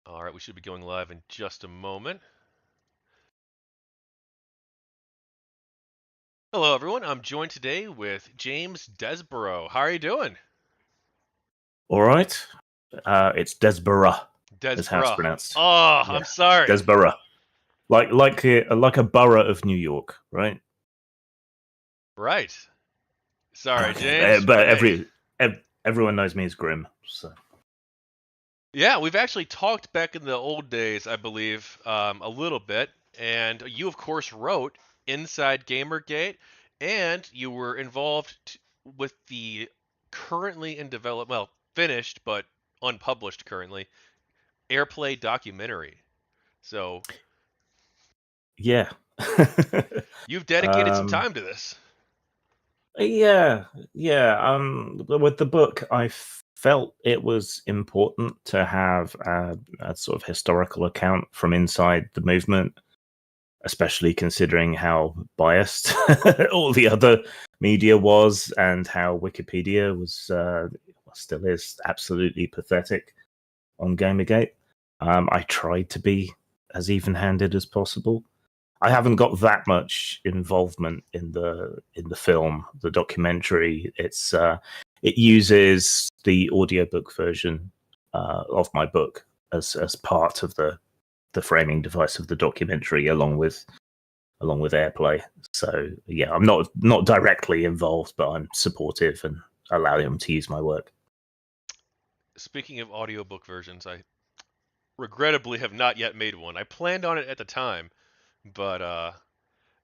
All right, we should be going live in just a moment. Hello, everyone. I'm joined today with James Desborough. How are you doing? All right. It's Desborough, is how it's Desborough. pronounced. Oh, I'm Yeah, sorry. Desborough, like a borough of New York, right? Right. Sorry, Okay, James, but but hey. everyone knows me as Grim. So Yeah, we've actually talked back in the old days, I believe, a little bit. And you, of course, wrote Inside GamerGate, and you were involved with the currently in develop, well, finished but unpublished currently, Airplay documentary. So yeah, you've dedicated some um, time to this. yeah, yeah. With the book, I felt it was important to have a sort of historical account from inside the movement, especially considering how biased all the other media was and how Wikipedia was still is absolutely pathetic on Gamergate. I tried to be as even-handed as possible. I haven't got that much involvement in the film, the documentary. It uses the audiobook version of my book as part of the framing device of the documentary, along with AirPlay. So yeah, I'm not directly involved, but I'm supportive and allow them to use my work. Speaking of audiobook versions, I regrettably have not yet made one. I planned on it at the time, but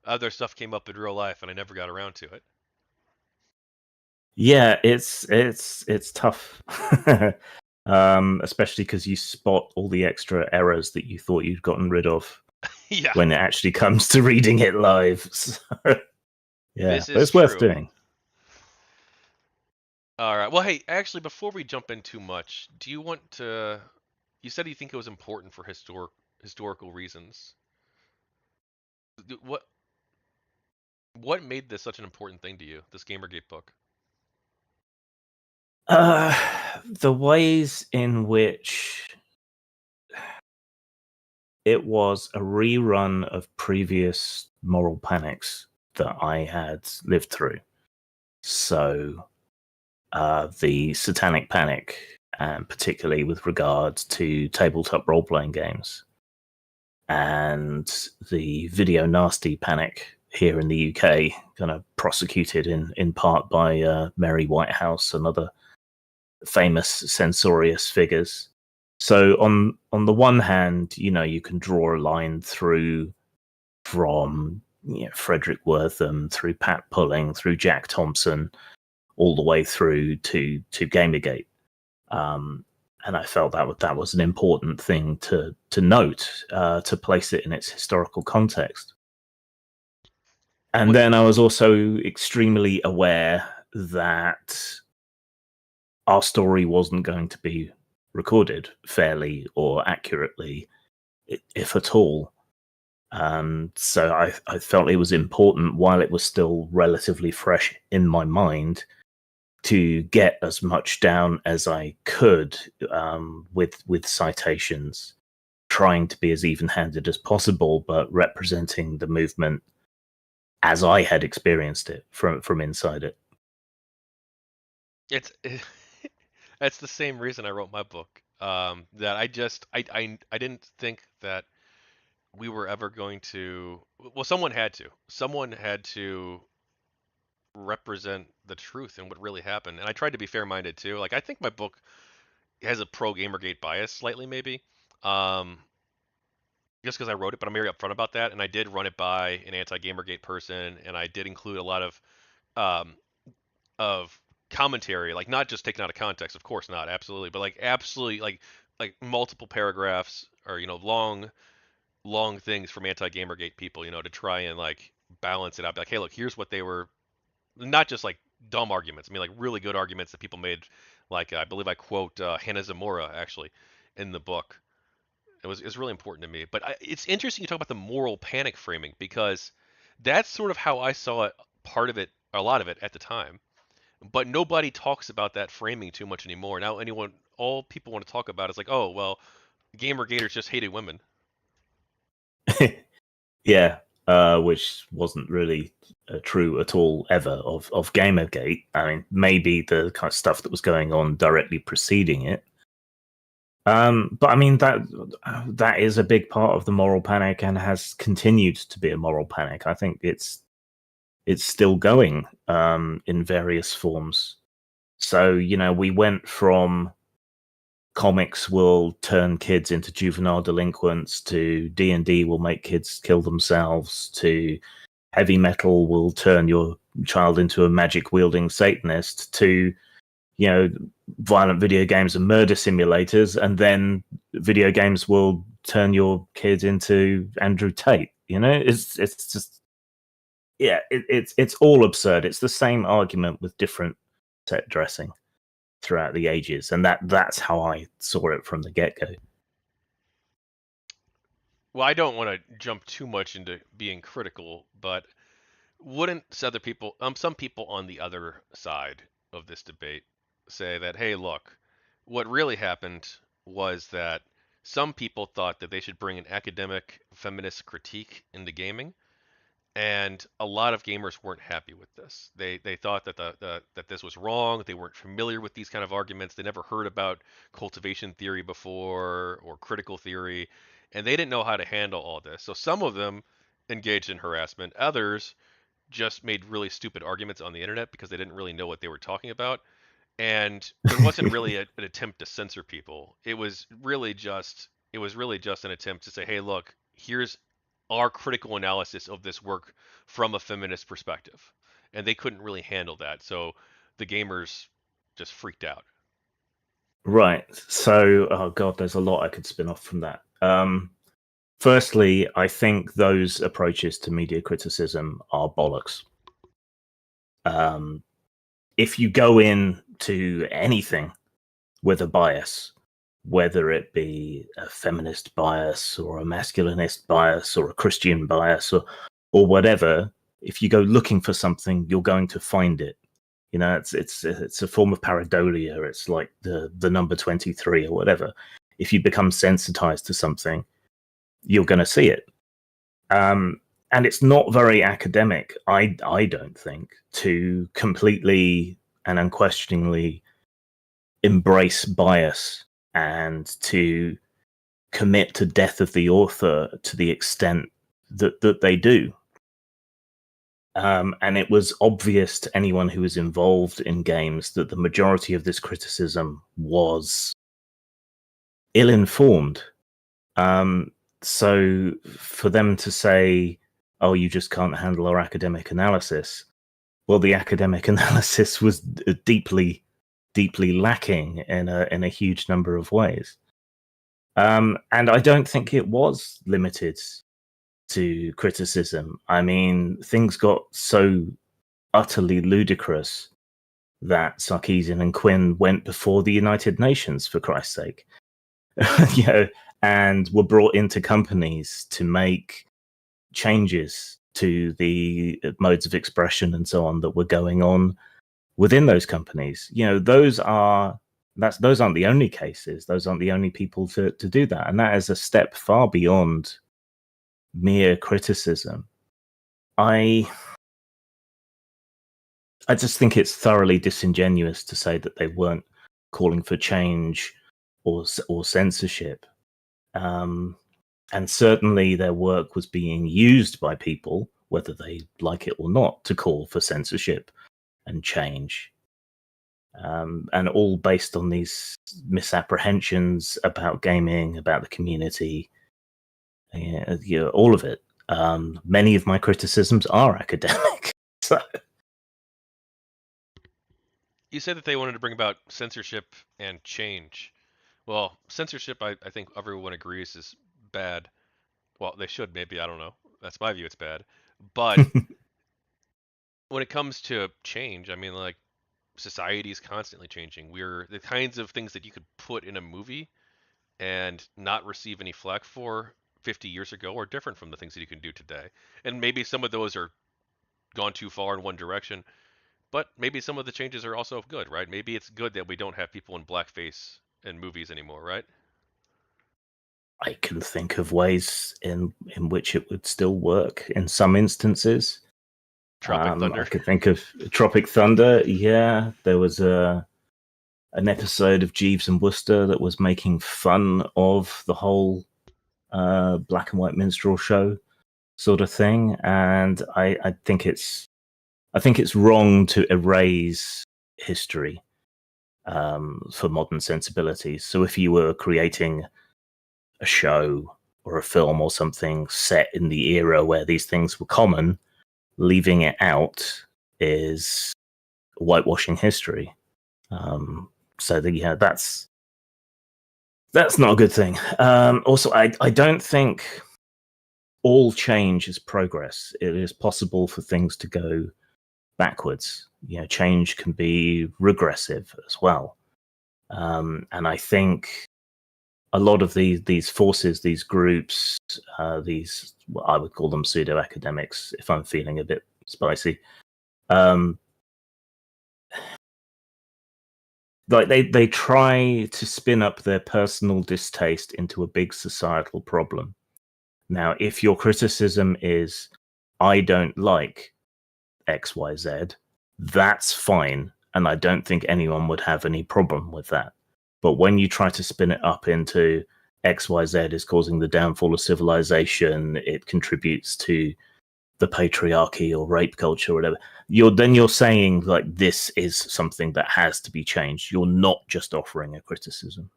other stuff came up in real life and I never got around to it. Yeah, it's tough, especially because you spot all the extra errors that you thought you'd gotten rid of Yeah, when it actually comes to reading it live. So, yeah, this but is it's worth true. doing. All right. Well, hey, actually, before we jump in too much, do you want to? You said you think it was important for historical reasons. What made this such an important thing to you? This Gamergate book. Uh, the ways in which it was a rerun of previous moral panics that I had lived through. So, the Satanic Panic, and particularly with regards to tabletop role playing games, and the Video Nasty Panic here in the UK, kind of prosecuted in part by Mary Whitehouse and other famous censorious figures. So on the one hand, you can draw a line through from Frederick Wortham through Pat Pulling through Jack Thompson all the way through to Gamergate. And I felt that was an important thing to note, to place it in its historical context. And Was then I was also extremely aware that our story wasn't going to be recorded fairly or accurately, if at all. So I felt it was important, while it was still relatively fresh in my mind, to get as much down as I could, with citations, trying to be as even-handed as possible, but representing the movement as I had experienced it from inside it. it's that's the same reason I wrote my book. That I didn't think that we were ever going to. Well, someone had to represent the truth and what really happened. And I tried to be fair-minded too. Like I think my book has a pro Gamergate bias slightly maybe. Um, just because I wrote it, but I'm very upfront about that. And I did run it by an anti-Gamergate person, and I did include a lot um, of commentary, like not just taken out of context, of course not, absolutely, but like absolutely like multiple paragraphs or long things from anti-Gamergate people, to try and like balance it out. Be like, hey, look, here's what they were, not just like dumb arguments. I mean, like really good arguments that people made. Like I believe I quote Hannah Zamora actually in the book. It's really important to me. But it's interesting you talk about the moral panic framing because that's sort of how I saw it, part of it, a lot of it at the time. But nobody talks about that framing too much anymore. Now, all people want to talk about is like, oh, well, GamerGaters just hated women. Yeah, which wasn't really true at all ever of Gamergate. I mean, maybe the kind of stuff that was going on directly preceding it. But I mean that is a big part of the moral panic and has continued to be a moral panic. I think it's still going in various forms. So we went from comics will turn kids into juvenile delinquents to D&D will make kids kill themselves to heavy metal will turn your child into a magic wielding Satanist to violent video games and murder simulators, and then video games will turn your kid into Andrew Tate. It's just it's all absurd. It's the same argument with different set dressing throughout the ages, and that's how I saw it from the get go. Well, I don't want to jump too much into being critical, but wouldn't some people on the other side of this debate say that, hey, look, what really happened was that some people thought that they should bring an academic feminist critique into gaming, and a lot of gamers weren't happy with this. They thought that that this was wrong. They weren't familiar with these kind of arguments. They never heard about cultivation theory before or critical theory, and they didn't know how to handle all this. So some of them engaged in harassment. Others just made really stupid arguments on the internet because they didn't really know what they were talking about. And there wasn't really an attempt to censor people. It was really just an attempt to say, hey, look, here's our critical analysis of this work from a feminist perspective. And they couldn't really handle that. So the gamers just freaked out. Right. So, oh god, there's a lot I could spin off from that. Firstly, I think those approaches to media criticism are bollocks. Um, if you go into anything with a bias, whether it be a feminist bias or a masculinist bias or a Christian bias or whatever, if you go looking for something, you're going to find it. It's a form of pareidolia. It's like the number 23 or whatever. If you become sensitized to something, you're going to see it. And it's not very academic, I don't think, to completely and unquestioningly embrace bias and to commit to death of the author to the extent that they do. And it was obvious to anyone who was involved in games that the majority of this criticism was ill-informed. So for them to say, "Oh, you just can't handle our academic analysis," well, the academic analysis was deeply, deeply lacking in a huge number of ways. And I don't think it was limited to criticism. I mean, things got so utterly ludicrous that Sarkeesian and Quinn went before the United Nations, for Christ's sake, you know, and were brought into companies to make changes to the modes of expression and so on that were going on within those companies. Those aren't the only cases. Those aren't the only people to do that, and that is a step far beyond mere criticism. I just think it's thoroughly disingenuous to say that they weren't calling for change or censorship. And certainly their work was being used by people, whether they like it or not, to call for censorship and change. And all based on these misapprehensions about gaming, about the community, all of it. Many of my criticisms are academic. So You said that they wanted to bring about censorship and change. Well, censorship, I think everyone agrees, is bad. Well, they should maybe, I don't know. That's my view, it's bad. But when it comes to change, I mean, like, society is constantly changing. We're the kinds of things that you could put in a movie and not receive any flack for 50 years ago are different from the things that you can do today. And maybe some of those are gone too far in one direction, but maybe some of the changes are also good, right? Maybe it's good that we don't have people in blackface in movies anymore, right? I can think of ways in which it would still work in some instances. Tropic Thunder. I could think of Tropic Thunder. Yeah, there was an episode of Jeeves and Wooster that was making fun of the whole black and white minstrel show sort of thing, and I think it's wrong to erase history for modern sensibilities. So if you were creating a show or a film or something set in the era where these things were common, leaving it out is whitewashing history. That's not a good thing. Also, I don't think all change is progress. It is possible for things to go backwards. Change can be regressive as well. And I think a lot of these forces, these groups, I would call them pseudo academics if I'm feeling a bit spicy. Like they try to spin up their personal distaste into a big societal problem. Now, if your criticism is, I don't like XYZ, that's fine. And I don't think anyone would have any problem with that. But when you try to spin it up into XYZ is causing the downfall of civilization, it contributes to the patriarchy or rape culture or whatever, you're saying like this is something that has to be changed. You're not just offering a criticism.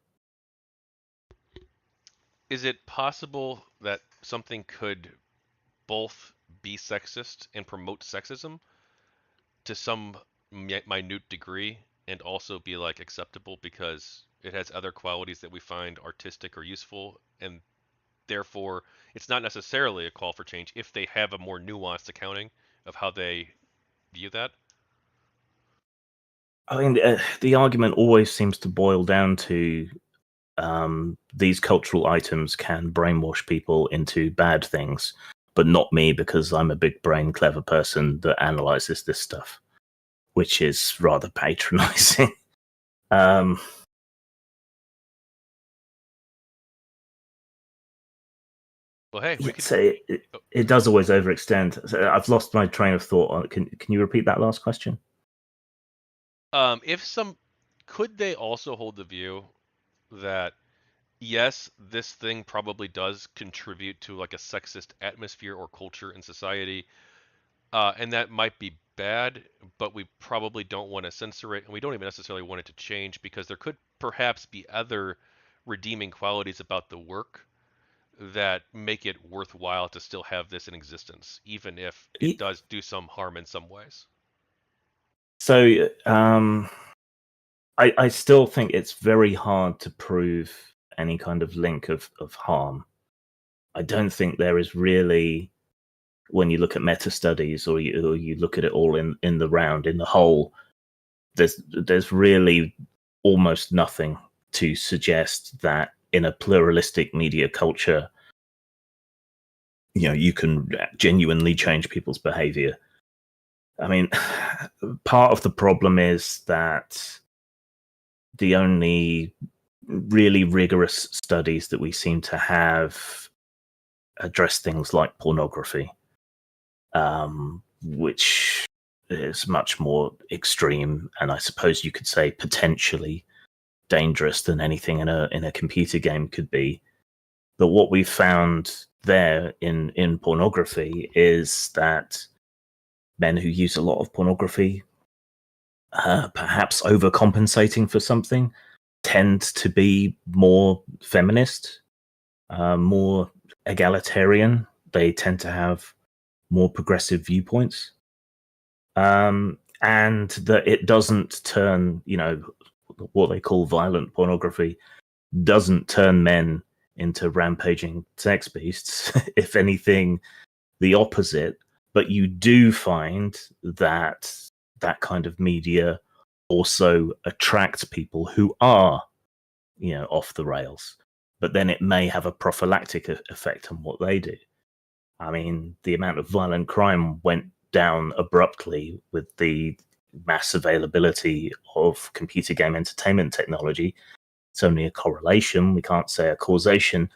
Is it possible that something could both be sexist and promote sexism to some minute degree and also be like acceptable because it has other qualities that we find artistic or useful, and therefore it's not necessarily a call for change if they have a more nuanced accounting of how they view that? I mean, the argument always seems to boil down to these cultural items can brainwash people into bad things, but not me because I'm a big brain, clever person that analyzes this stuff, which is rather patronizing. Well, Hey, we yeah, could. so it does always overextend. So I've lost my train of thought. Can you repeat that last question? If some, could they also hold the view that yes, this thing probably does contribute to like a sexist atmosphere or culture in society, and that might be bad, but we probably don't want to censor it, and we don't even necessarily want it to change because there could perhaps be other redeeming qualities about the work that make it worthwhile to still have this in existence, even if it does do some harm in some ways. So I still think it's very hard to prove any kind of link of harm. I don't think there is really, when you look at meta studies or you look at it all in the round, in the whole, there's really almost nothing to suggest that in a pluralistic media culture, you can genuinely change people's behavior. I mean, part of the problem is that the only really rigorous studies that we seem to have address things like pornography, which is much more extreme, and I suppose you could say potentially dangerous than anything in a computer game could be. But what we've found there in pornography is that men who use a lot of pornography, perhaps overcompensating for something, tend to be more feminist, more egalitarian. They tend to have more progressive viewpoints. And that it doesn't turn, what they call violent pornography, doesn't turn men into rampaging sex beasts. If anything, the opposite. But you do find that that kind of media also attracts people who are, off the rails. But then it may have a prophylactic effect on what they do. I mean, the amount of violent crime went down abruptly with the mass availability of computer game entertainment technology. It's only a correlation. We can't say a causation.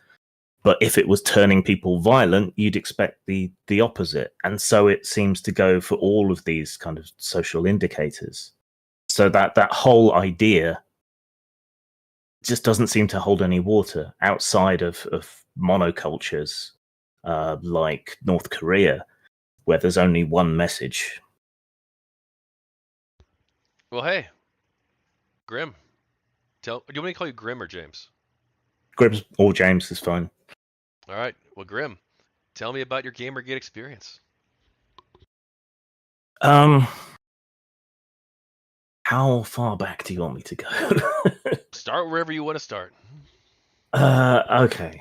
But if it was turning people violent, you'd expect the opposite. And so it seems to go for all of these kind of social indicators. So that whole idea just doesn't seem to hold any water outside of monocultures like North Korea, where there's only one message. Well, hey, Grim. Do you want me to call you Grim or James? Gribbs or James is fine. All right. Well, Grim, tell me about your GamerGate experience. Um, how far back do you want me to go? Start wherever you want to start. Okay.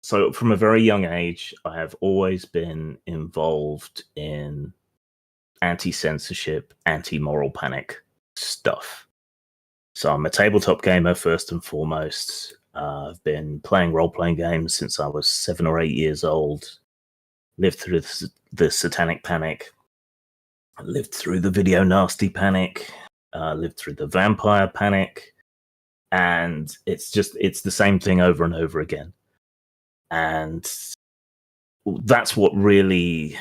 So from a very young age, I have always been involved in anti-censorship, anti-moral panic stuff. So I'm a tabletop gamer first and foremost. I've been playing role-playing games since I was 7 or 8 years old. Lived through the satanic panic. Lived through the video nasty panic. Lived through the vampire panic. And it's the same thing over and over again. And that's what really,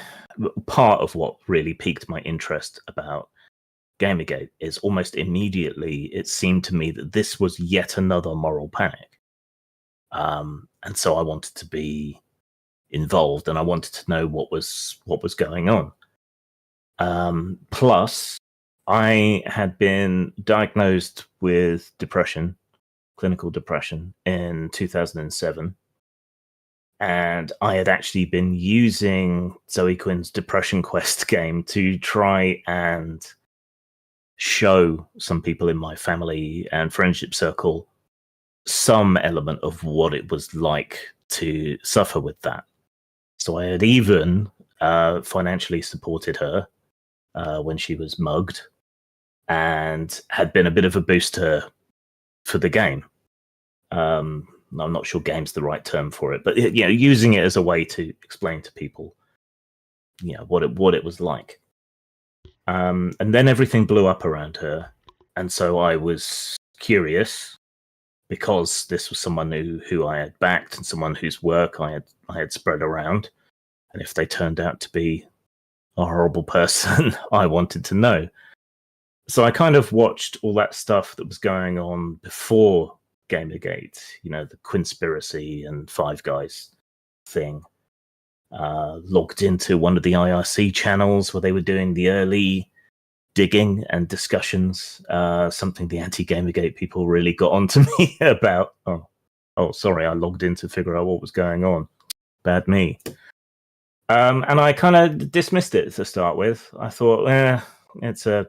part of what really piqued my interest about Gamergate is almost immediately it seemed to me that this was yet another moral panic. And so I wanted to be involved and I wanted to know what was going on. Plus, I had been diagnosed with depression, clinical depression, in 2007. And I had actually been using Zoe Quinn's Depression Quest game to try and show some people in my family and friendship circle some element of what it was like to suffer with that. So I had even financially supported her when she was mugged and had been a bit of a booster for the game. I'm not sure game's the right term for it, but using it as a way to explain to people, what it was like. And then everything blew up around her, and so I was curious because this was someone who I had backed and someone whose work I had spread around, and if they turned out to be a horrible person, I wanted to know. So I kind of watched all that stuff that was going on before Gamergate, the Quinspiracy and Five Guys thing. Logged into one of the IRC channels where they were doing the early digging and discussions, something the anti-Gamergate people really got onto me about. Oh, sorry, I logged in to figure out what was going on. Bad me. And I kind of dismissed it to start with. I thought, it's a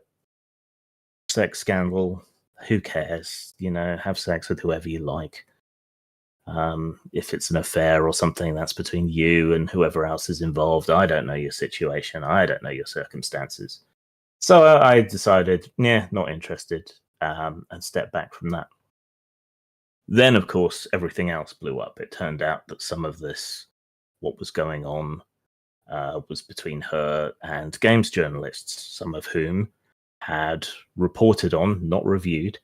sex scandal. Who cares? Have sex with whoever you like. If it's an affair or something, that's between you and whoever else is involved. I don't know your situation. I don't know your circumstances. So I decided, not interested, and stepped back from that. Then, of course, everything else blew up. It turned out that some of this, what was going on, was between her and games journalists, some of whom had reported on, not reviewed,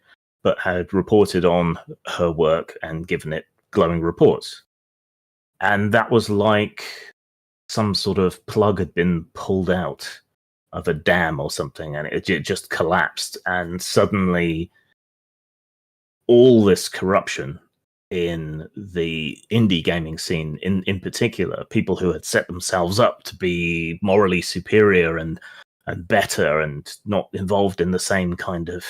but had reported on her work and given it glowing reports. And that was like some sort of plug had been pulled out of a dam or something, and it just collapsed. And suddenly, all this corruption in the indie gaming scene, in particular, people who had set themselves up to be morally superior and better and not involved in the same kind of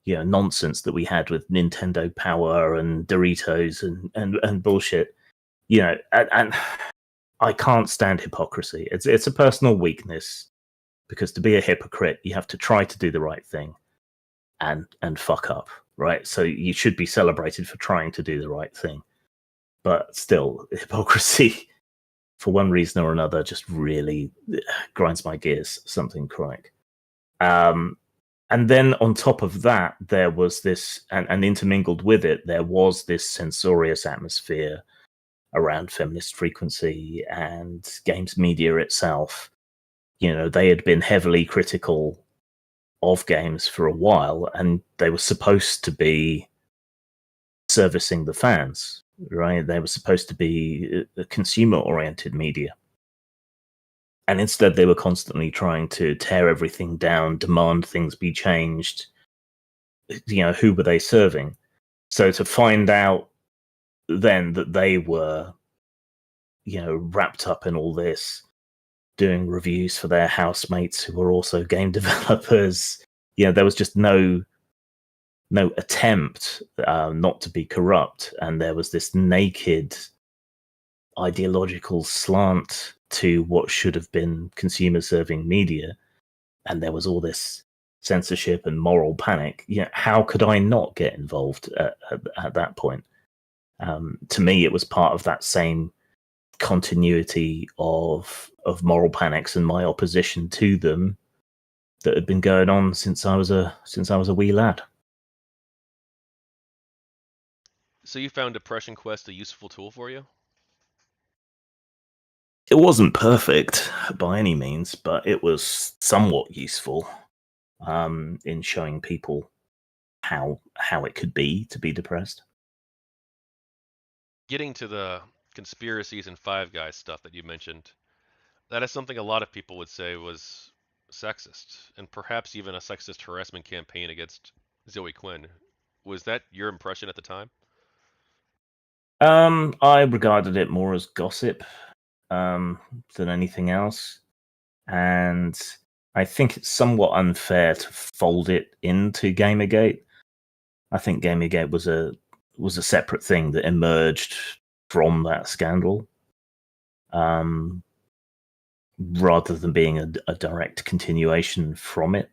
nonsense that we had with Nintendo Power and Doritos and bullshit. And I can't stand hypocrisy. It's a personal weakness, because to be a hypocrite, you have to try to do the right thing and fuck up, right? So you should be celebrated for trying to do the right thing. But still, hypocrisy, for one reason or another, just really grinds my gears, something chronic. And then on top of that, there was this, and intermingled with it, there was this censorious atmosphere around feminist frequency and games media itself. They had been heavily critical of games for a while, and they were supposed to be servicing the fans, right? They were supposed to be a consumer-oriented media. And instead, they were constantly trying to tear everything down, demand things be changed. Who were they serving? So to find out then that they were, wrapped up in all this, doing reviews for their housemates who were also game developers, there was just no attempt not to be corrupt, and there was this naked ideological slant to what should have been consumer serving media, and there was all this censorship and moral panic. How could I not get involved at that point? To me, it was part of that same continuity of moral panics and my opposition to them that had been going on since I was a wee lad. So you found Depression Quest a useful tool for you? It wasn't perfect by any means, but it was somewhat useful in showing people how it could be to be depressed. Getting to the conspiracies and Five Guys stuff that you mentioned, that is something a lot of people would say was sexist, and perhaps even a sexist harassment campaign against Zoe Quinn. Was that your impression at the time? I regarded it more as gossip than anything else, and I think it's somewhat unfair to fold it into Gamergate. I think Gamergate was a separate thing that emerged from that scandal, rather than being a direct continuation from it.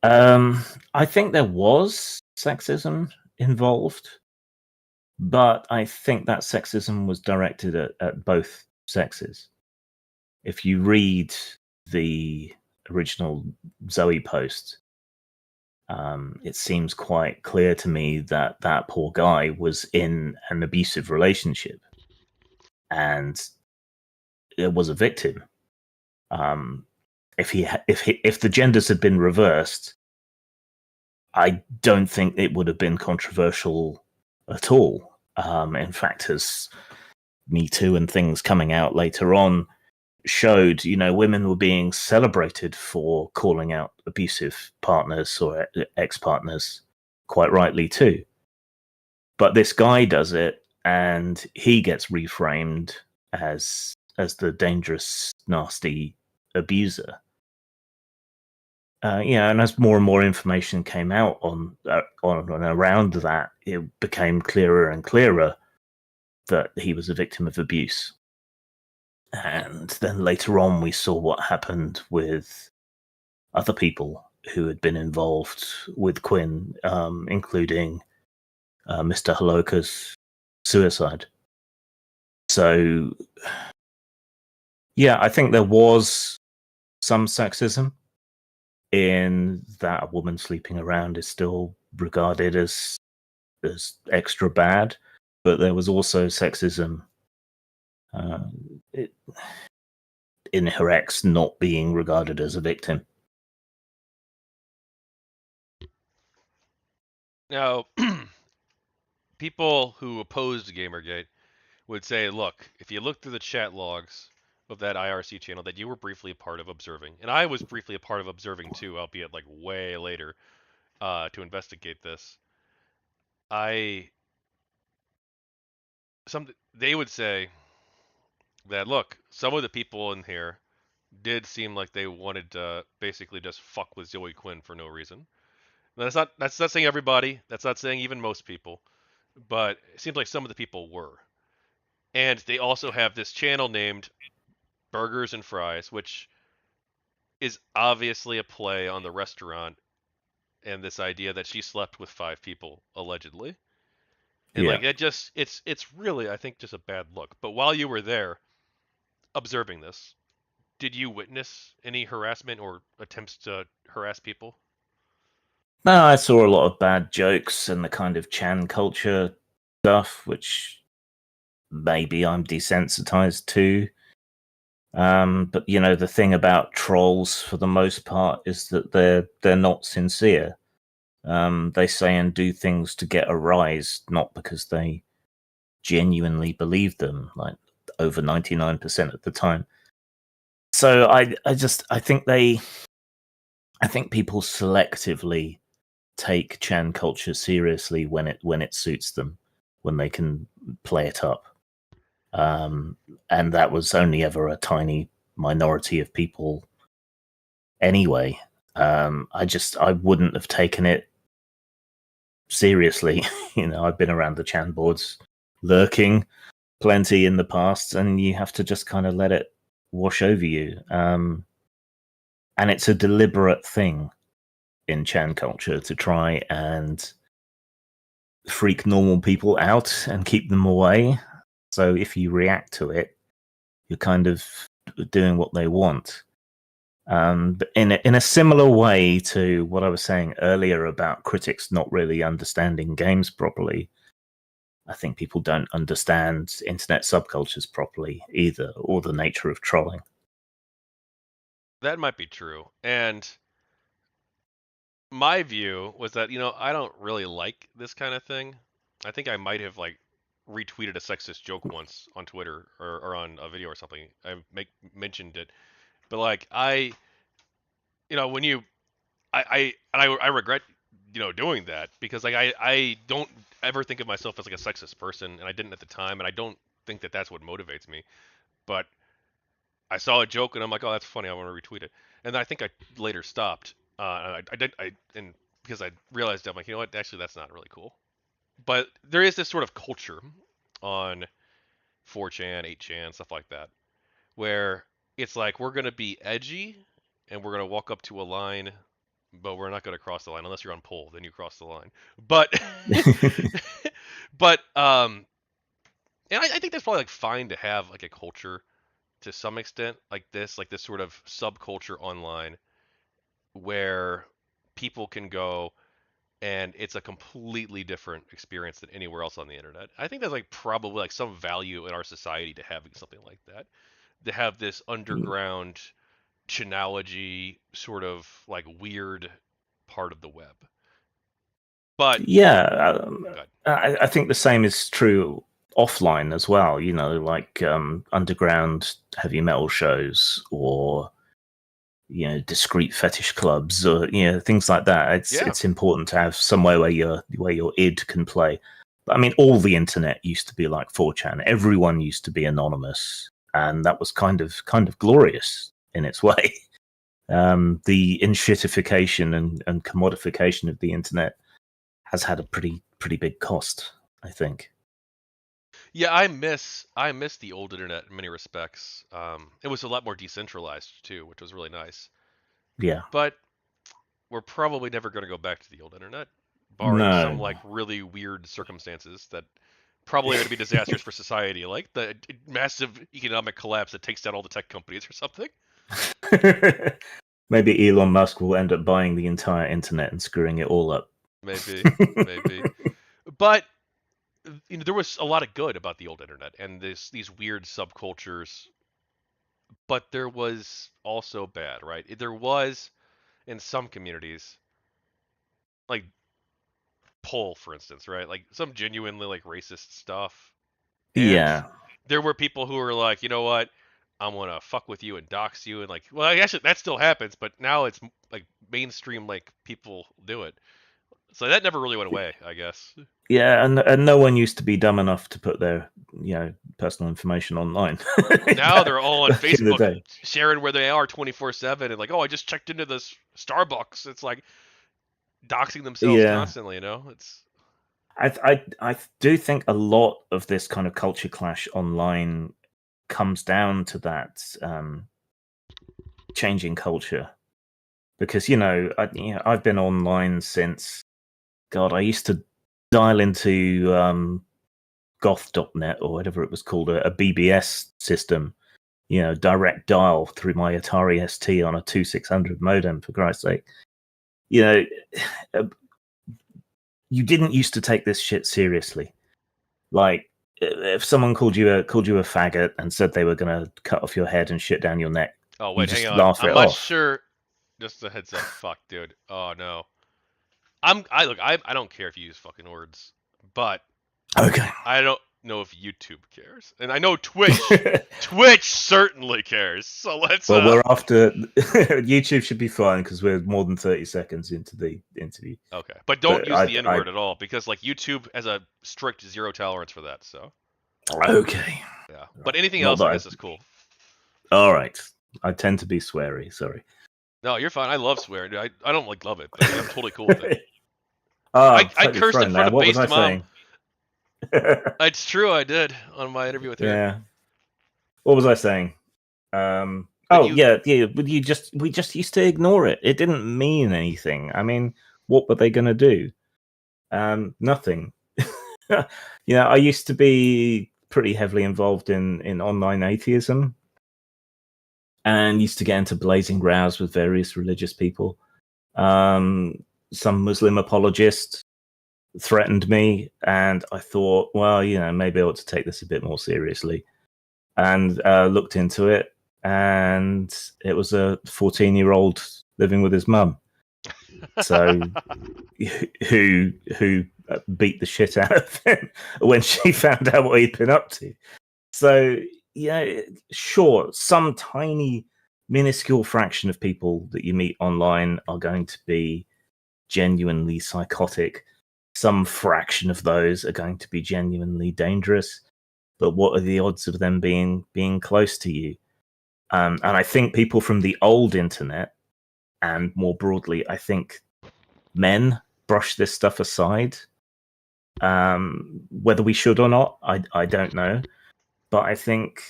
I think there was sexism involved, but I think that sexism was directed at both sexes. If you read the original Zoe post, it seems quite clear to me that that poor guy was in an abusive relationship and it was a victim. If the genders had been reversed, I don't think it would have been controversial at all. In fact, as Me Too and things coming out later on showed, women were being celebrated for calling out abusive partners or ex-partners, quite rightly too. But this guy does it, and he gets reframed as the dangerous, nasty abuser. And as more and more information came out on and around that, it became clearer and clearer that he was a victim of abuse. And then later on, we saw what happened with other people who had been involved with Quinn, including Mr. Holoka's suicide. So, yeah, I think there was some sexism in that a woman sleeping around is still regarded as extra bad, but there was also sexism in her ex not being regarded as a victim. Now, people who opposed Gamergate would say, look, if you look through the chat logs of that IRC channel that you were briefly a part of observing, and I was briefly a part of observing too, albeit like way later, to investigate this, they would say that look, some of the people in here did seem like they wanted to basically just fuck with Zoe Quinn for no reason. That's not saying everybody. That's not saying even most people. But it seems like some of the people were. And they also have this channel named Burgers and Fries, which is obviously a play on the restaurant and this idea that she slept with 5 people allegedly. And Yeah. like it's really I think just a bad look. But while you were there observing this, did you witness any harassment or attempts to harass people? No, I saw a lot of bad jokes and the kind of Chan culture stuff, which maybe I'm desensitized to. But the thing about trolls, for the most part, is that they're not sincere. They say and do things to get a rise, not because they genuinely believe them, like over 99% of the time. So I think people selectively take Chan culture seriously when it suits them, when they can play it up. And that was only ever a tiny minority of people anyway. I wouldn't have taken it seriously. I've been around the Chan boards lurking plenty in the past, and you have to just kind of let it wash over you. And it's a deliberate thing in Chan culture to try and freak normal people out and keep them away. So if you react to it, you're kind of doing what they want. But in a similar way to what I was saying earlier about critics not really understanding games properly, I think people don't understand internet subcultures properly either, or the nature of trolling. That might be true. And my view was that, I don't really like this kind of thing. I think I might have like retweeted a sexist joke once on Twitter or on a video or something. Mentioned it. But like when I regret doing that because like I don't ever think of myself as like a sexist person, and I didn't at the time, and I don't think that that's what motivates me. But I saw a joke and I'm like, oh, that's funny. I want to retweet it. And I think I later stopped. I did. And because I realized I'm like, you know what? Actually, that's not really cool. But there is this sort of culture on 4chan, 8chan, stuff like that, where it's like we're gonna be edgy and we're gonna walk up to a line, but we're not gonna cross the line unless you're on pole. Then you cross the line. But but and I think that's probably like fine to have like a culture to some extent like this sort of subculture online where people can go and it's a completely different experience than anywhere else on the internet. I think there's like probably like some value in our society to having something like that. To have this underground chinology sort of like weird part of the web. But Yeah, good. I think the same is true offline as well. Like underground heavy metal shows, or discrete fetish clubs, or things like that. Yeah. It's important to have somewhere where your id can play. But I mean, all the internet used to be like 4chan. Everyone used to be anonymous, and that was kind of glorious in its way. The inshitification and commodification of the internet has had a pretty big cost, I think. Yeah, I miss the old internet in many respects. It was a lot more decentralized too, which was really nice. Yeah. But we're probably never going to go back to the old internet, barring some No. like really weird circumstances that probably are going to be disastrous for society, like the massive economic collapse that takes down all the tech companies or something. Maybe Elon Musk will end up buying the entire internet and screwing it all up. Maybe, maybe. But there was a lot of good about the old internet and these weird subcultures, but there was also bad, right? There was in some communities like Poll, for instance, right? Like some genuinely like racist stuff. And Yeah. there were people who were like, you know what? I'm gonna fuck with you and dox you and like, well, I guess that still happens, but now it's like mainstream, like people do it. So that never really went away, I guess. Yeah, and no one used to be dumb enough to put their personal information online Now they're all on back in the Facebook day. sharing where they are 24/7 and like, oh, I just checked into this Starbucks. It's like doxing themselves Yeah, constantly, you know? It's I do think a lot of this kind of culture clash online comes down to that changing culture, because I've been online since, God, I used to dial into goth.net or whatever it was called, a BBS system, direct dial through my Atari ST on a 2600 modem, for Christ's sake. You know, uh, you didn't used to take this shit seriously. Like, if someone called you a faggot and said they were going to cut off your head and shit down your neck, oh you wait, hang just on. laugh I'm it not off. sure. Just a heads up. Fuck, dude. Oh no. I don't care if you use fucking words, but Okay. I don't know if YouTube cares, and I know Twitch certainly cares. So let's Well, we're after YouTube should be fine because we're more than 30 seconds into the interview. okay, but don't But use the N word at all because like YouTube has a strict zero tolerance for that. So okay. yeah, but Right. anything Not else I that guess is cool. All right. I tend to be sweary. Sorry. No, you're fine. I love swearing. Dude. I don't like love it, but I'm totally cool with it. I'm I totally cursed in thrown front there. of What was I Based Mom. saying? It's true, I did on my interview with her. Yeah. What was I saying? That Oh you yeah, yeah. But we just used to ignore it. It didn't mean anything. I mean, what were they going to do? Nothing. I used to be pretty heavily involved in online atheism, and used to get into blazing rows with various religious people. Um, some Muslim apologist threatened me, and I thought, well, maybe I ought to take this a bit more seriously, and looked into it, and it was a 14-year-old living with his mum. So who beat the shit out of him when she found out what he'd been up to. So sure, some tiny minuscule fraction of people that you meet online are going to be genuinely psychotic. Some fraction of those are going to be genuinely dangerous. But what are the odds of them being close to you? And I think people from the old internet, and more broadly, I think men brush this stuff aside. Whether we should or not, I don't know. But I think,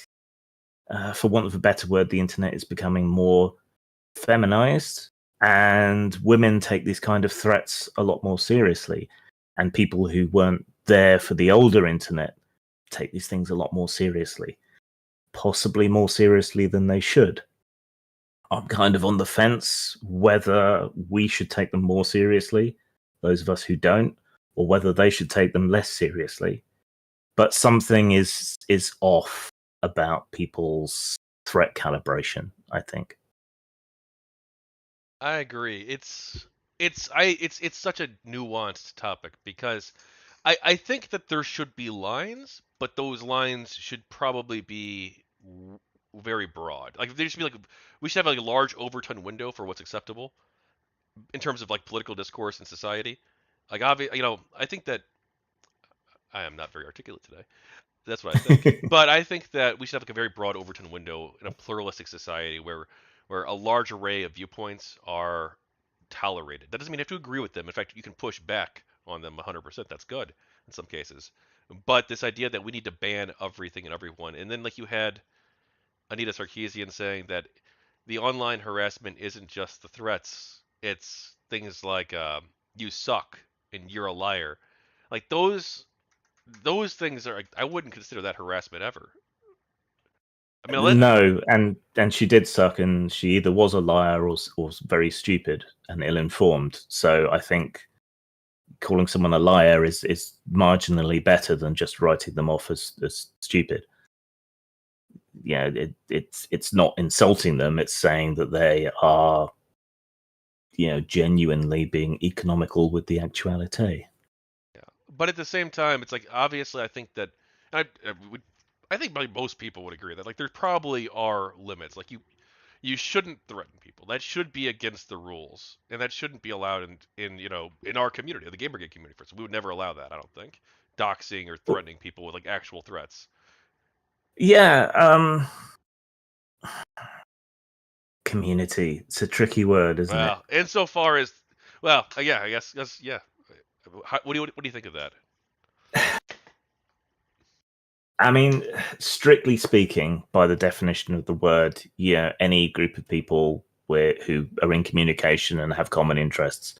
for want of a better word, the internet is becoming more feminized, and women take these kind of threats a lot more seriously. And people who weren't there for the older internet take these things a lot more seriously, possibly more seriously than they should. I'm kind of on the fence whether we should take them more seriously, those of us who don't, or whether they should take them less seriously. But something is off about people's threat calibration, I think. I agree. It's such a nuanced topic because I think that there should be lines, but those lines should probably be very broad. Like there should be like we should have like a large overton window for what's acceptable in terms of like political discourse in society. Like I think that I am not very articulate today. That's what I think. But I think that we should have like a very broad Overton window in a pluralistic society where a large array of viewpoints are tolerated. That doesn't mean you have to agree with them. In fact, you can push back on them 100%. That's good in some cases. But this idea that we need to ban everything and everyone, and then like you had Anita Sarkeesian saying that the online harassment isn't just the threats; it's things like "you suck" and "you're a liar." Like those things are I wouldn't consider that harassment ever. I mean, No, and she did suck, and she either was a liar or very stupid and ill-informed. So I think calling someone a liar is marginally better than just writing them off as stupid. It's not insulting them; it's saying that they are, genuinely being economical with the actuality. yeah. But at the same time, it's like obviously I think that I think probably most people would agree that like there probably are limits. Like you shouldn't threaten people. That should be against the rules, and that shouldn't be allowed in in our community, the GamerGate community. For instance, we would never allow that. I don't think doxing or threatening people with like actual threats. Yeah, community. It's a tricky word, isn't it? Well, insofar as well, yeah, I guess yeah. What do you think of that? I mean, strictly speaking, by the definition of the word, yeah, any group of people who are in communication and have common interests,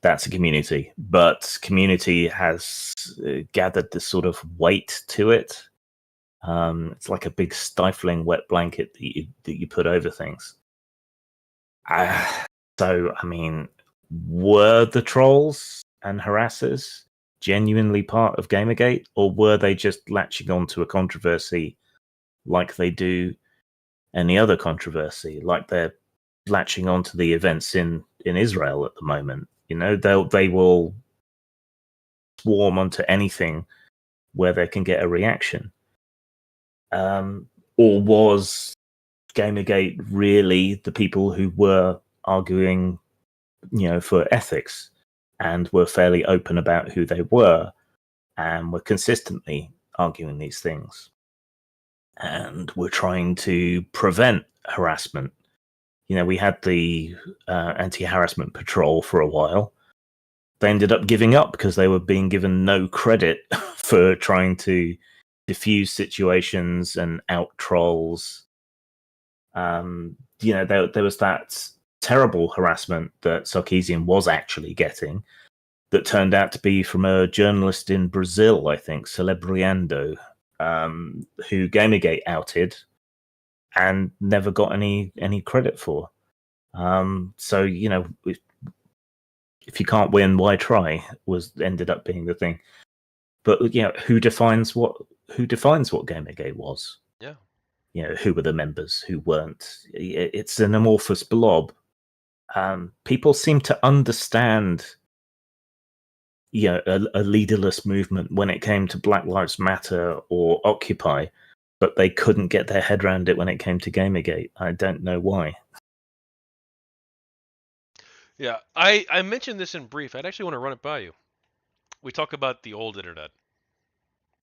that's a community. But community has gathered this sort of weight to it. It's like a big stifling wet blanket that you put over things. Uh, so, I mean, were the trolls and harassers genuinely part of Gamergate, or were they just latching on to a controversy like they do any other controversy, like they're latching on to the events in Israel at the moment? You know, they will swarm onto anything where they can get a reaction. Or was Gamergate really the people who were arguing, for ethics and were fairly open about who they were and were consistently arguing these things and were trying to prevent harassment? We had the anti-harassment patrol for a while. They ended up giving up because they were being given no credit for trying to diffuse situations and out trolls. There was that terrible harassment that Sarkeesian was actually getting that turned out to be from a journalist in Brazil, I think, Celebriando, who Gamergate outed and never got any credit for. So, if you can't win, why try? Ended up being the thing. But who defines what Gamergate was? Yeah. Who were the members, who weren't? It's an amorphous blob. People seem to understand, a leaderless movement when it came to Black Lives Matter or Occupy, but they couldn't get their head around it when it came to Gamergate. I don't know why. Yeah, I mentioned this in brief. I'd actually want to run it by you. We talk about the old internet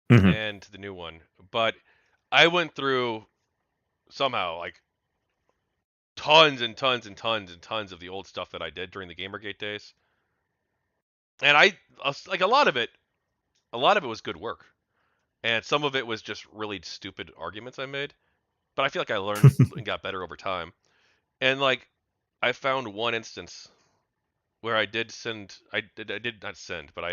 Mm-hmm. and the new one, but I went through somehow like tons and tons and tons and tons of the old stuff that I did during the Gamergate days, and like a lot of it was good work, and some of it was just really stupid arguments I made. But I feel like I learned and got better over time. And like I found one instance where I did not send, but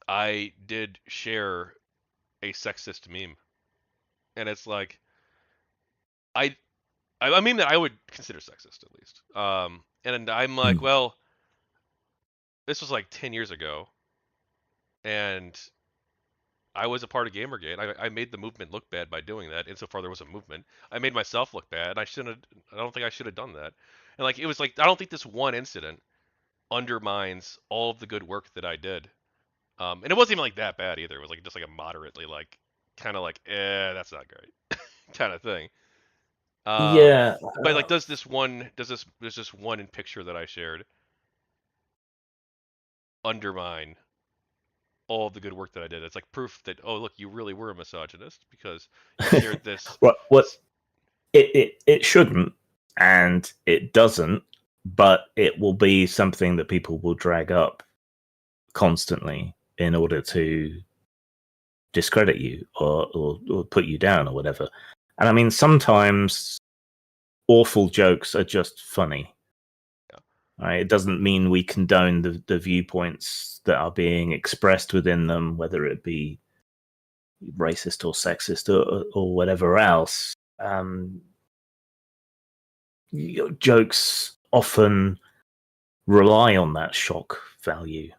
I did share a sexist meme, and it's like I a meme that I would consider sexist at least. And I'm like, well, this was like 10 years ago, and I was a part of Gamergate. I made the movement look bad by doing that. Insofar there was a movement, I made myself look bad. I don't think I should have done that. And like it was like I don't think this one incident undermines all of the good work that I did. And it wasn't even like that bad either. It was like just like a moderately like kind of like that's not great kind of thing. Yeah. But like does this one in picture that I shared undermine all of the good work that I did? It's like proof that, oh look, you really were a misogynist because you shared this. What this it shouldn't, and it doesn't, but it will be something that people will drag up constantly in order to discredit you or put you down or whatever. And I mean, sometimes awful jokes are just funny. yeah. Right? It doesn't mean we condone the viewpoints that are being expressed within them, whether it be racist or sexist or whatever else. Jokes often rely on that shock value.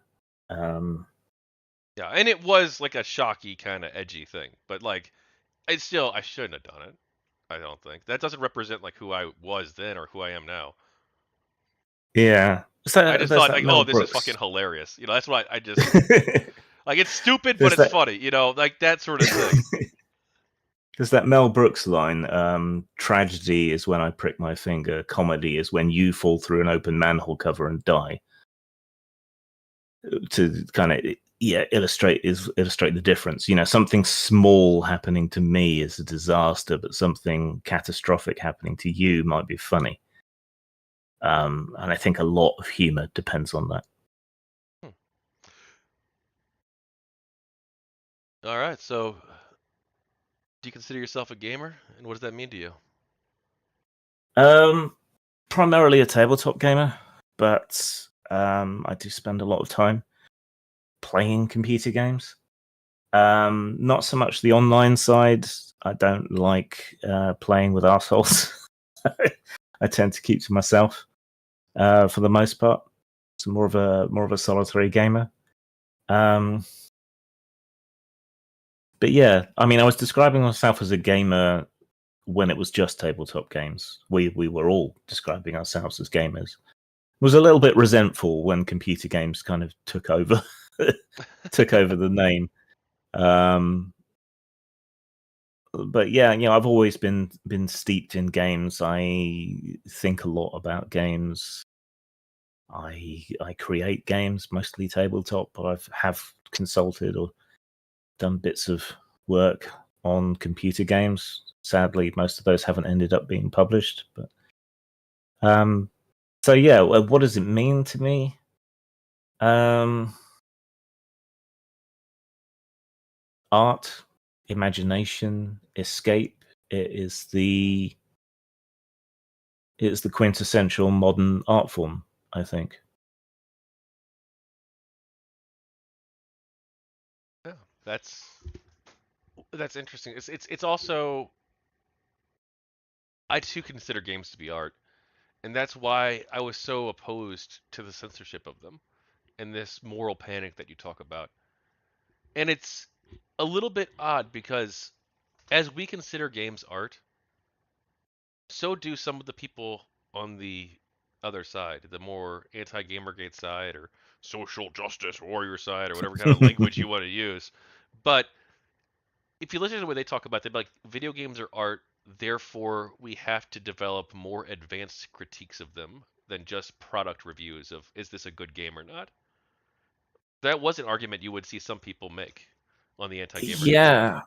Yeah, and it was like a shocky kind of edgy thing, but like it's still I shouldn't have done it. I don't think that doesn't represent like who I was then or who I am now. Yeah. I So just there's thought that like, Mel oh, this is fucking Brooks. hilarious. That's what I just like. It's stupid, but there's it's that funny. Like that sort of thing. there's that Mel Brooks line. Tragedy is when I prick my finger. Comedy is when you fall through an open manhole cover and die. To kind of illustrate the difference. Something small happening to me is a disaster, but something catastrophic happening to you might be funny. And I think a lot of humor depends on that. All right, so do you consider yourself a gamer, and what does that mean to you? Primarily a tabletop gamer, but I do spend a lot of time playing computer games. Not so much the online side. I don't like playing with assholes. I tend to keep to myself for the most part. So more of a solitary gamer. But yeah, I mean, I was describing myself as a gamer when it was just tabletop games. We were all describing ourselves as gamers. was a little bit resentful when computer games kind of took over took over the name. But yeah, I've always been steeped in games. I think a lot about games. I create games, mostly tabletop, but have consulted or done bits of work on computer games. Sadly, most of those haven't ended up being published. But so yeah, what does it mean to me? Art, imagination, escape. It is the quintessential modern art form, I think. Yeah, that's interesting. It's also, I too consider games to be art, and that's why I was so opposed to the censorship of them and this moral panic that you talk about. And it's a little bit odd because as we consider games art, so do some of the people on the other side, the more anti-Gamergate side or social justice warrior side or whatever kind of language you want to use. But if you listen to the way they talk about it, they're like video games are art, therefore we have to develop more advanced critiques of them than just product reviews of is this a good game or not. That was an argument you would see some people make on the anti-Gamergate side. Yeah,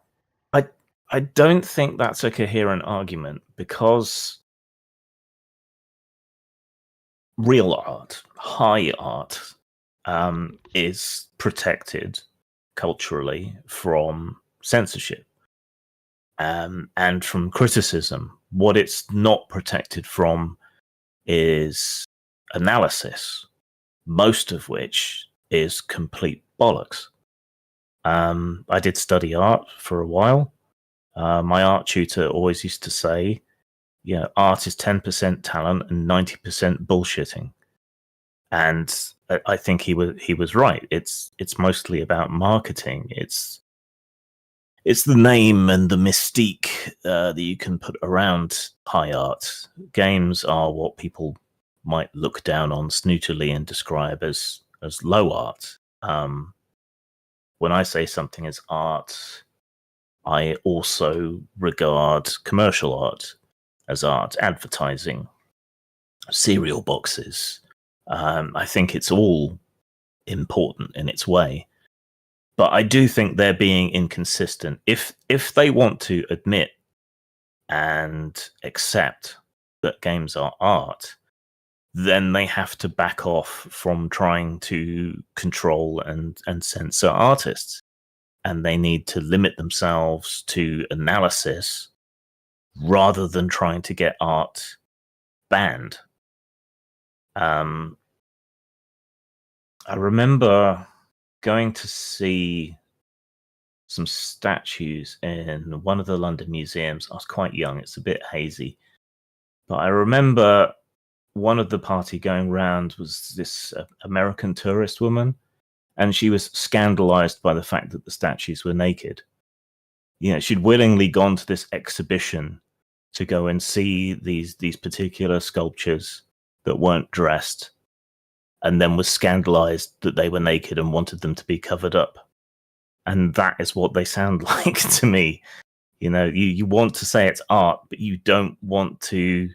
I I don't think that's a coherent argument because real art, high art, is protected culturally from censorship and from criticism. What it's not protected from is analysis, most of which is complete bollocks. I did study art for a while. My art tutor always used to say, art is 10% talent and 90% bullshitting. And I think he was right. It's mostly about marketing. It's the name and the mystique that you can put around high art. Games are what people might look down on snootily and describe as low art. When I say something is art, I also regard commercial art as art, advertising, cereal boxes. I think it's all important in its way. But I do think they're being inconsistent. If they want to admit and accept that games are art, then they have to back off from trying to control and censor artists. And they need to limit themselves to analysis rather than trying to get art banned. I remember going to see some statues in one of the London museums. I was quite young, it's a bit hazy. But I remember one of the party going round was this American tourist woman, and she was scandalized by the fact that the statues were naked. She'd willingly gone to this exhibition to go and see these particular sculptures that weren't dressed, and then was scandalized that they were naked and wanted them to be covered up. And that is what they sound like to me. You want to say it's art, but you don't want to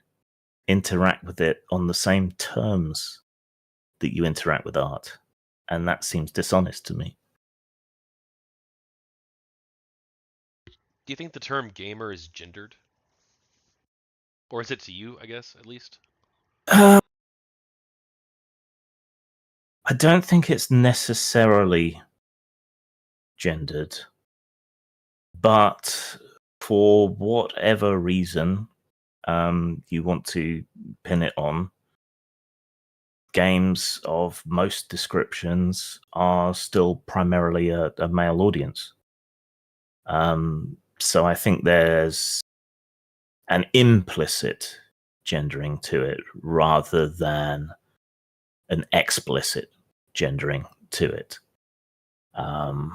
interact with it on the same terms that you interact with art. And that seems dishonest to me. Do you think the term gamer is gendered? Or is it to you, I guess, at least? I don't think it's necessarily gendered, but for whatever reason you want to pin it on, games of most descriptions are still primarily a male audience. So I think there's an implicit gendering to it rather than an explicit gendering to it. I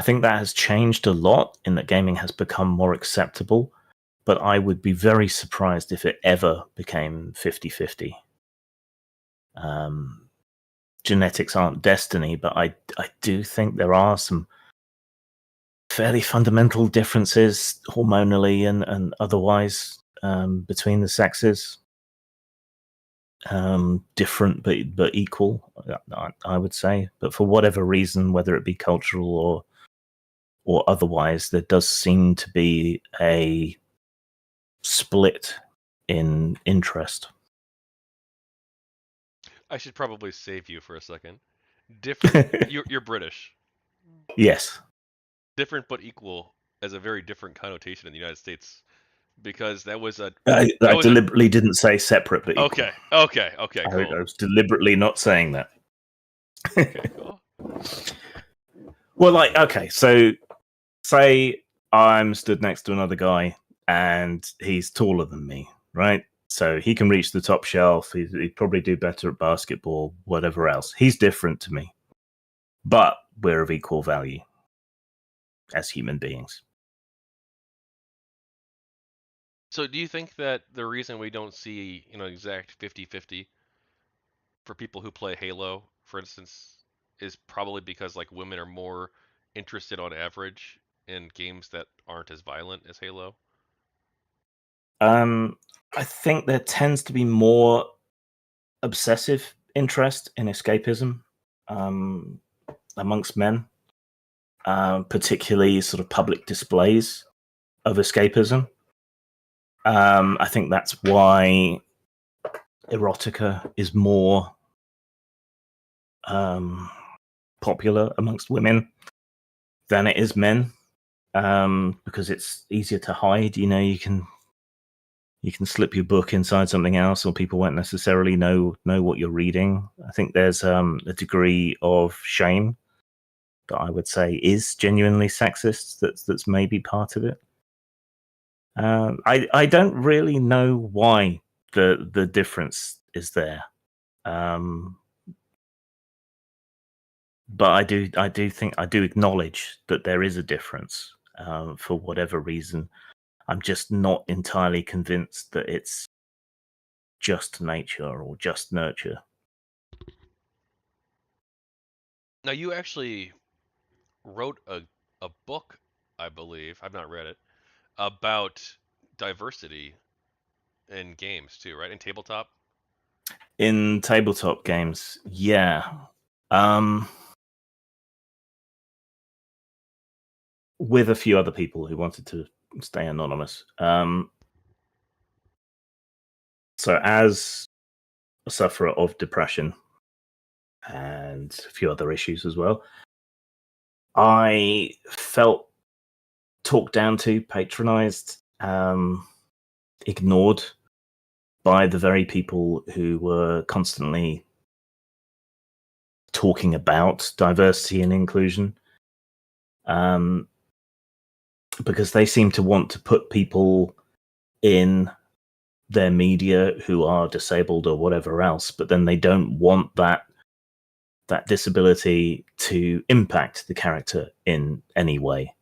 think that has changed a lot in that gaming has become more acceptable, but I would be very surprised if it ever became 50-50. genetics aren't destiny, but I do think there are some fairly fundamental differences hormonally and otherwise between the sexes. Different but equal, I would say. But for whatever reason, whether it be cultural or otherwise, there does seem to be a split in interest. I should probably save you for a second. Different. You're British. Yes. Different but equal has a very different connotation in the United States because that was a I that was a deliberately didn't say separate but equal. okay, I cool. was deliberately not saying that. Okay, cool. Well, like, okay, so say I'm stood next to another guy and he's taller than me, right? So he can reach the top shelf. He'd probably do better at basketball, whatever else. He's different to me, but we're of equal value as human beings. So do you think that the reason we don't see, exact 50-50 for people who play Halo, for instance, is probably because like women are more interested on average in games that aren't as violent as Halo? I think there tends to be more obsessive interest in escapism amongst men, particularly sort of public displays of escapism. I think that's why erotica is more popular amongst women than it is men, because it's easier to hide. You can slip your book inside something else, or people won't necessarily know what you're reading. I think there's a degree of shame that I would say is genuinely sexist. That's maybe part of it. I don't really know why the difference is there, but I do acknowledge that there is a difference for whatever reason. I'm just not entirely convinced that it's just nature or just nurture. Now you actually wrote a book, I believe, I've not read it, about diversity in games too, right? In tabletop? In tabletop games, yeah. Um, with a few other people who wanted to stay anonymous. So as a sufferer of depression and a few other issues as well, I felt talked down to, patronized, ignored by the very people who were constantly talking about diversity and inclusion, because they seem to want to put people in their media who are disabled or whatever else, but then they don't want that disability to impact the character in any way.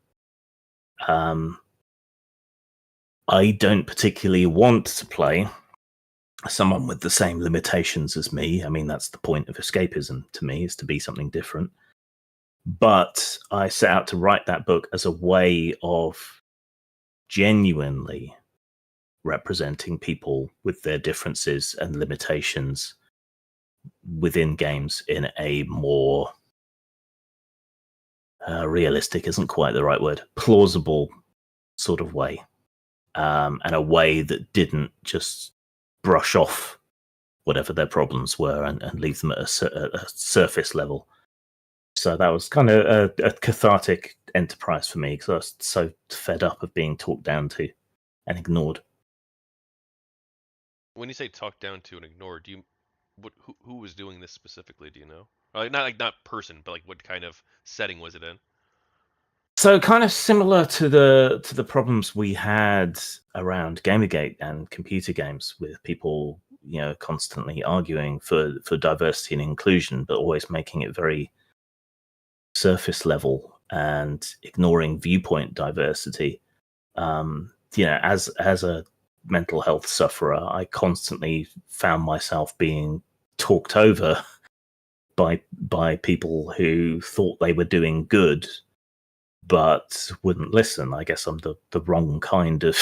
I don't particularly want to play someone with the same limitations as me. I mean, that's the point of escapism to me, is to be something different. But I set out to write that book as a way of genuinely representing people with their differences and limitations within games in a more realistic isn't quite the right word, plausible sort of way, and a way that didn't just brush off whatever their problems were and leave them at a surface level. So that was kind of a cathartic enterprise for me, because I was so fed up of being talked down to and ignored. When you say talked down to and ignored, do you who was doing this specifically, do you know? Not person, but like what kind of setting was it in? So kind of similar to the problems we had around GamerGate and computer games, with people, constantly arguing for diversity and inclusion, but always making it very surface level and ignoring viewpoint diversity. As a mental health sufferer, I constantly found myself being talked over by people who thought they were doing good but wouldn't listen. I guess I'm the wrong kind of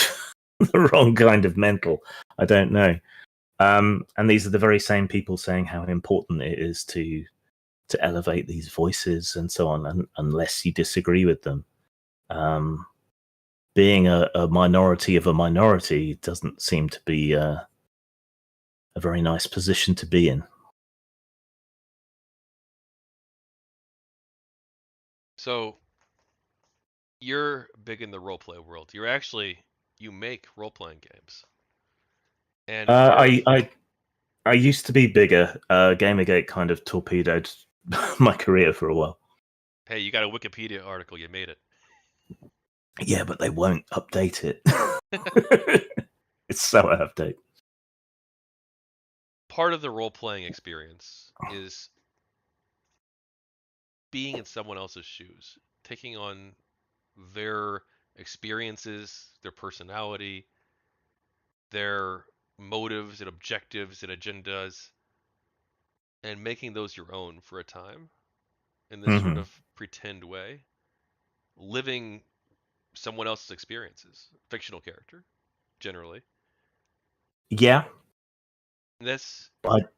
the wrong kind of mental. I don't know. And these are the very same people saying how important it is to elevate these voices and so on, and unless you disagree with them. Um, Being a minority of a minority doesn't seem to be a very nice position to be in. So you're big in the role play world. You make role playing games, and Uh, part of I, I I used to be bigger. Gamergate kind of torpedoed my career for a while. hey, you got a Wikipedia article, you made it. Yeah, but they won't update it. It's so out of date. Part of the role playing experience is being in someone else's shoes, taking on their experiences, their personality, their motives and objectives and agendas, and making those your own for a time in this sort Hmm. of pretend way, living someone else's experiences, fictional character, generally. Yeah, This, but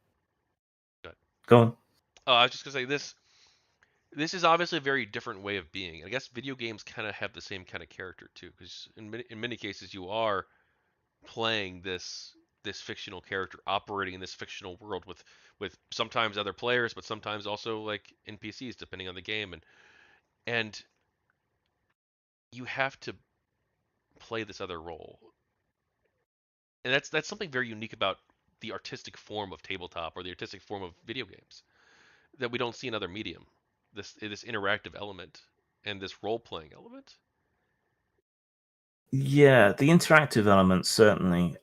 go on. I was just gonna say this is obviously a very different way of being. I guess video games kind of have the same kind of character too, because in many cases you are playing this fictional character, operating in this fictional world with sometimes other players, but sometimes also like NPCs depending on the game, and you have to play this other role, and that's something very unique about the artistic form of tabletop or the artistic form of video games that we don't see in other medium. This interactive element and this role playing element. Yeah, the interactive elements certainly.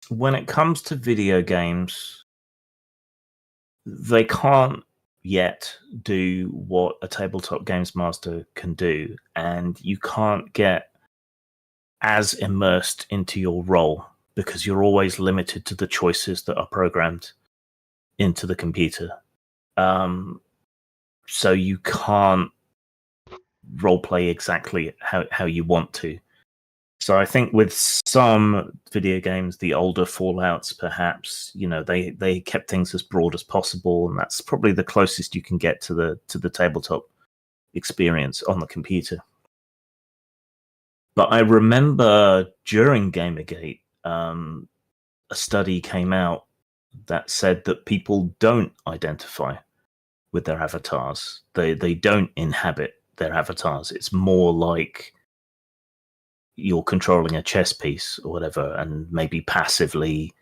When it comes to video games, they can't yet do what a tabletop games master can do, and you can't get as immersed into your role because you're always limited to the choices that are programmed into the computer. Um, so you can't role play exactly how you want to. So I think with some video games, the older Fallouts, perhaps, they kept things as broad as possible, and that's probably the closest you can get to the tabletop experience on the computer. But I remember during Gamergate, a study came out that said that people don't identify with their avatars. They don't inhabit their avatars. It's more like you're controlling a chess piece or whatever, and maybe passively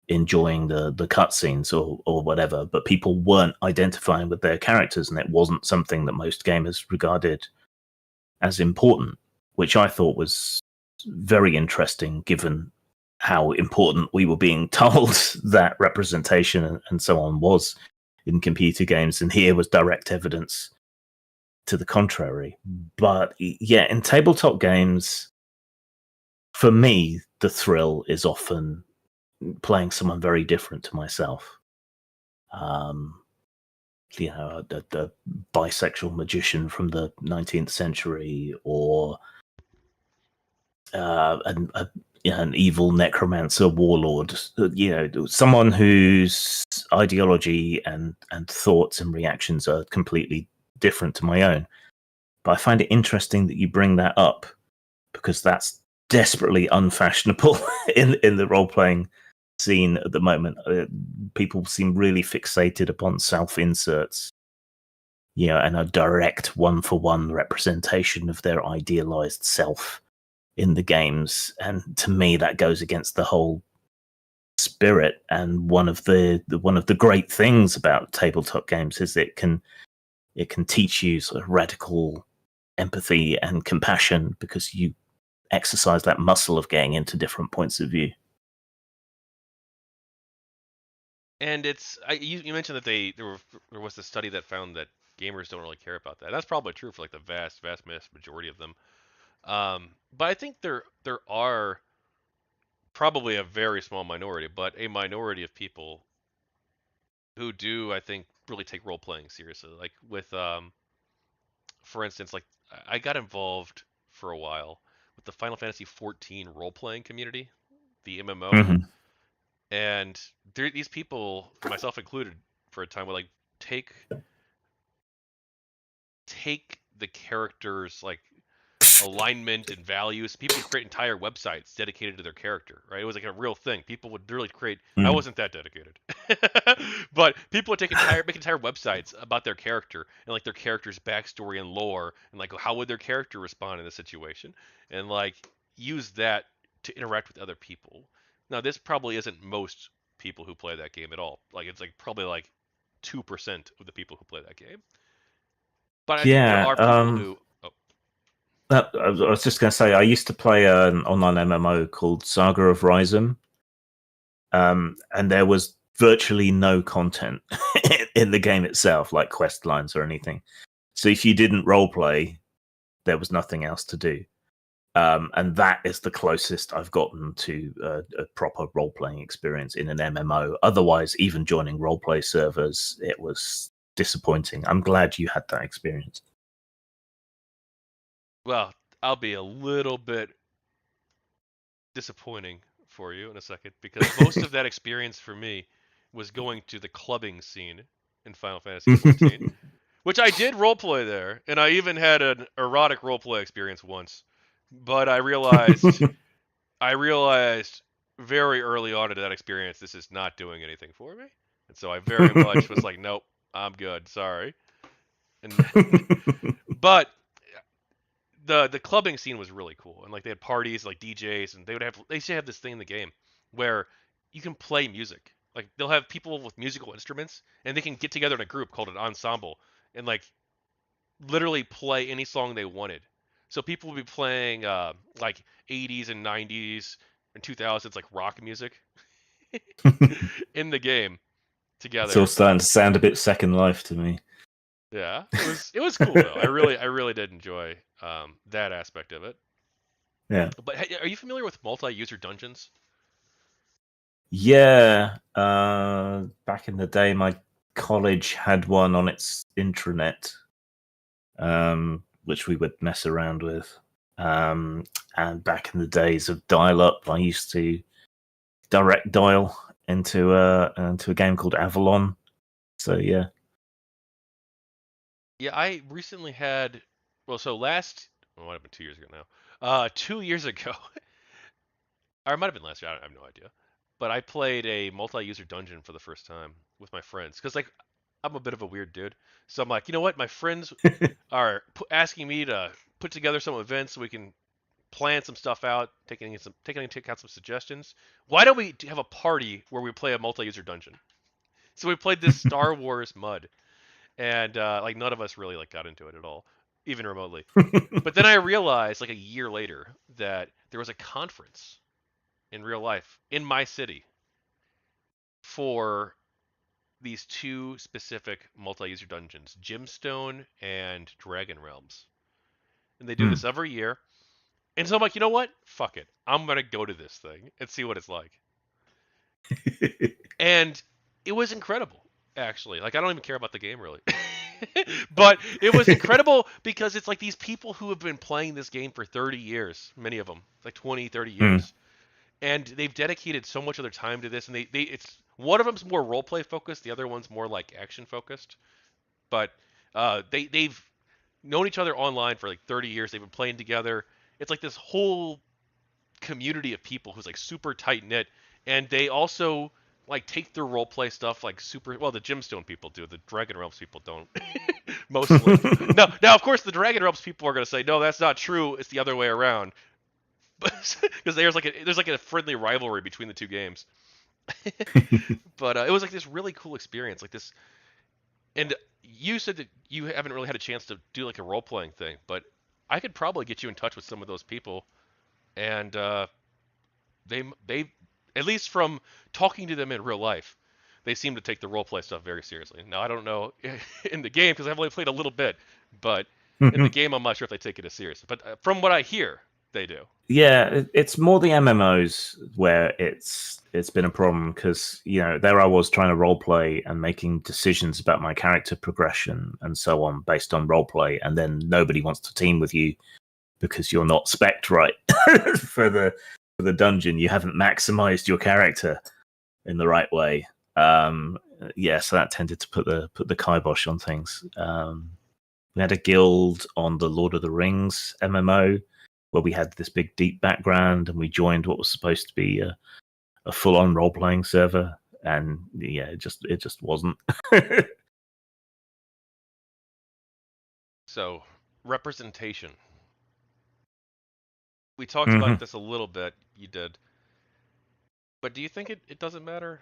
enjoying the cutscenes or whatever. But people weren't identifying with their characters, and it wasn't something that most gamers regarded as important, which I thought was very interesting, given how important we were being told that representation and so on was in computer games, and here was direct evidence to the contrary. But yeah, in tabletop games, for me, the thrill is often playing someone very different to myself. Um, a bisexual magician from the 19th century, or an evil necromancer warlord. Someone whose ideology and thoughts and reactions are completely different to my own. But I find it interesting that you bring that up because that's desperately unfashionable in the role playing scene at the moment. People seem really fixated upon self inserts, and a direct one for one representation of their idealized self in the games. And to me, that goes against the whole spirit. And one of the great things about tabletop games is it can teach you sort of radical empathy and compassion because you exercise that muscle of getting into different points of view. And you mentioned that there was a study that found that gamers don't really care about that. That's probably true for like the vast majority of them. But I think there are probably a very small minority, but a minority of people who do, I think, really take role playing seriously. Like with, for instance, like I got involved for a while with the Final Fantasy 14 role playing community, the MMO, Hmm. and these people, myself included, for a time, would like take the characters like alignment and values. People would create entire websites dedicated to their character, right? It was like a real thing. People would really create. I Mm. wasn't that dedicated, but people would make entire websites about their character and like their character's backstory and lore and like how would their character respond in this situation, and like use that to interact with other people. Now, this probably isn't most people who play that game at all. Like it's like probably like 2% of the people who play that game. But I think there Yeah. are people who. Oh, I was just going to say, I used to play an online MMO called Saga of Rhizome, and there was virtually no content in the game itself, like quest lines or anything. So if you didn't roleplay, there was nothing else to do. And that is the closest I've gotten to a proper role playing experience in an MMO. Otherwise, even joining roleplay servers, it was disappointing. I'm glad you had that experience. well, I'll be a little bit disappointing for you in a second because most of that experience for me was going to the clubbing scene in Final Fantasy 14, which I did roleplay there, and I even had an erotic roleplay experience once. But I realized very early on in that experience, this is not doing anything for me, and so I very much was like, nope, I'm good, sorry. And but the clubbing scene was really cool, and like they had parties like DJs, and they used to have this thing in the game where you can play music. Like they'll have people with musical instruments, and they can get together in a group called an ensemble, and like literally play any song they wanted. So people will be playing like 80s and 90s and 2000s like rock music in the game It's all together. starting to sound a bit Second Life to me. Yeah, it was cool though. I really did enjoy that aspect of it. Yeah. But are you familiar with multi-user dungeons? Yeah. Back in the day, my college had one on its intranet, which we would mess around with. And back in the days of dial-up, I used to direct dial into a game called Avalon. So yeah. Yeah, I recently had, well, so well, it might have been 2 years ago now. 2 years ago, or it might have been last year. I have no idea. But I played a multi-user dungeon for the first time with my friends because like I'm a bit of a weird dude. So I'm like, you know what? My friends are asking me to put together some events so we can plan some stuff out, taking into account some suggestions. Why don't we have a party where we play a multi-user dungeon? So we played this Star Wars Mud, and like none of us really like got into it at all, even remotely. But then I realized like a year later that there was a conference in real life in my city for these two specific multi-user dungeons, Gemstone and Dragon Realms. And they do Hmm. this every year. And so I'm like, you know what? Fuck it. I'm gonna go to this thing and see what it's like. And it was incredible, actually. Like I don't even care about the game really. But it was incredible because it's like these people who have been playing this game for 30 years, many of them, like 20, 30 Hmm. years. And they've dedicated so much of their time to this, and they it's one of them's more role play focused, the other one's more like action focused. But they've known each other online for like 30 years. They've been playing together. It's like this whole community of people who's like super tight knit, and they also like take their role play stuff like super well. The Gemstone people do. The Dragon Realms people don't. Mostly. No. Now, of course, the Dragon Realms people are going to say, no, that's not true. It's the other way around. Because there's like a friendly rivalry between the two games. But it was like this really cool experience, like this. And you said that you haven't really had a chance to do like a role playing thing, but I could probably get you in touch with some of those people, and they at least from talking to them in real life, they seem to take the role play stuff very seriously. Now I don't know in the game because I've only played a little bit, but in the game I'm not sure if they take it as serious. But from what I hear, they do. Yeah, it's more the MMOs where it's been a problem because there I was trying to roleplay and making decisions about my character progression and so on based on roleplay, and then nobody wants to team with you because you're not spec'd right for the dungeon. You haven't maximized your character in the right way. So that tended to put the kibosh on things. We had a guild on the Lord of the Rings MMO where we had this big deep background, and we joined what was supposed to be a full-on role-playing server, and it just wasn't. So, representation. We talked Mm-hmm. about this a little bit. You did. But do you think it doesn't matter?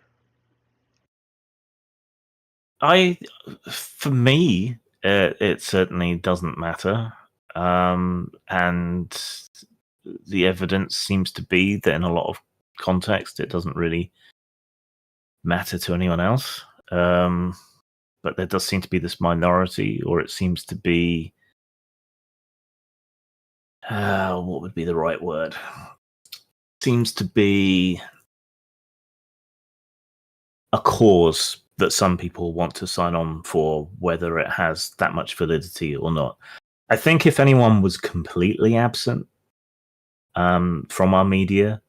For me, it certainly doesn't matter, and the evidence seems to be that in a lot of context, it doesn't really matter to anyone else. But there does seem to be this minority, or it seems to be what would be the right word? Seems to be a cause that some people want to sign on for, whether it has that much validity or not. I think if anyone was completely absent from our media,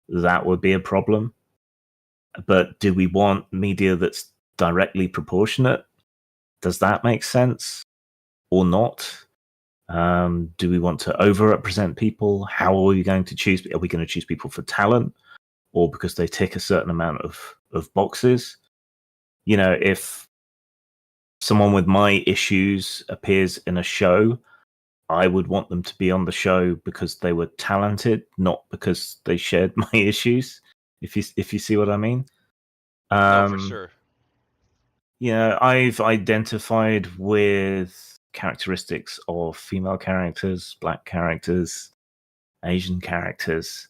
that would be a problem. But do we want media that's directly proportionate? Does that make sense or not? Do we want to overrepresent people? How are we going to choose? Are we going to choose people for talent or because they tick a certain amount of boxes? If someone with my issues appears in a show, I would want them to be on the show because they were talented, not because they shared my issues. If you see what I mean. No, for sure. I've identified with characteristics of female characters, black characters, Asian characters.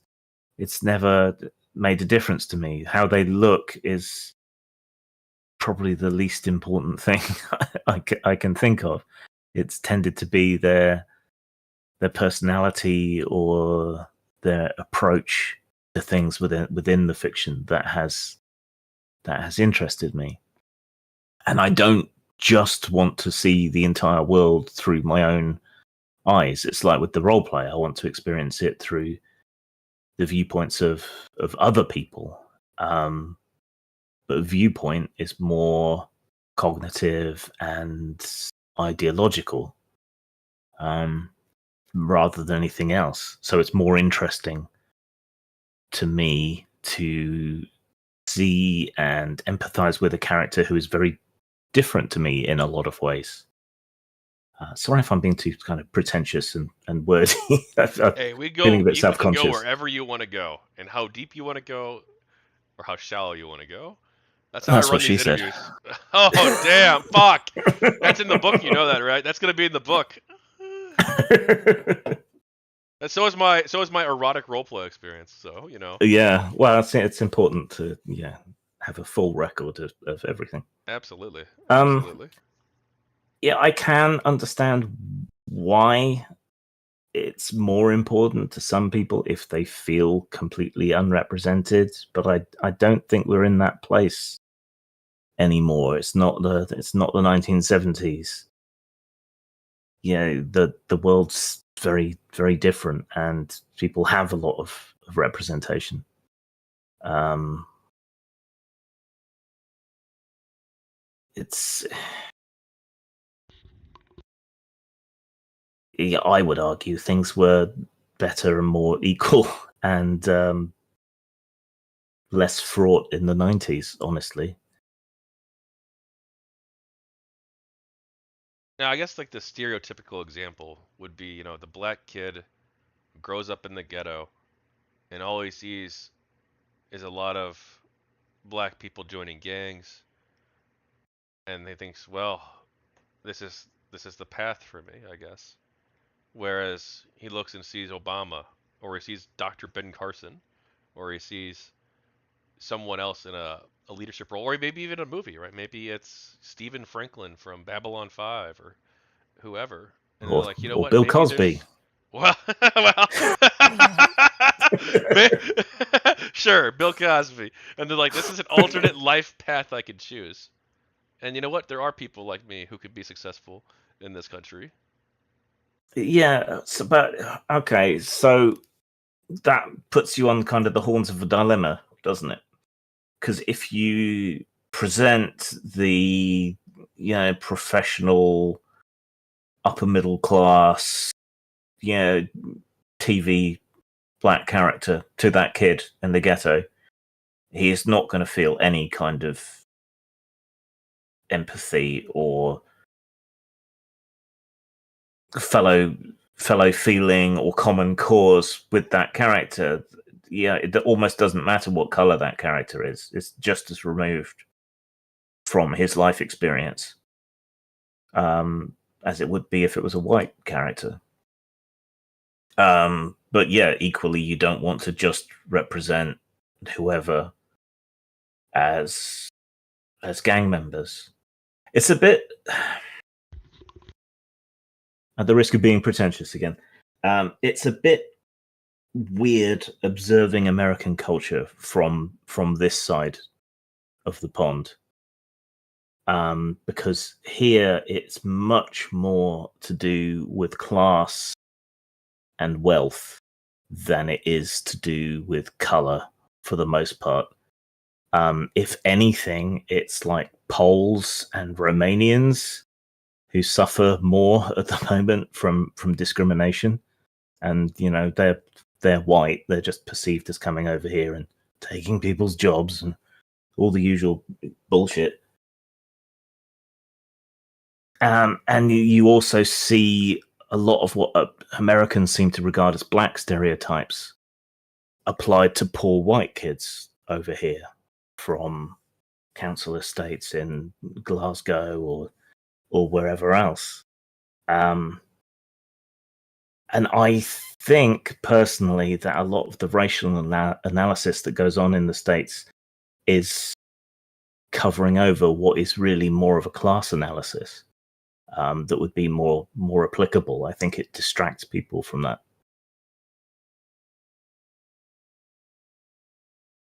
It's never made a difference to me. How they look is probably the least important thing I can think of. It's tended to be their personality or their approach to things within the fiction that has interested me. And I don't just want to see the entire world through my own eyes. It's like with the role play, I want to experience it through the viewpoints of other people. But viewpoint is more cognitive and ideological rather than anything else. So it's more interesting to me to see and empathize with a character who is very different to me in a lot of ways. Sorry if I'm being too kind of pretentious and wordy. I'm Hey, feeling a bit you get to go self-conscious. wherever you want to go, and how deep you want to go, or how shallow you want to go. That's how I That's run what she these said. interviews. Oh, damn, fuck. That's in the book, you know that, right? That's gonna be in the book. And so is my erotic roleplay experience. So Yeah, well, it's important to have a full record of everything. Absolutely, Um, absolutely. yeah, I can understand why it's more important to some people if they feel completely unrepresented, but I don't think we're in that place anymore. It's not the 1970s. The world's very, very different, and people have a lot of representation. It's I would argue things were better and more equal and less fraught in the 90s, honestly. Now, I guess like the stereotypical example would be, the black kid grows up in the ghetto, and all he sees is a lot of black people joining gangs, and he thinks, well, this is the path for me, I guess. Whereas he looks and sees Obama, or he sees Dr. Ben Carson, or he sees someone else in a leadership role, or maybe even a movie, right? Maybe it's Stephen Franklin from Babylon 5 or whoever. And they're like, you know Or what? Bill Maybe Cosby. there's well, well. Sure, Bill Cosby. And they're like, this is an alternate life path I could choose. And you know what? There are people like me who could be successful in this country. Yeah, but okay, so that puts you on kind of the horns of a dilemma, doesn't it? Because if you present the professional upper middle class TV black character to that kid in the ghetto, he is not going to feel any kind of empathy or fellow feeling or common cause with that character. Yeah, it almost doesn't matter what color that character is. It's just as removed from his life experience as it would be if it was a white character. But yeah, equally, you don't want to just represent whoever as gang members. It's a bit at the risk of being pretentious again. It's a bit weird observing American culture from this side of the pond. Because here it's much more to do with class and wealth than it is to do with color for the most part. If anything, it's like Poles and Romanians who suffer more at the moment from discrimination, and they're white. They're just perceived as coming over here and taking people's jobs and all the usual bullshit. And you also see a lot of what Americans seem to regard as black stereotypes applied to poor white kids over here from council estates in Glasgow or wherever else. And I think personally that a lot of the racial analysis that goes on in the States is covering over what is really more of a class analysis that would be more applicable. I think it distracts people from that.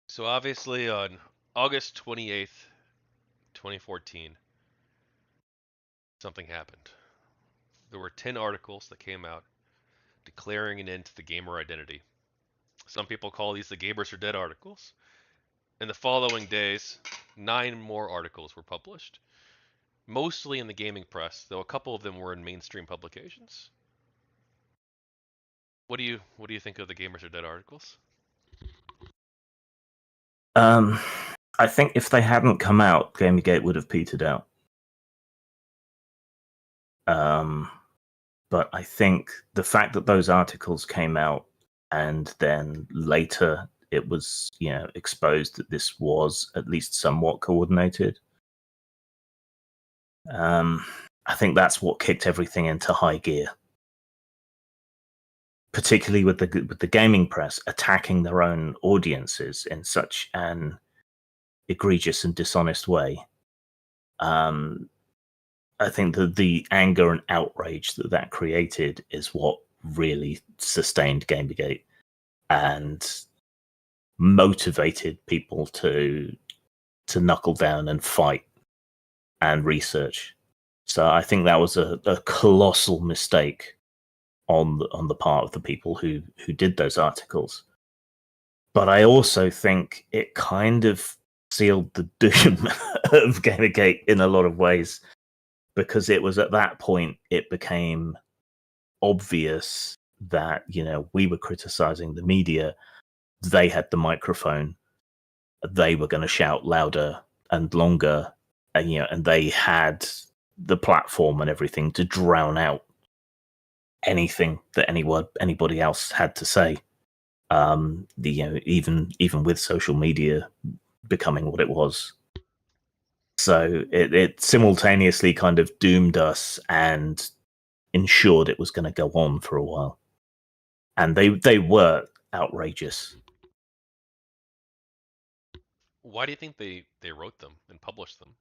So obviously on August 28th, 2014, something happened. There were 10 articles that came out declaring an end to the gamer identity. Some people call these the Gamers Are Dead articles. In the following days, 9 more articles were published, mostly in the gaming press, though a couple of them were in mainstream publications. What do you think of the Gamers Are Dead articles? I think if they hadn't come out, GamerGate would have petered out. But I think the fact that those articles came out and then later it was, exposed that this was at least somewhat coordinated. I think that's what kicked everything into high gear, particularly with the gaming press attacking their own audiences in such an egregious and dishonest way. I think that the anger and outrage that created is what really sustained GamerGate and motivated people to knuckle down and fight and research. So I think that was a colossal mistake on the part of the people who did those articles. But I also think it kind of sealed the doom of GamerGate in a lot of ways, because it was at that point it became obvious that we were criticizing the media. They had the microphone. They were going to shout louder and longer, and they had the platform and everything to drown out anything that anybody else had to say. Even with social media becoming what it was. So it simultaneously kind of doomed us and ensured it was going to go on for a while. And they were outrageous. Why do you think they wrote them and published them?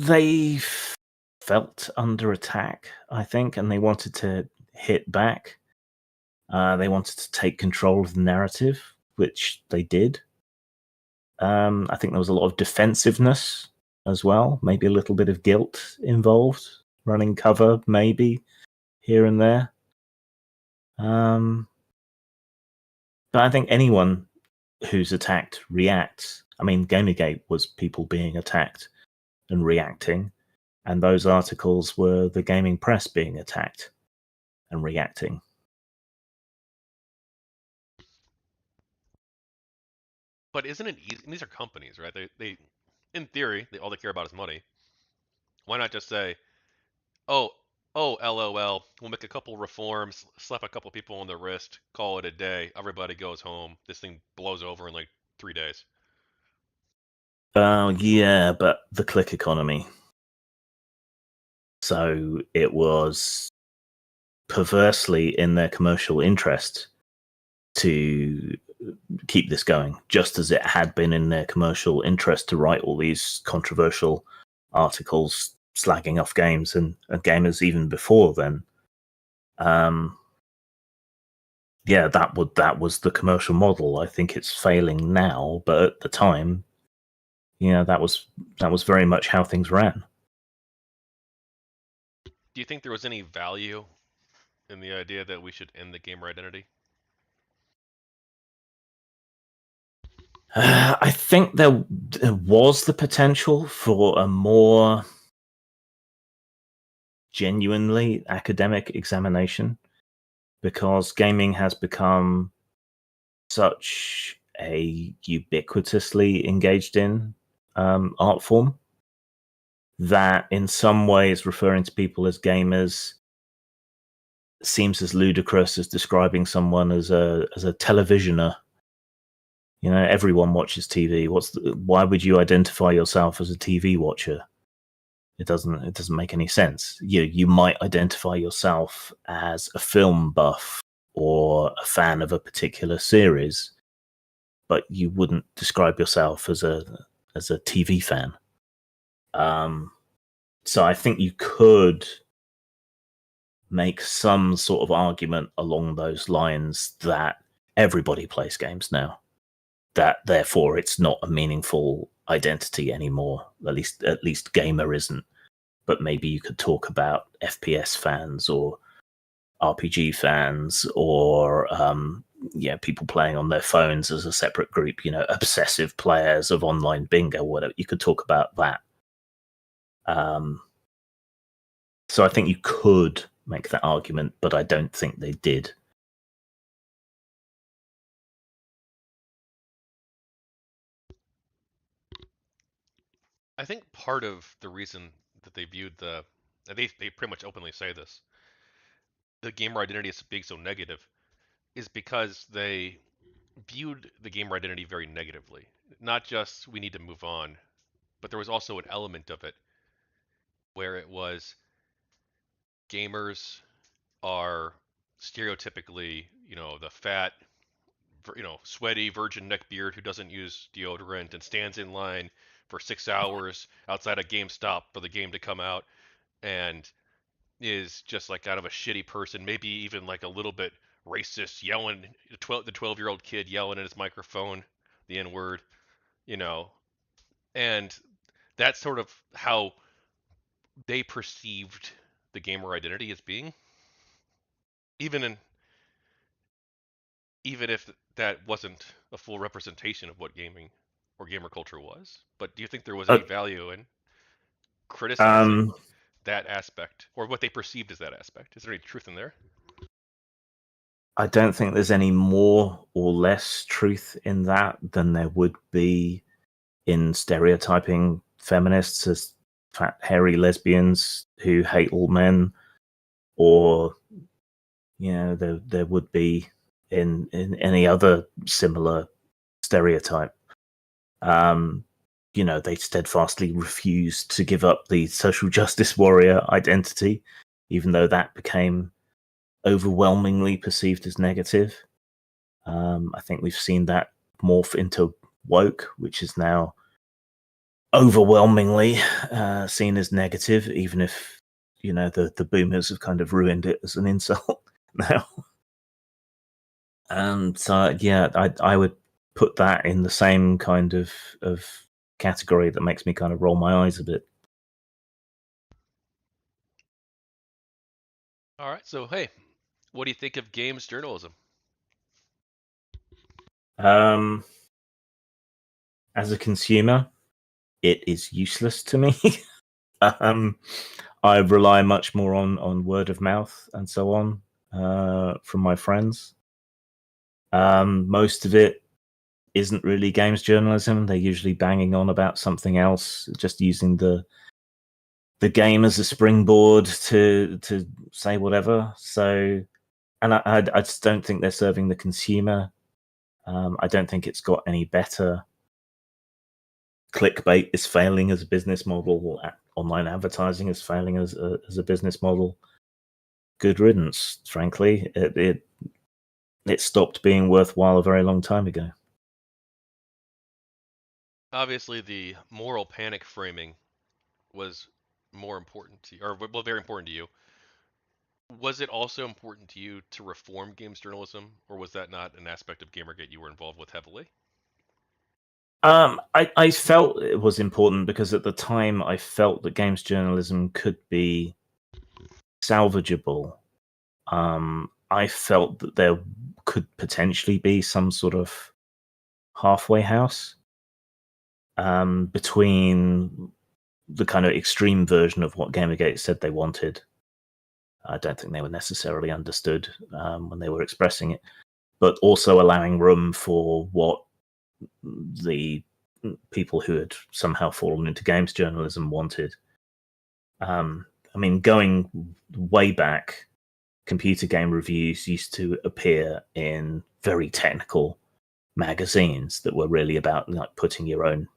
They felt under attack, I think, and they wanted to hit back. They wanted to take control of the narrative, which they did. I think there was a lot of defensiveness as well, maybe a little bit of guilt involved, running cover maybe here and there. But I think anyone who's attacked reacts. I mean, GamerGate was people being attacked and reacting, and those articles were the gaming press being attacked and reacting. But isn't it easy? These are companies, right? They in theory, all they care about is money. Why not just say, oh, oh, LOL, we'll make a couple reforms, slap a couple people on the wrist, call it a day, everybody goes home, this thing blows over in like 3 days. Yeah, but the click economy. So it was perversely in their commercial interest to keep this going, just as it had been in their commercial interest to write all these controversial articles slagging off games and gamers even before then. Yeah, that was the commercial model. I think it's failing now, but at the time, that was very much how things ran. Do you think there was any value in the idea that we should end the gamer identity? I think there was the potential for a more genuinely academic examination, because gaming has become such a ubiquitously engaged in art form that in some ways referring to people as gamers seems as ludicrous as describing someone as a televisioner. Everyone watches TV. Why would you identify yourself as a TV watcher? It doesn't make any sense. You might identify yourself as a film buff or a fan of a particular series, but you wouldn't describe yourself as a TV fan. So I think you could make some sort of argument along those lines that everybody plays games now, that therefore it's not a meaningful identity anymore. At least gamer isn't. But maybe you could talk about FPS fans or RPG fans or people playing on their phones as a separate group, obsessive players of online bingo, whatever. You could talk about that. So I think you could make that argument, but I don't think they did. I think part of the reason that they viewed they pretty much openly say this, the gamer identity as being so negative, is because they viewed the gamer identity very negatively. Not just we need to move on, but there was also an element of it where it was gamers are stereotypically, the fat, sweaty virgin neckbeard who doesn't use deodorant and stands in line for 6 hours outside a GameStop for the game to come out and is just like kind of a shitty person, maybe even like a little bit racist, yelling the 12-year-old kid yelling at his microphone the N word, you know, and that's sort of how they perceived the gamer identity as being, even in even if that wasn't a full representation of what gaming or gamer culture was. But do you think there was any Uh, value in criticizing um, that aspect or what they perceived as that aspect? Is there any truth in there? I don't think there's any more or less truth in that than there would be in stereotyping feminists as fat, hairy lesbians who hate all men, or there would be in any other similar stereotype. They steadfastly refused to give up the social justice warrior identity, even though that became overwhelmingly perceived as negative. I think we've seen that morph into woke, which is now overwhelmingly seen as negative, even if the boomers have kind of ruined it as an insult now. And yeah, I would put that in the same kind of category that makes me kind of roll my eyes a bit. All right, so hey, what do you think of games journalism? Um, as a consumer, it is useless to me. um, I rely much more on word of mouth and so on from my friends. Most of it isn't really games journalism. They're usually banging on about something else, just using the game as a springboard to say whatever. So, and I just don't think they're serving the consumer. I don't think it's got any better. Clickbait is failing as a business model. Online advertising is failing as a business model. Good riddance, frankly. It stopped being worthwhile a very long time ago. Obviously, the moral panic framing was more important to you, or well, very important to you. Was it also important to you to reform games journalism, or was that not an aspect of Gamergate you were involved with heavily? I felt it was important because at the time I felt that games journalism could be salvageable. I felt that there could potentially be some sort of halfway house between the kind of extreme version of what Gamergate said they wanted. I don't think they were necessarily understood when they were expressing it, but also allowing room for what the people who had somehow fallen into games journalism wanted. I mean, going way back, computer game reviews used to appear in very technical magazines that were really about like putting your own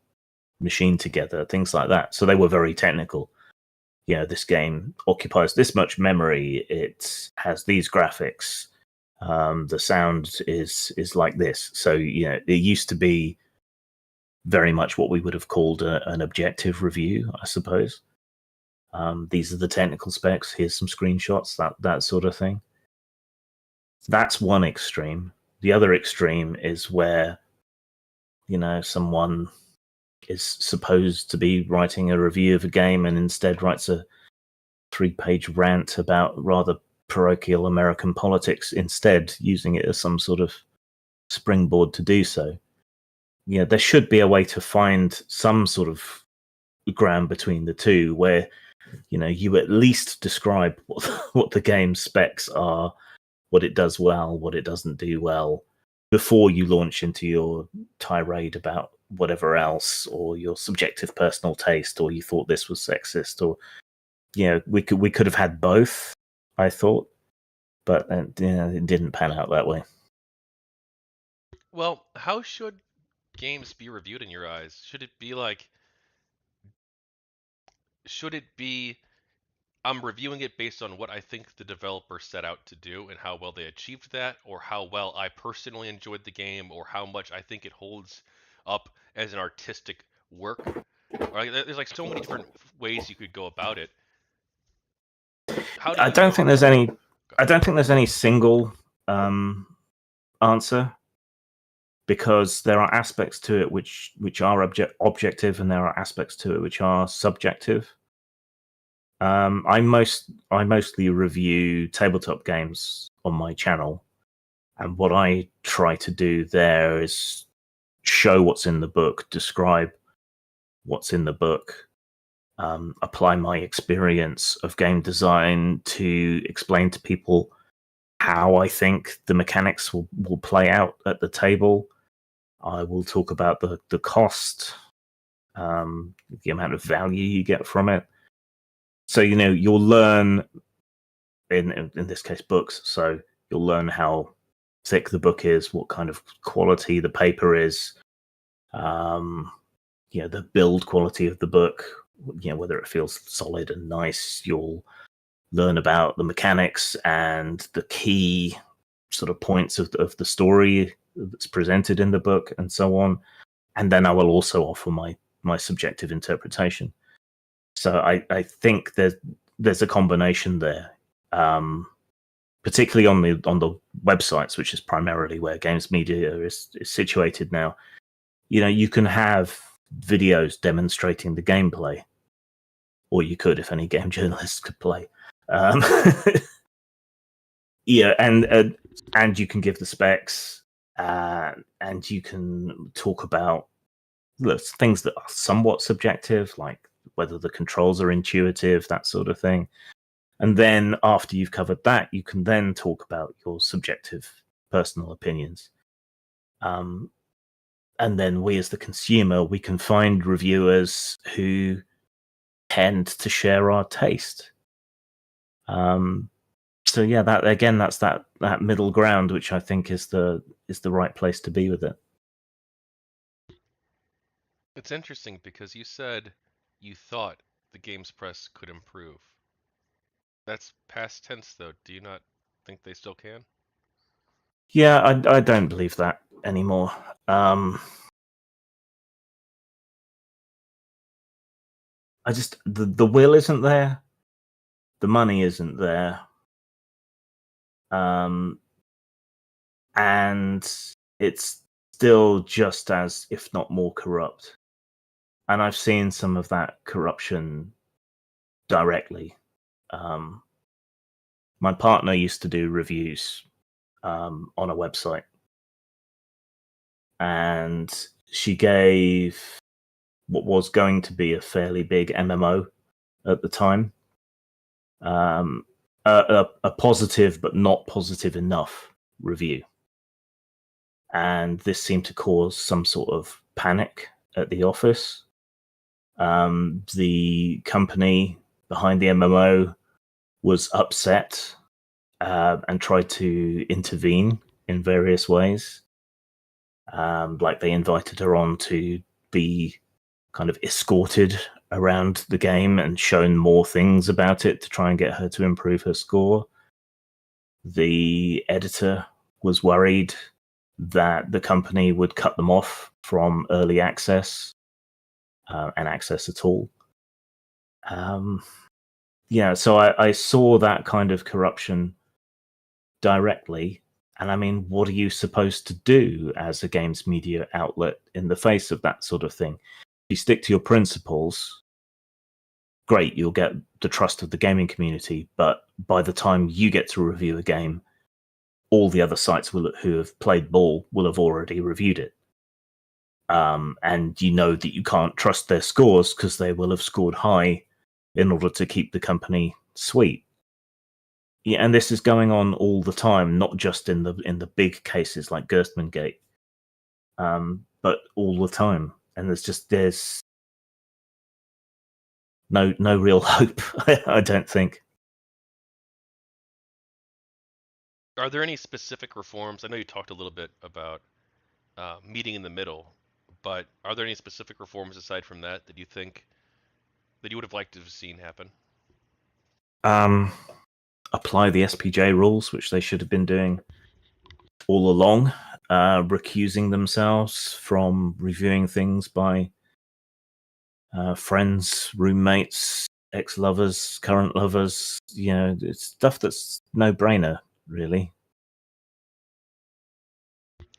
machine together, things like that. So they were very technical. You know, this game occupies this much memory. It has these graphics. The sound is like this. So you know, it used to be very much what we would have called an objective review, I suppose. These are the technical specs. Here's some screenshots. That sort of thing. That's one extreme. The other extreme is where someone is supposed to be writing a review of a game and instead writes a 3-page rant about rather parochial American politics instead, using it as some sort of springboard to do so. Yeah, there should be a way to find some sort of ground between the two where you at least describe what the game's specs are, what it does well, what it doesn't do well, before you launch into your tirade about whatever else, or your subjective personal taste, or you thought this was sexist, or we could have had both, I thought, but it didn't pan out that way. Well, how should games be reviewed in your eyes? Should it be I'm reviewing it based on what I think the developer set out to do and how well they achieved that, or how well I personally enjoyed the game, or how much I think it holds up as an artistic work? Or there's like so many different ways you could go about it. How do I you don't go? think there's any. Okay. I don't think there's any single answer, because there are aspects to it which are objective, and there are aspects to it which are subjective. I mostly review tabletop games on my channel, and what I try to do there is show what's in the book, describe what's in the book, apply my experience of game design to explain to people how I think the mechanics will play out at the table. I will talk about the cost, the amount of value you get from it. So you'll learn in this case books. So you'll learn how thick the book is, what kind of quality the paper is, the build quality of the book, whether it feels solid and nice. You'll learn about the mechanics and the key sort of points of the story that's presented in the book, and so on. And then I will also offer my subjective interpretation. So I think there's a combination there. particularly on the websites, which is primarily where games media is situated now. You can have videos demonstrating the gameplay, or you could, if any game journalists could play. Um, and you can give the specs, and you can talk about things that are somewhat subjective, like whether the controls are intuitive, that sort of thing. And then after you've covered that, you can then talk about your subjective personal opinions. And then we as the consumer, we can find reviewers who tend to share our taste. So yeah, that's that middle ground, which I think is the right place to be with it. It's interesting because you said you thought the games press could improve. That's past tense, though. Do you not think they still can? Yeah, I don't believe that anymore. I just the will isn't there, the money isn't there, and it's still just as, if not more, corrupt. And I've seen some of that corruption directly. My partner used to do reviews on a website, and she gave what was going to be a fairly big MMO at the time a positive but not positive enough review. And this seemed to cause some sort of panic at the office. The company behind the MMO was upset and tried to intervene in various ways. Like they invited her on to be kind of escorted around the game and shown more things about it to try and get her to improve her score. The editor was worried that the company would cut them off from early access and access at all. So I saw that kind of corruption directly. And I mean, what are you supposed to do as a games media outlet in the face of that sort of thing? If you stick to your principles, great, you'll get the trust of the gaming community. But by the time you get to review a game, all the other sites who have played ball will have already reviewed it. And you know that you can't trust their scores because they will have scored high in order to keep the company sweet. Yeah, and this is going on all the time, not just in the big cases like GameGate, but all the time. And there's no real hope, I don't think. Are there any specific reforms? I know you talked a little bit about meeting in the middle, but are there any specific reforms aside from that that you think that you would have liked to have seen happen? Apply the SPJ rules, which they should have been doing all along, recusing themselves from reviewing things by friends, roommates, ex-lovers, current lovers. It's stuff that's no-brainer, really.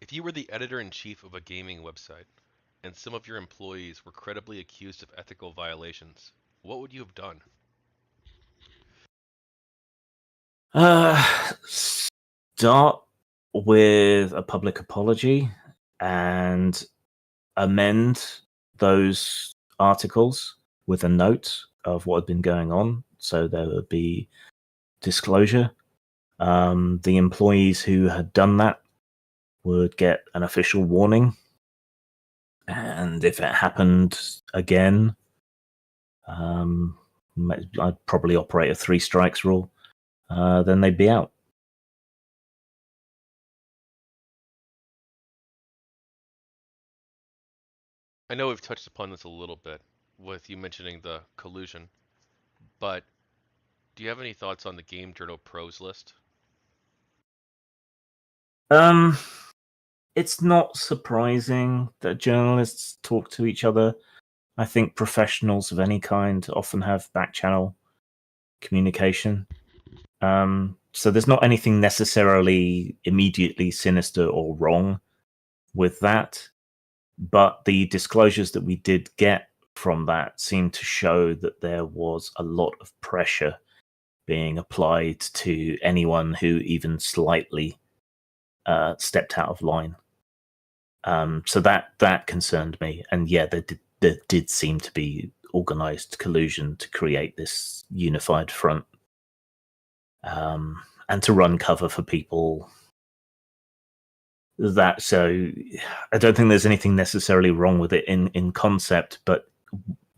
If you were the editor-in-chief of a gaming website and some of your employees were credibly accused of ethical violations, what would you have done? Start with a public apology and amend those articles with a note of what had been going on, so there would be disclosure. The employees who had done that would get an official warning, and if it happened again, I'd probably operate a 3 strikes rule. Then they'd be out. I know we've touched upon this a little bit with you mentioning the collusion, but do you have any thoughts on the Game Journal Pros list? It's not surprising that journalists talk to each other. I think professionals of any kind often have back channel communication. So there's not anything necessarily immediately sinister or wrong with that, but the disclosures that we did get from that seemed to show that there was a lot of pressure being applied to anyone who even slightly stepped out of line. So that concerned me, and yeah, there did seem to be organized collusion to create this unified front, and to run cover for people. So I don't think there's anything necessarily wrong with it in concept, but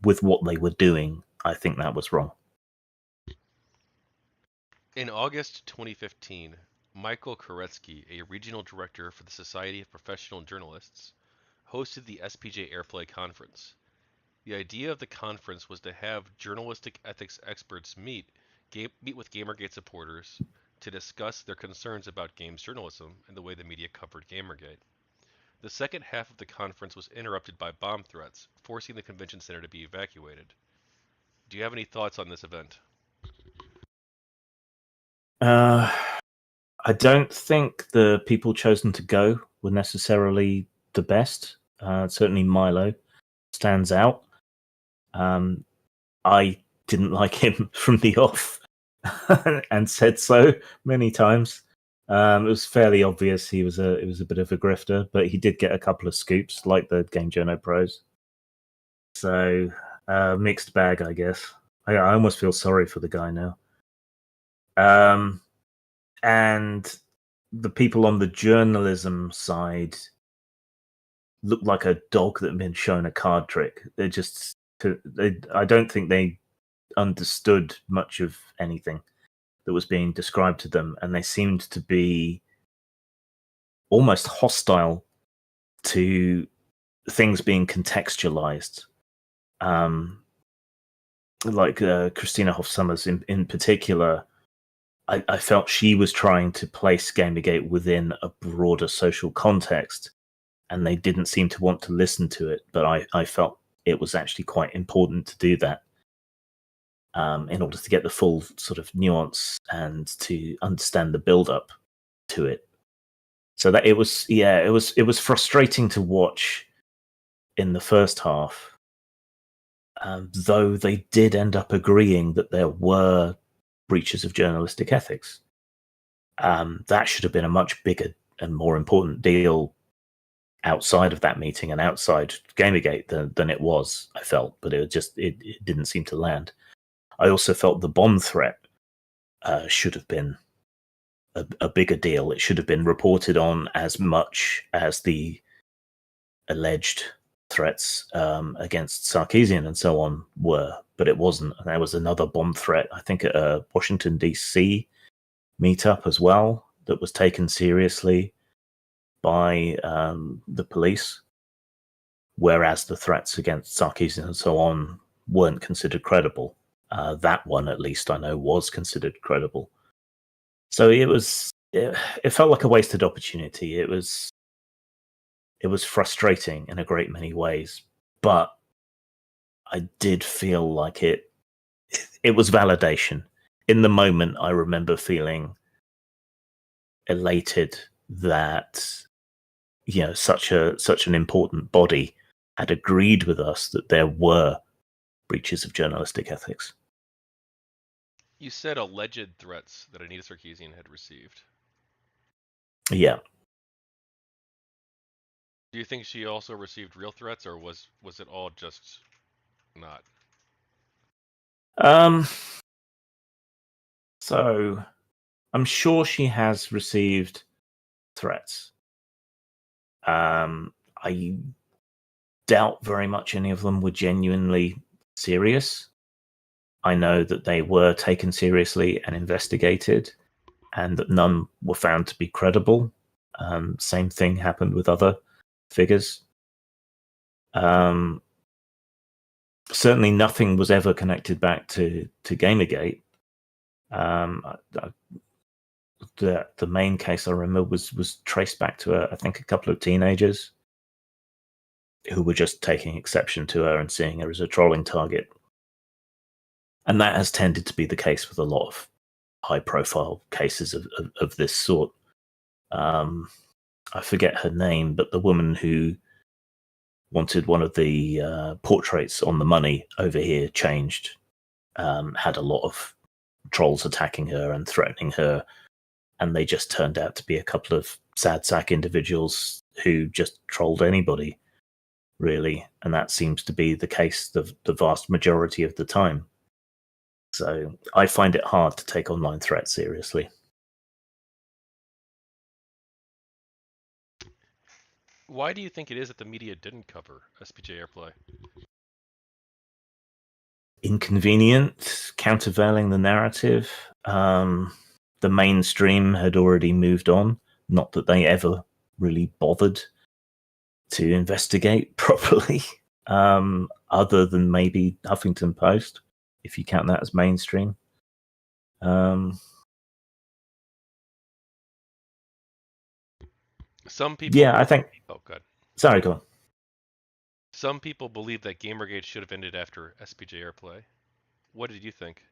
with what they were doing, I think that was wrong. In August 2015, Michael Koretsky, a regional director for the Society of Professional Journalists, hosted the SPJ Airplay conference. The idea of the conference was to have journalistic ethics experts meet with Gamergate supporters to discuss their concerns about games journalism and the way the media covered Gamergate. The second half of the conference was interrupted by bomb threats, forcing the convention center to be evacuated. Do you have any thoughts on this event? I don't think the people chosen to go were necessarily the best. Certainly, Milo stands out. I didn't like him from the off, and said so many times. It was fairly obvious he was a bit of a grifter, but he did get a couple of scoops, like the Game Journo pros. So mixed bag, I guess. I almost feel sorry for the guy now. And the people on the journalism side looked like a dog that had been shown a card trick. I don't think they understood much of anything that was being described to them, and they seemed to be almost hostile to things being contextualized. Like Christina Hoff Summers in particular, I felt she was trying to place Gamergate within a broader social context, and they didn't seem to want to listen to it. But I felt it was actually quite important to do that, in order to get the full sort of nuance and to understand the build-up to it. So that it was frustrating to watch in the first half, though they did end up agreeing that there were breaches of journalistic ethics. That should have been a much bigger and more important deal outside of that meeting and outside Gamergate than it was, I felt, but it didn't seem to land. I also felt the bomb threat should have been a bigger deal. It should have been reported on as much as the alleged threats against Sarkeesian and so on were, but it wasn't. And there was another bomb threat, I think, at a Washington, D.C. meetup as well, that was taken seriously by the police, whereas the threats against Sarkeesian and so on weren't considered credible. That one, at least I know, was considered credible. So it felt like a wasted opportunity. It was frustrating in a great many ways, but I did feel like it was validation. In the moment, I remember feeling elated that such an important body had agreed with us that there were breaches of journalistic ethics. You said alleged threats that Anita Sarkeesian had received. Yeah. Do you think she also received real threats, or was it all just not? So I'm sure she has received threats. I doubt very much any of them were genuinely serious. I know that they were taken seriously and investigated, and that none were found to be credible. Same thing happened with other figures. Certainly nothing was ever connected back to Gamergate. The main case I remember was traced back to I think a couple of teenagers who were just taking exception to her and seeing her as a trolling target. And that has tended to be the case with a lot of high-profile cases of this sort. I forget her name, but the woman who wanted one of the portraits on the money over here changed had a lot of trolls attacking her and threatening her, and they just turned out to be a couple of sad sack individuals who just trolled anybody, really. And that seems to be the case the vast majority of the time. So I find it hard to take online threats seriously. Why do you think it is that the media didn't cover SPJ Airplay? Inconvenient, countervailing the narrative. The mainstream had already moved on. Not that they ever really bothered to investigate properly, other than maybe Huffington Post, if you count that as mainstream. Some people. Yeah, I think. Oh, good. Sorry, go on. Some people believe that GamerGate should have ended after SPJ Airplay. What did you think?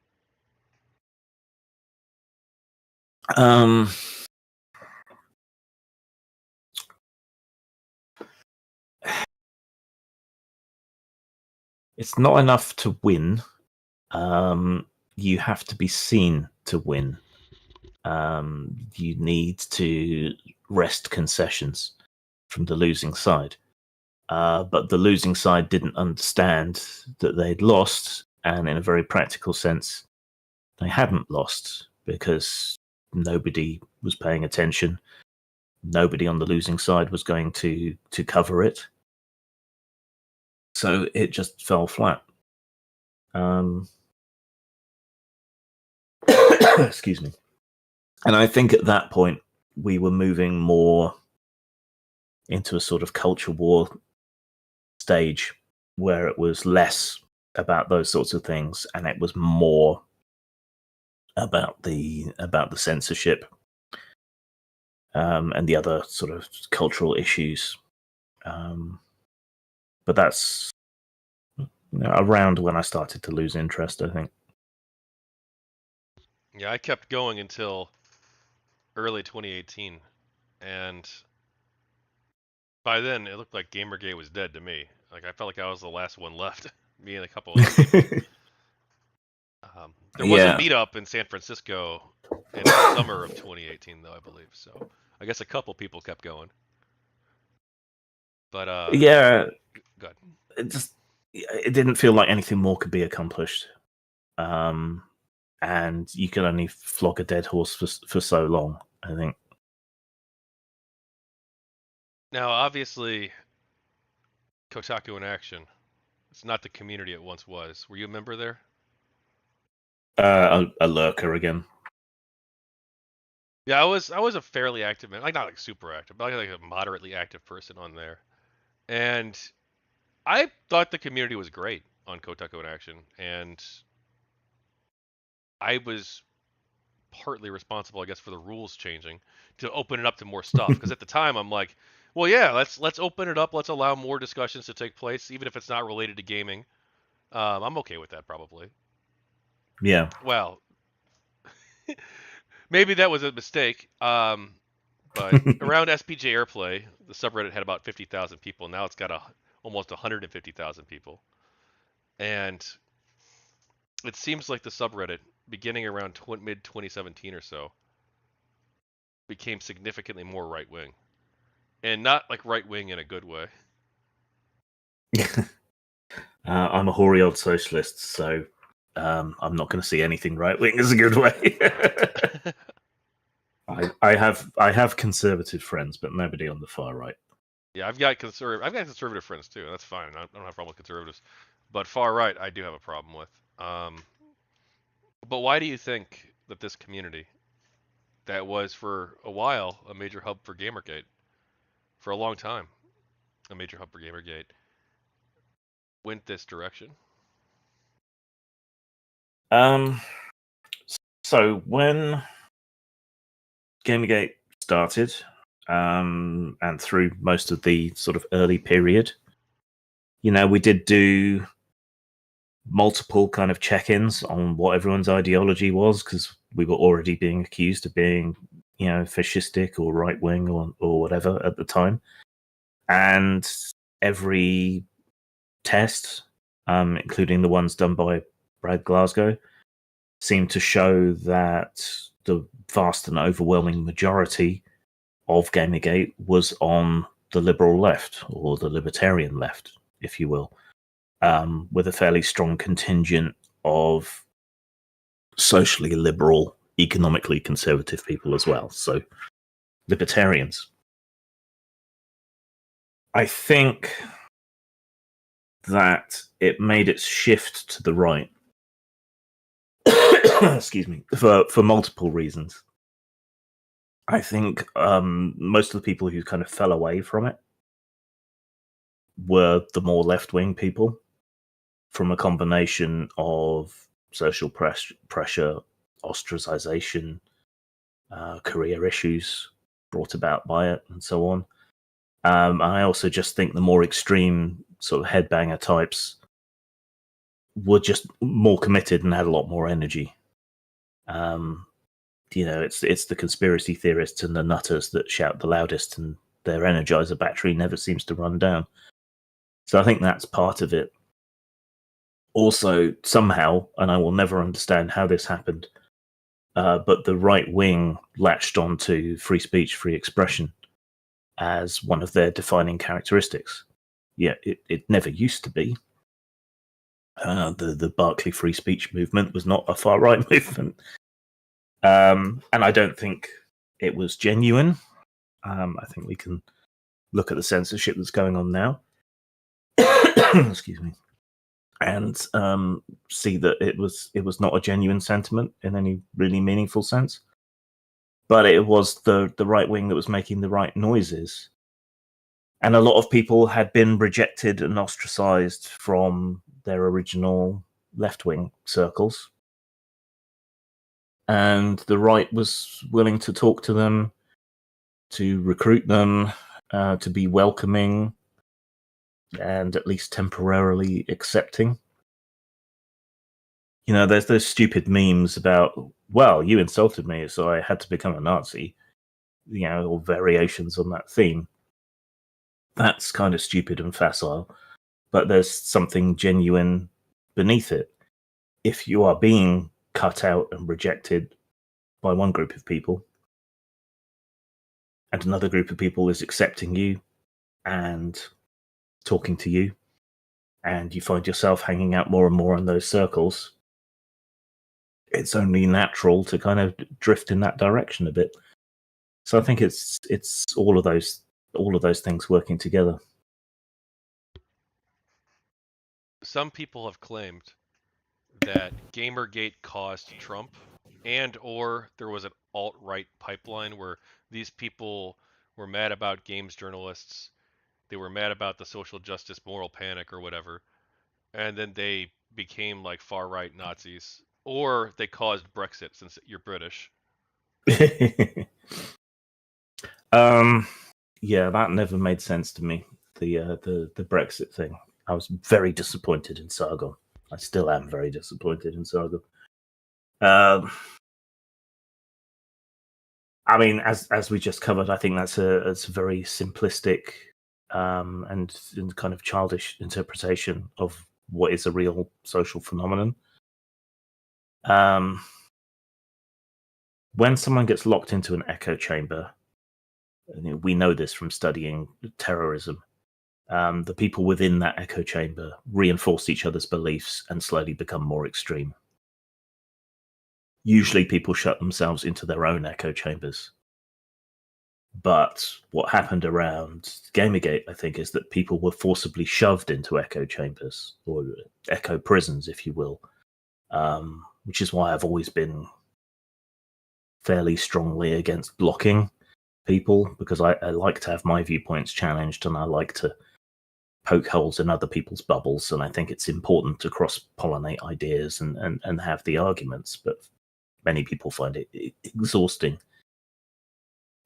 It's not enough to win. You have to be seen to win. You need to wrest concessions from the losing side. But the losing side didn't understand that they'd lost, and in a very practical sense, they hadn't lost because nobody was paying attention. Nobody on the losing side was going to cover it. So it just fell flat. Excuse me. And I think at that point, we were moving more into a sort of culture war stage where it was less about those sorts of things and it was more about the censorship and the other sort of cultural issues. But that's around when I started to lose interest, I think. Yeah, I kept going until early 2018, and by then it looked like GamerGate was dead to me. Like I felt like I was the last one left, me and a couple other people. There was a meetup in San Francisco in the summer of 2018, though, I believe. So I guess a couple people kept going. But yeah, good. It didn't feel like anything more could be accomplished. And you can only flog a dead horse for so long, I think. Now, obviously, Kotaku in action. It's not the community it once was. Were you a member there? A lurker again. Yeah, I was a fairly active man. Like not like super active, but like a moderately active person on there. And I thought the community was great on Kotaku in action, and I was partly responsible, I guess, for the rules changing to open it up to more stuff. Because at the time, I'm like, well, yeah, let's open it up. Let's allow more discussions to take place, even if it's not related to gaming. I'm okay with that, probably. Yeah. Well, maybe that was a mistake. But around SPJ Airplay, the subreddit had about 50,000 people. Now it's got almost 150,000 people. And it seems like the subreddit, beginning around mid 2017 or so, became significantly more right wing, and not like right wing in a good way. I'm a hoary old socialist, so I'm not going to see anything right wing as a good way. I have conservative friends, but nobody on the far right. Yeah, I've got conservative friends too. That's fine. I don't have a problem with conservatives, but far right I do have a problem with. But why do you think that this community, that was for a while a major hub for GamerGate, for a long time, a major hub for GamerGate, went this direction? So when GamerGate started, and through most of the sort of early period, we did do multiple kind of check-ins on what everyone's ideology was, because we were already being accused of being, fascistic or right wing or whatever at the time. And every test, including the ones done by Brad Glasgow, seemed to show that the vast and overwhelming majority of Gamergate was on the liberal left, or the libertarian left, if you will, with a fairly strong contingent of socially liberal, economically conservative people as well. So, libertarians. I think that it made its shift to the right. Excuse me, for multiple reasons. I think most of the people who kind of fell away from it were the more left-wing people, from a combination of social pressure, ostracization, career issues brought about by it, and so on. I also just think the more extreme sort of headbanger types were just more committed and had a lot more energy. It's the conspiracy theorists and the nutters that shout the loudest, and their Energizer battery never seems to run down. So I think that's part of it. Also, somehow, and I will never understand how this happened, but the right wing latched onto free speech, free expression as one of their defining characteristics. Yeah, it never used to be. The Berkeley free speech movement was not a far right movement. And I don't think it was genuine. I think we can look at the censorship that's going on now. Excuse me. And see that it was not a genuine sentiment in any really meaningful sense. But it was the right wing that was making the right noises. And a lot of people had been rejected and ostracized from their original left-wing circles. And the right was willing to talk to them, to recruit them, to be welcoming, and at least temporarily accepting. There's those stupid memes about, well, you insulted me, so I had to become a Nazi, or variations on that theme. That's kind of stupid and facile, but there's something genuine beneath it. If you are being cut out and rejected by one group of people, and another group of people is accepting you and talking to you, and you find yourself hanging out more and more in those circles, it's only natural to kind of drift in that direction a bit. So I think it's all of those things working together. Some people have claimed that Gamergate caused Trump, and or there was an alt-right pipeline where these people were mad about games journalists, they were mad about the social justice moral panic or whatever, and then they became like far-right Nazis, or they caused Brexit since you're British. Yeah, that never made sense to me. The Brexit thing. I was very disappointed in Sargon. I still am very disappointed in Sargon. I mean, as we just covered, I think that's a very simplistic and kind of childish interpretation of what is a real social phenomenon. When someone gets locked into an echo chamber, we know this from studying terrorism. The people within that echo chamber reinforce each other's beliefs and slowly become more extreme. Usually people shut themselves into their own echo chambers. But what happened around Gamergate, I think, is that people were forcibly shoved into echo chambers, or echo prisons, if you will, which is why I've always been fairly strongly against blocking people, because I like to have my viewpoints challenged, and I like to poke holes in other people's bubbles, and I think it's important to cross-pollinate ideas and have the arguments, but many people find it exhausting.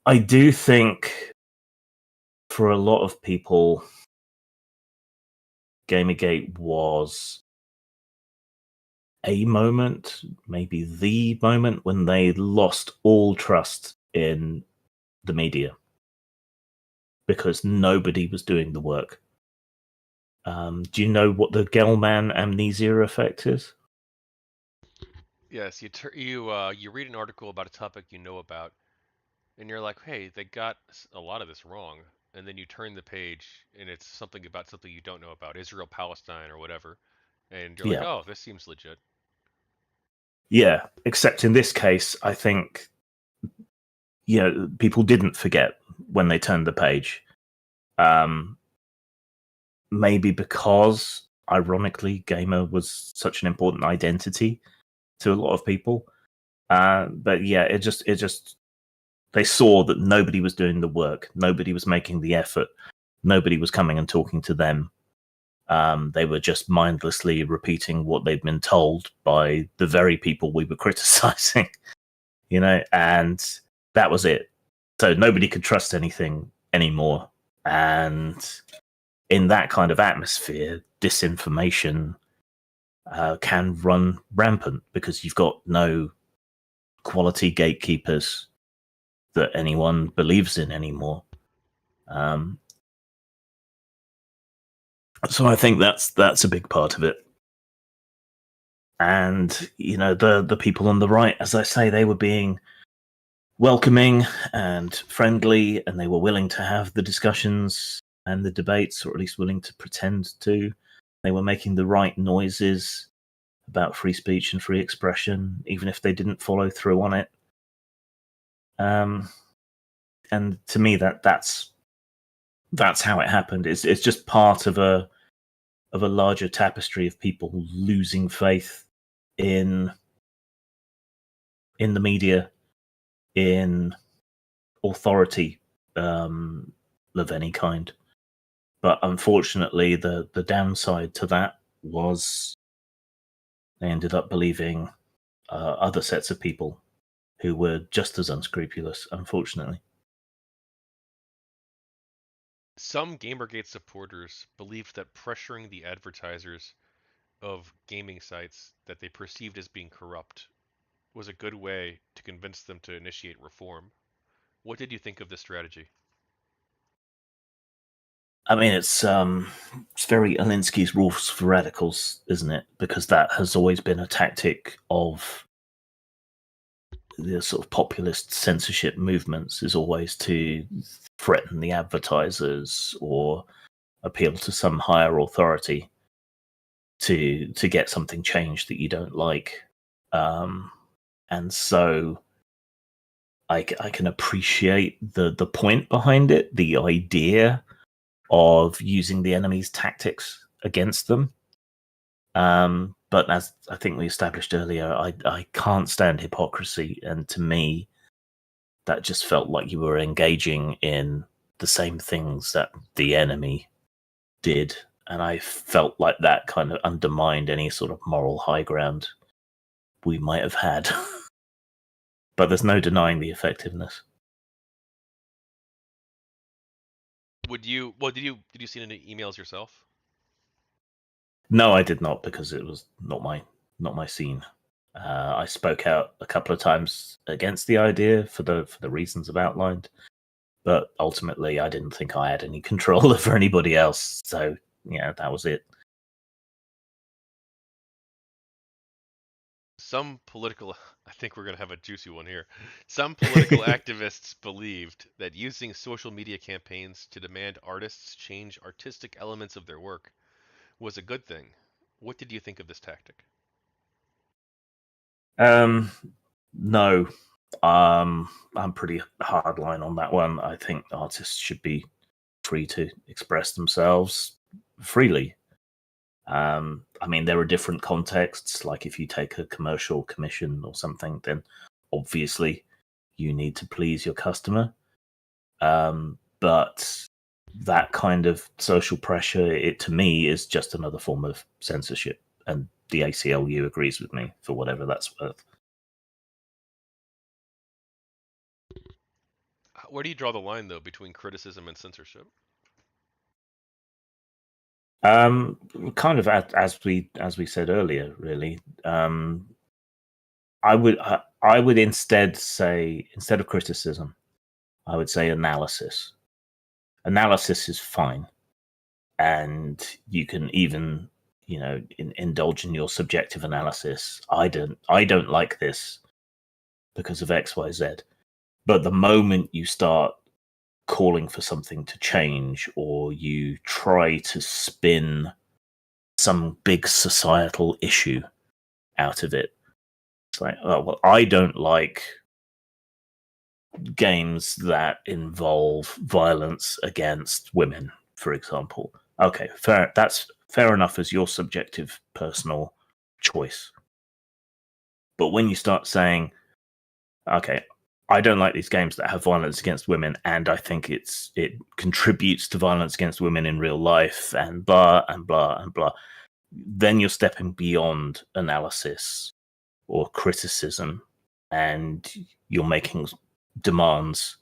I do think for a lot of people, Gamergate was a moment, maybe the moment when they lost all trust in the media because nobody was doing the work. Do you know what the Gelman amnesia effect is? Yes, you read an article about a topic you know about, and you're like, hey, they got a lot of this wrong, and then you turn the page, and it's something about something you don't know about, Israel, Palestine, or whatever, and you're like, Yeah. oh, this seems legit. Yeah, except in this case, I think people didn't forget when they turned the page. Um, Maybe because, ironically, gamer was such an important identity to a lot of people. But yeah, it just they saw that nobody was doing the work, nobody was making the effort, nobody was coming and talking to them. They were just mindlessly repeating what they'd been told by the very people we were criticizing, and that was it. So nobody could trust anything anymore. And in that kind of atmosphere, disinformation can run rampant because you've got no quality gatekeepers that anyone believes in anymore. Um, so I think that's a big part of it. And the people on the right, as I say, they were being welcoming and friendly, and they were willing to have the discussions and the debates, or at least willing to pretend to. They were making the right noises about free speech and free expression, even if they didn't follow through on it. And to me, that's how it happened. It's just part of a larger tapestry of people losing faith in the media, in authority of any kind. But unfortunately, the downside to that was they ended up believing other sets of people who were just as unscrupulous, unfortunately. Some Gamergate supporters believed that pressuring the advertisers of gaming sites that they perceived as being corrupt was a good way to convince them to initiate reform. What did you think of this strategy? I mean, it's very Alinsky's rules for radicals, isn't it? Because that has always been a tactic of the sort of populist censorship movements, is always to threaten the advertisers or appeal to some higher authority to get something changed that you don't like. Um, and so I can appreciate the point behind it, the idea of using the enemy's tactics against them. But as I think we established earlier, I can't stand hypocrisy, and to me, that just felt like you were engaging in the same things that the enemy did, and I felt like that kind of undermined any sort of moral high ground we might have had. But there's no denying the effectiveness. Would you? Well, did you see any emails yourself? No, I did not, because it was not my scene. I spoke out a couple of times against the idea for the reasons I've outlined, but ultimately, I didn't think I had any control over anybody else. So yeah, that was it. Some political, I think we're going to have a juicy one here. Some political activists believed that using social media campaigns to demand artists change artistic elements of their work was a good thing. What did you think of this tactic? Um, no, I'm pretty hardline on that one. I think artists should be free to express themselves freely. I mean, there are different contexts. Like if you take a commercial commission or something, then obviously you need to please your customer. But that kind of social pressure, it to me is just another form of censorship. And the ACLU agrees with me for whatever that's worth. Where do you draw the line, though, between criticism and censorship? Kind of as we said earlier, really. I would instead say, instead of criticism, I would say analysis. Analysis is fine, and you can even indulge in your subjective analysis. I don't like this because of XYZ. But the moment you start calling for something to change, or you try to spin some big societal issue out of it, it's like, oh, well, I don't like games that involve violence against women, for example. Okay, fair. That's fair enough as your subjective personal choice. But when you start saying, okay, I don't like these games that have violence against women, and I think it contributes to violence against women in real life, and blah and blah and blah, then you're stepping beyond analysis or criticism, and you're making demands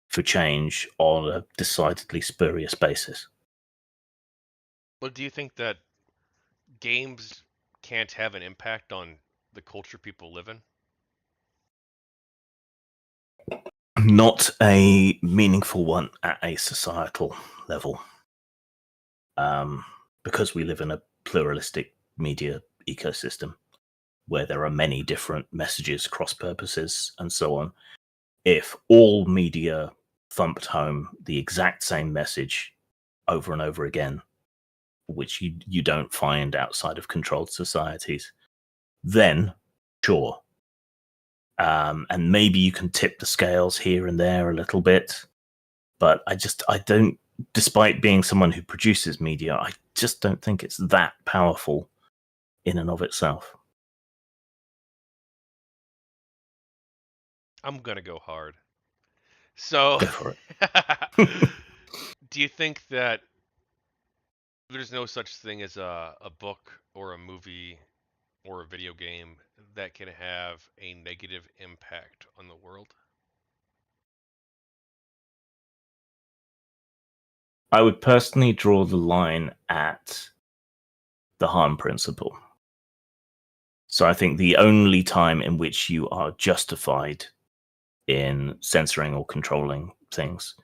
for change on a decidedly spurious basis. Well, do you think that games can't have an impact on the culture people live in? Not a meaningful one at a societal level. Because we live in a pluralistic media ecosystem where there are many different messages, cross purposes, and so on. If all media thumped home the exact same message over and over again, which you don't find outside of controlled societies, then sure. And maybe you can tip the scales here and there a little bit. But I don't, despite being someone who produces media, I just don't think it's that powerful in and of itself. I'm gonna go hard. So, Go for it. do you think that there's no such thing as a book or a movie or a video game that can have a negative impact on the world? I would personally draw the line at the harm principle. So I think the only time in which you are justified in censoring or controlling things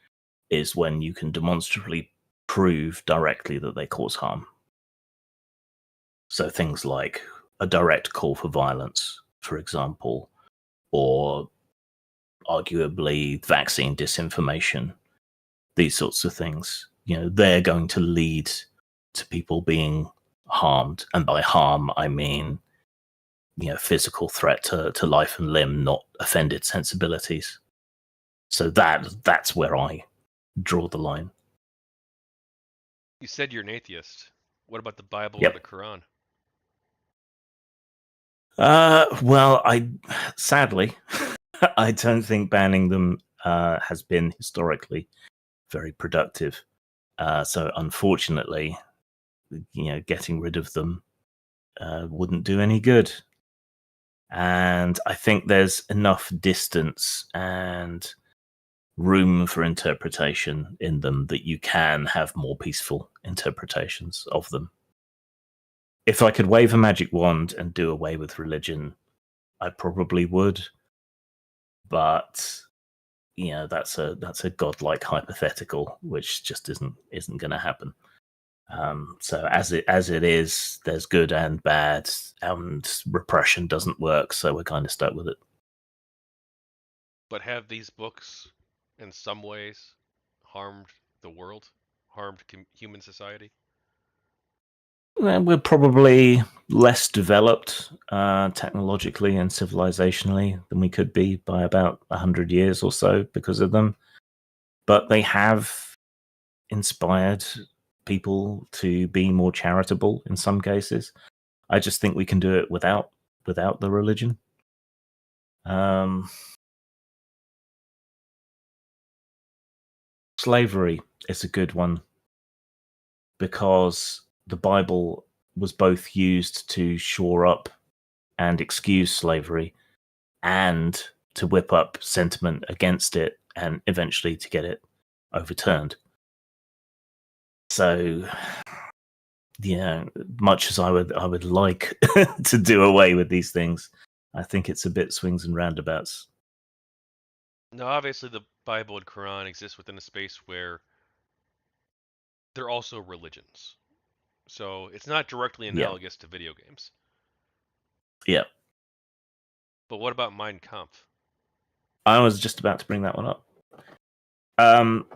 is when you can demonstrably prove directly that they cause harm. So things like a direct call for violence, for example, or arguably vaccine disinformation, these sorts of things, they're going to lead to people being harmed. And by harm, I mean, physical threat to life and limb, not offended sensibilities. So that's where I draw the line. You said you're an atheist. What about the Bible or the Yep. Quran? Well, I sadly, I don't think banning them has been historically very productive. So unfortunately, getting rid of them wouldn't do any good. And I think there's enough distance and room for interpretation in them that you can have more peaceful interpretations of them. If I could wave a magic wand and do away with religion, I probably would. But that's a godlike hypothetical, which just isn't going to happen. So as it is, there's good and bad, and repression doesn't work. So we're kind of stuck with it. But have these books, in some ways, harmed the world, harmed human society? We're probably less developed technologically and civilizationally than we could be by about 100 years or so because of them. But they have inspired people to be more charitable in some cases. I just think we can do it without the religion. Slavery is a good one because the Bible was both used to shore up and excuse slavery and to whip up sentiment against it and eventually to get it overturned. So yeah, much as I would like to do away with these things, I think it's a bit swings and roundabouts. Now, obviously, the Bible and Quran exist within a space where they're also religions, so it's not directly Yeah, analogous to video games. yeah. But what about Mein Kampf? I was just about to bring that one up. Um,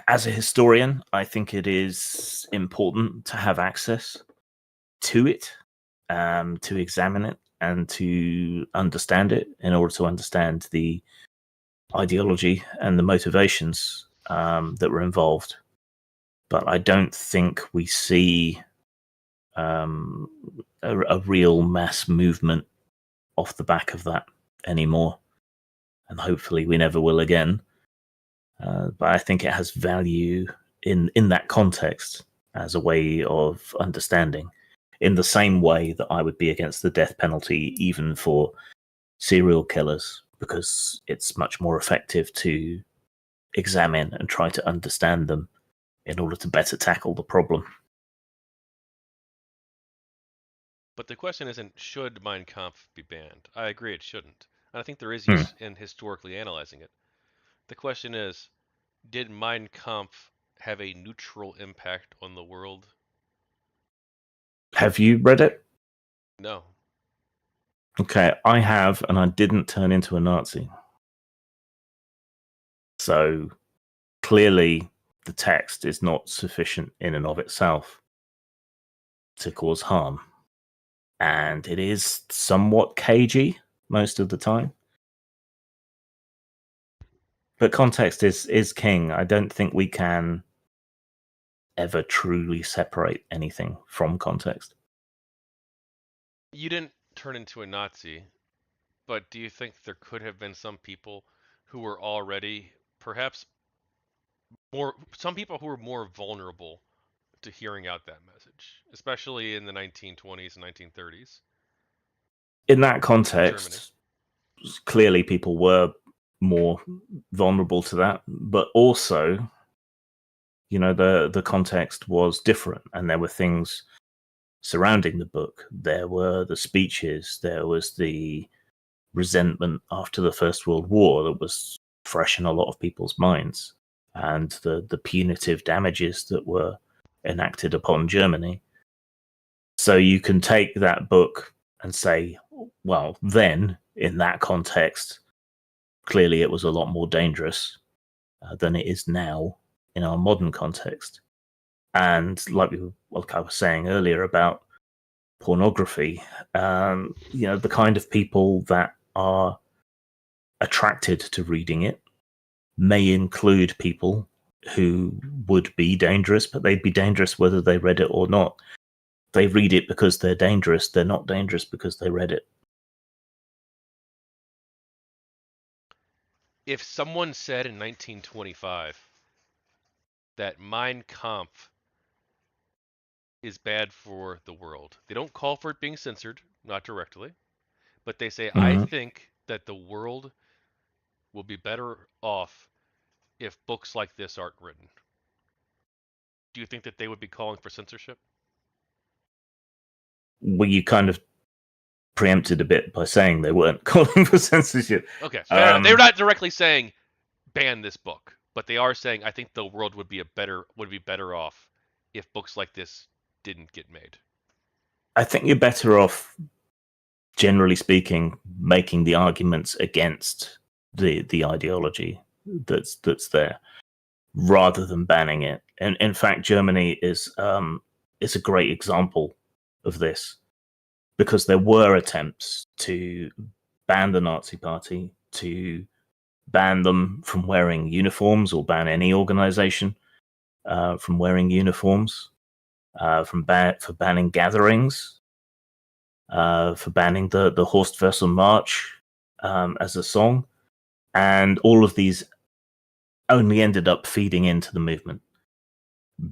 as a historian, I think it is important to have access to it, to examine it, and to understand it in order to understand the ideology and the motivations that were involved. But I don't think we see um, a real mass movement off the back of that anymore. And hopefully we never will again. But I think it has value in that context as a way of understanding. In the same way that I would be against the death penalty, even for serial killers, because it's much more effective to examine and try to understand them in order to better tackle the problem. But the question isn't should Mein Kampf be banned. I agree it shouldn't. And I think there is Hmm. use in historically analyzing it. The question is, did Mein Kampf have a neutral impact on the world? Have you read it? No. Okay, I have, and I didn't turn into a Nazi. So clearly, the text is not sufficient in and of itself to cause harm. And it is somewhat cagey most of the time. But context is king. I don't think we can ever truly separate anything from context. You didn't turn into a Nazi, but do you think there could have been some people who were already perhaps some people who were more vulnerable to hearing out that message, especially in the 1920s and 1930s In that in Germany? context, clearly people were more vulnerable to that, but also, the context was different, and there were things surrounding the book. There were the speeches, there was the resentment after the First World War that was fresh in a lot of people's minds, and the punitive damages that were enacted upon Germany. So you can take that book and say, well, then in that context, clearly it was a lot more dangerous than it is now in our modern context. And like I was saying earlier about pornography, the kind of people that are attracted to reading it may include people who would be dangerous, but they'd be dangerous whether they read it or not. They read it because they're dangerous. They're not dangerous because they read it. If someone said in 1925 that Mein Kampf is bad for the world, they don't call for it being censored, not directly, but they say, I Mm-hmm. think that the world will be better off if books like this aren't written. Do you think that they would be calling for censorship? Well, you kind of preempted a bit by saying they weren't calling for censorship. Okay, fair enough. They're Um, not directly saying ban this book, but they are saying I think the world would be better off if books like this didn't get made. I think you're better off, generally speaking, making the arguments against the ideology that's there, rather than banning it. And in fact, Germany is a great example of this, because there were attempts to ban the Nazi Party, to ban them from wearing uniforms, or ban any organization from wearing uniforms, for banning gatherings, for banning the Horstwessel March as a song, and all of these only ended up feeding into the movement,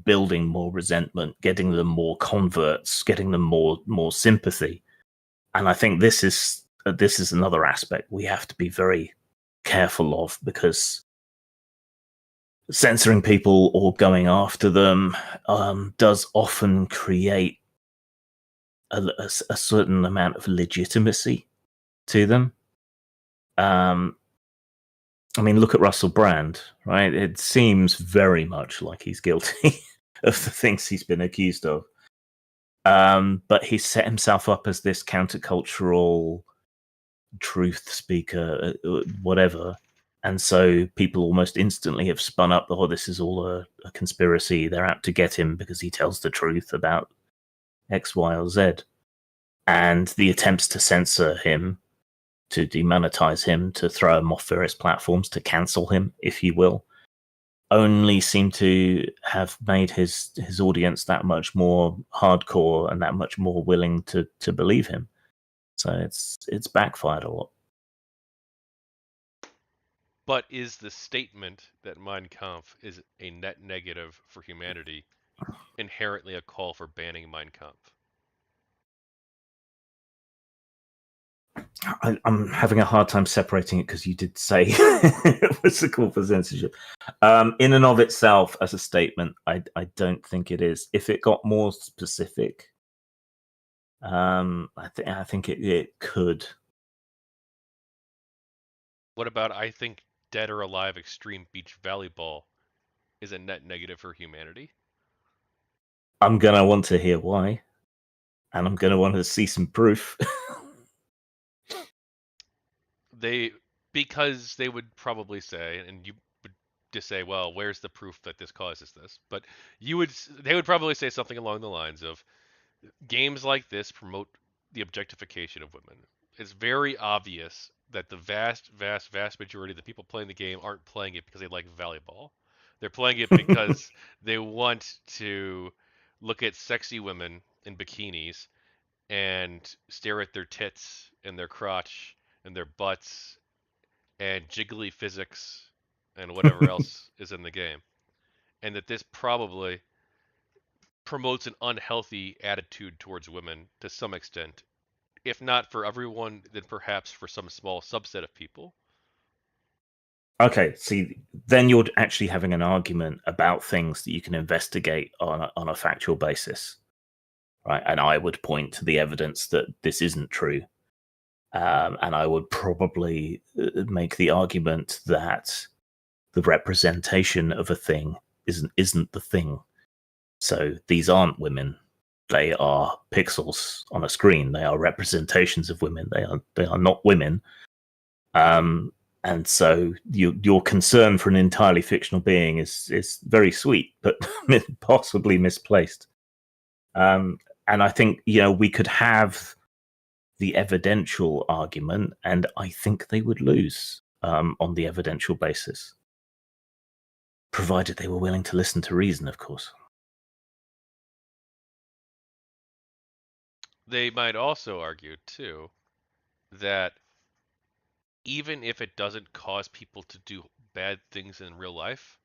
building more resentment, getting them more converts, getting them more sympathy. And I think this is another aspect we have to be very careful of, because censoring people or going after them does often create a certain amount of legitimacy to them. I mean, look at Russell Brand, right? It seems very much like he's guilty of the things he's been accused of. But he's set himself up as this countercultural truth speaker, whatever. And so people almost instantly have spun up, oh, this is all a conspiracy. They're out to get him because he tells the truth about X, Y, or Z. And the attempts to censor him, to demonetize him, to throw him off various platforms, to cancel him, if you will, only seem to have made his audience that much more hardcore and that much more willing to believe him. So it's backfired a lot. But is the statement that Mein Kampf is a net negative for humanity inherently a call for banning Mein Kampf? I'm having a hard time separating it because you did say it was a call for censorship. In and of itself, as a statement, I don't think it is. If it got more specific, I think it could. What about I think Dead or Alive Extreme Beach Volleyball is a net negative for humanity? I'm gonna want to hear why, and I'm gonna want to see some proof. They because they would probably say, and you would just say, well, where's the proof that this causes this? But they would probably say something along the lines of games like this promote the objectification of women. It's very obvious that the vast majority of the people playing the game aren't playing it because they like volleyball. They're playing it because they want to look at sexy women in bikinis and stare at their tits and their crotch and their butts and jiggly physics and whatever else is in the game. And that this probably promotes an unhealthy attitude towards women to some extent. If not for everyone, then perhaps for some small subset of people. Okay, see, then you're actually having an argument about things that you can investigate on a factual basis, right? And I would point to the evidence that this isn't true. And I would probably make the argument that the representation of a thing isn't the thing. So these aren't women; they are pixels on a screen. They are representations of women. They are not women. Um, and so your concern for an entirely fictional being is very sweet, but possibly misplaced. And I think we could have the evidential argument, and I think they would lose on the evidential basis, provided they were willing to listen to reason, of course. They might also argue, too, that even if it doesn't cause people to do bad things in real life,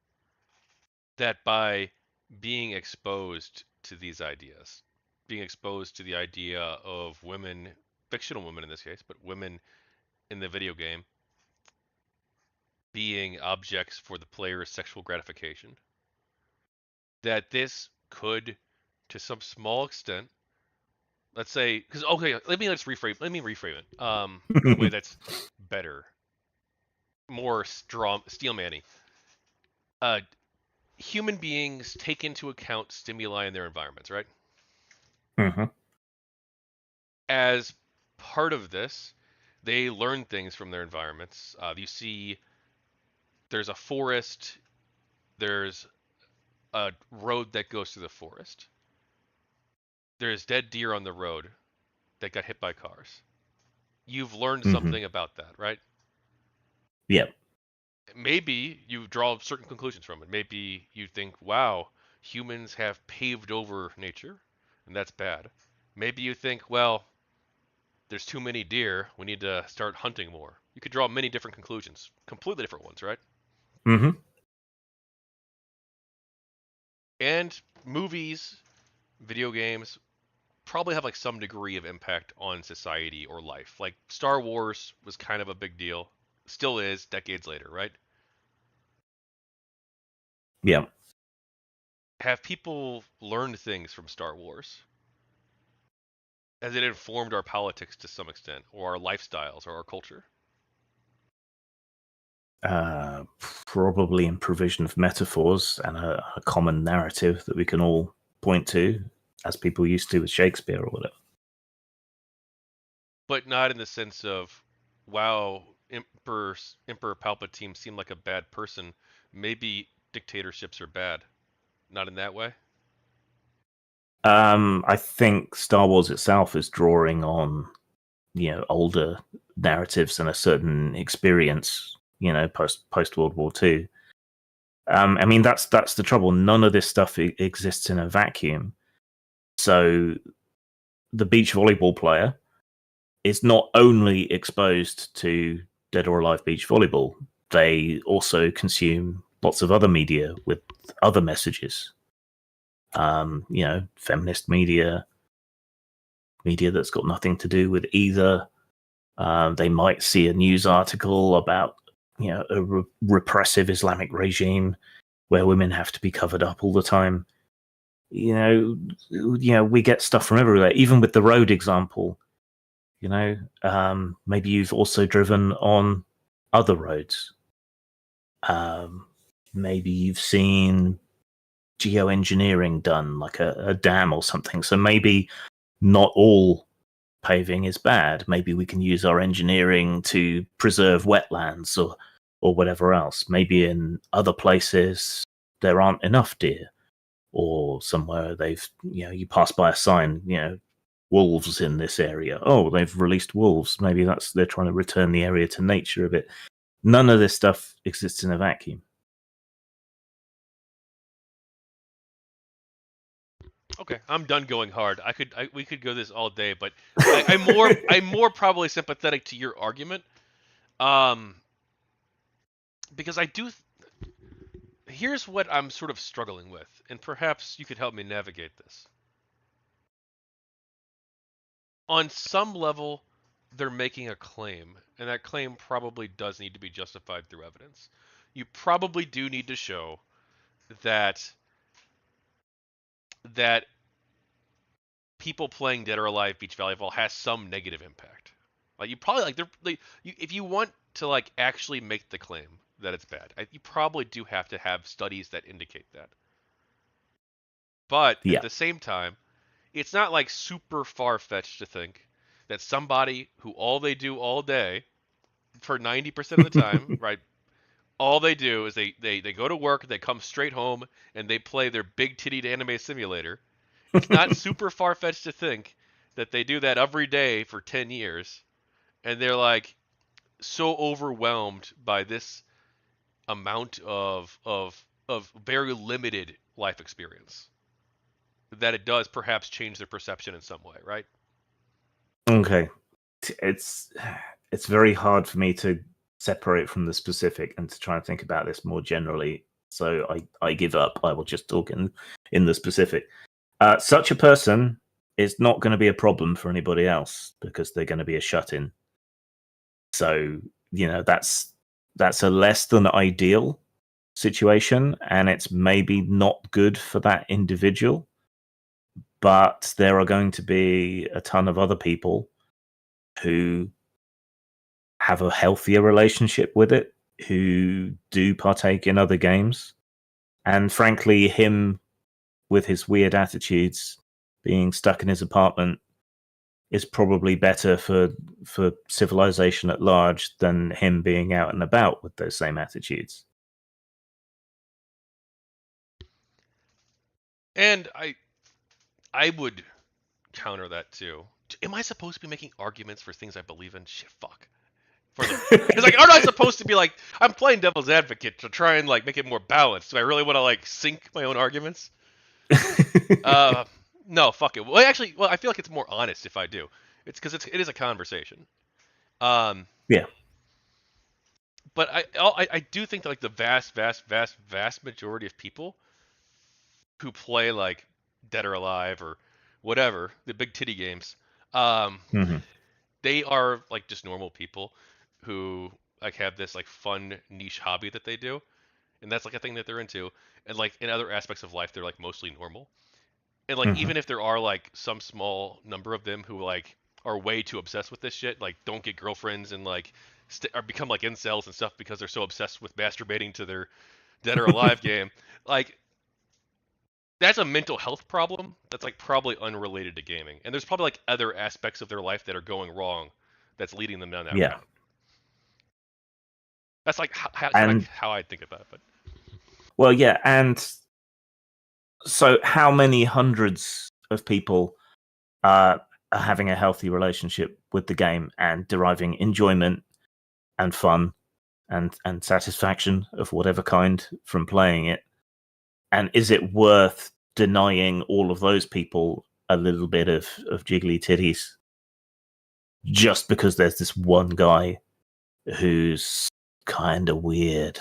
that by being exposed to these ideas, being exposed to the idea of women, fictional women in this case, but women in the video game, being objects for the player's sexual gratification, that this could, to some small extent, let's say, because okay, let me reframe it, in a way that's better, more strong, steel manny. Uh, Human beings take into account stimuli in their environments, right? Mm-hmm. As part of this, they learn things from their environments. You see, there's a forest, there's a road that goes through the forest. There's dead deer on the road that got hit by cars. You've learned Mm-hmm. something about that, right? Yep. Maybe you draw certain conclusions from it. Maybe you think, wow, humans have paved over nature, and that's bad. Maybe you think, well, there's too many deer. We need to start hunting more. You could draw many different conclusions, completely different ones, right? Mm-hmm. And movies, video games probably have like some degree of impact on society or life. Like Star Wars was kind of a big deal, still is decades later, right? Yeah. Have people learned things from Star Wars? Has it informed our politics to some extent, or our lifestyles, or our culture? Probably in provision of metaphors and a common narrative that we can all point to, as people used to with Shakespeare or whatever. But not in the sense of, wow, Emperor Palpatine seemed like a bad person. Maybe dictatorships are bad. Not in that way. I think Star Wars itself is drawing on, older narratives and a certain experience, post World War II. I mean, that's the trouble. None of this stuff exists in a vacuum. So the beach volleyball player is not only exposed to Dead or Alive beach volleyball, they also consume lots of other media with other messages. Feminist media that's got nothing to do with either. They might see a news article about, a repressive Islamic regime where women have to be covered up all the time. We get stuff from everywhere. Even with the road example, maybe you've also driven on other roads. Maybe you've seen geoengineering done, like a dam or something. So maybe not all paving is bad. Maybe we can use our engineering to preserve wetlands or whatever else. Maybe in other places there aren't enough deer, or somewhere you pass by a sign, wolves in this area. Oh, they've released wolves. Maybe they're trying to return the area to nature a bit. None of this stuff exists in a vacuum. Okay, I'm done going hard. We could go this all day, but I'm more probably sympathetic to your argument, um, because here's what I'm sort of struggling with, and perhaps you could help me navigate this. On some level, they're making a claim, and that claim probably does need to be justified through evidence. You probably do need to show that that people playing Dead or Alive beach volleyball has some negative impact. Like you probably if you want to like actually make the claim that it's bad, you probably do have to have studies that indicate that. But at Yeah. the same time, it's not like super far fetched to think that somebody who all they do all day for 90% of the time, right? All they do is they go to work, they come straight home, and they play their big tittied anime simulator. It's not super far fetched to think that they do that every day for 10 years, and they're like so overwhelmed by this amount of very limited life experience that it does perhaps change their perception in some way, right? Okay. It's it's very hard for me to separate from the specific and to try and think about this more generally. So I give up. I will just talk in the specific. Such a person is not going to be a problem for anybody else because they're going to be a shut-in. So that's a less than ideal situation, and it's maybe not good for that individual. But there are going to be a ton of other people who have a healthier relationship with it, who do partake in other games. And frankly, him with his weird attitudes being stuck in his apartment is probably better for civilization at large than him being out and about with those same attitudes. And I would counter that too. Am I supposed to be making arguments for things I believe in? Shit, fuck. For the It's like, aren't I supposed to be like, I'm playing devil's advocate to try and like make it more balanced? Do I really want to like sink my own arguments? Uh, no, fuck it. Well, actually, I feel like it's more honest if I do. It's because it is a conversation. Um, Yeah. but I do think that like the vast majority of people who play like Dead or Alive or whatever the big titty games, um, Hmm. they are like just normal people who like have this like fun niche hobby that they do, and that's like a thing that they're into, and like in other aspects of life they're like mostly normal. And like Hmm. even if there are like some small number of them who like are way too obsessed with this shit, like don't get girlfriends and like or become like incels and stuff because they're so obsessed with masturbating to their dead or alive game, like that's a mental health problem that's like probably unrelated to gaming. And there's probably like other aspects of their life that are going wrong that's leading them down that Yeah, route. That's like kind of and how I think about it. But well, yeah, and so how many hundreds of people are having a healthy relationship with the game and deriving enjoyment and fun and satisfaction of whatever kind from playing it? And is it worth denying all of those people a little bit of jiggly titties just because there's this one guy who's kind of weird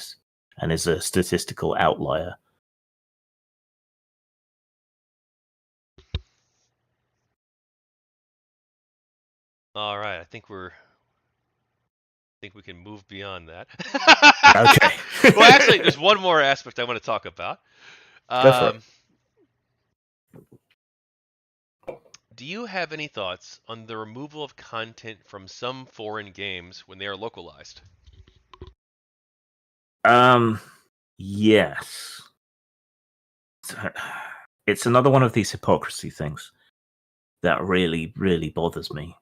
and is a statistical outlier? all right, I think we can move beyond that. Okay. Well, actually, there's one more aspect I want to talk about. Go for it. Um, do you have any thoughts on the removal of content from some foreign games when they are localized? Um, yes. It's another one of these hypocrisy things that really, really bothers me.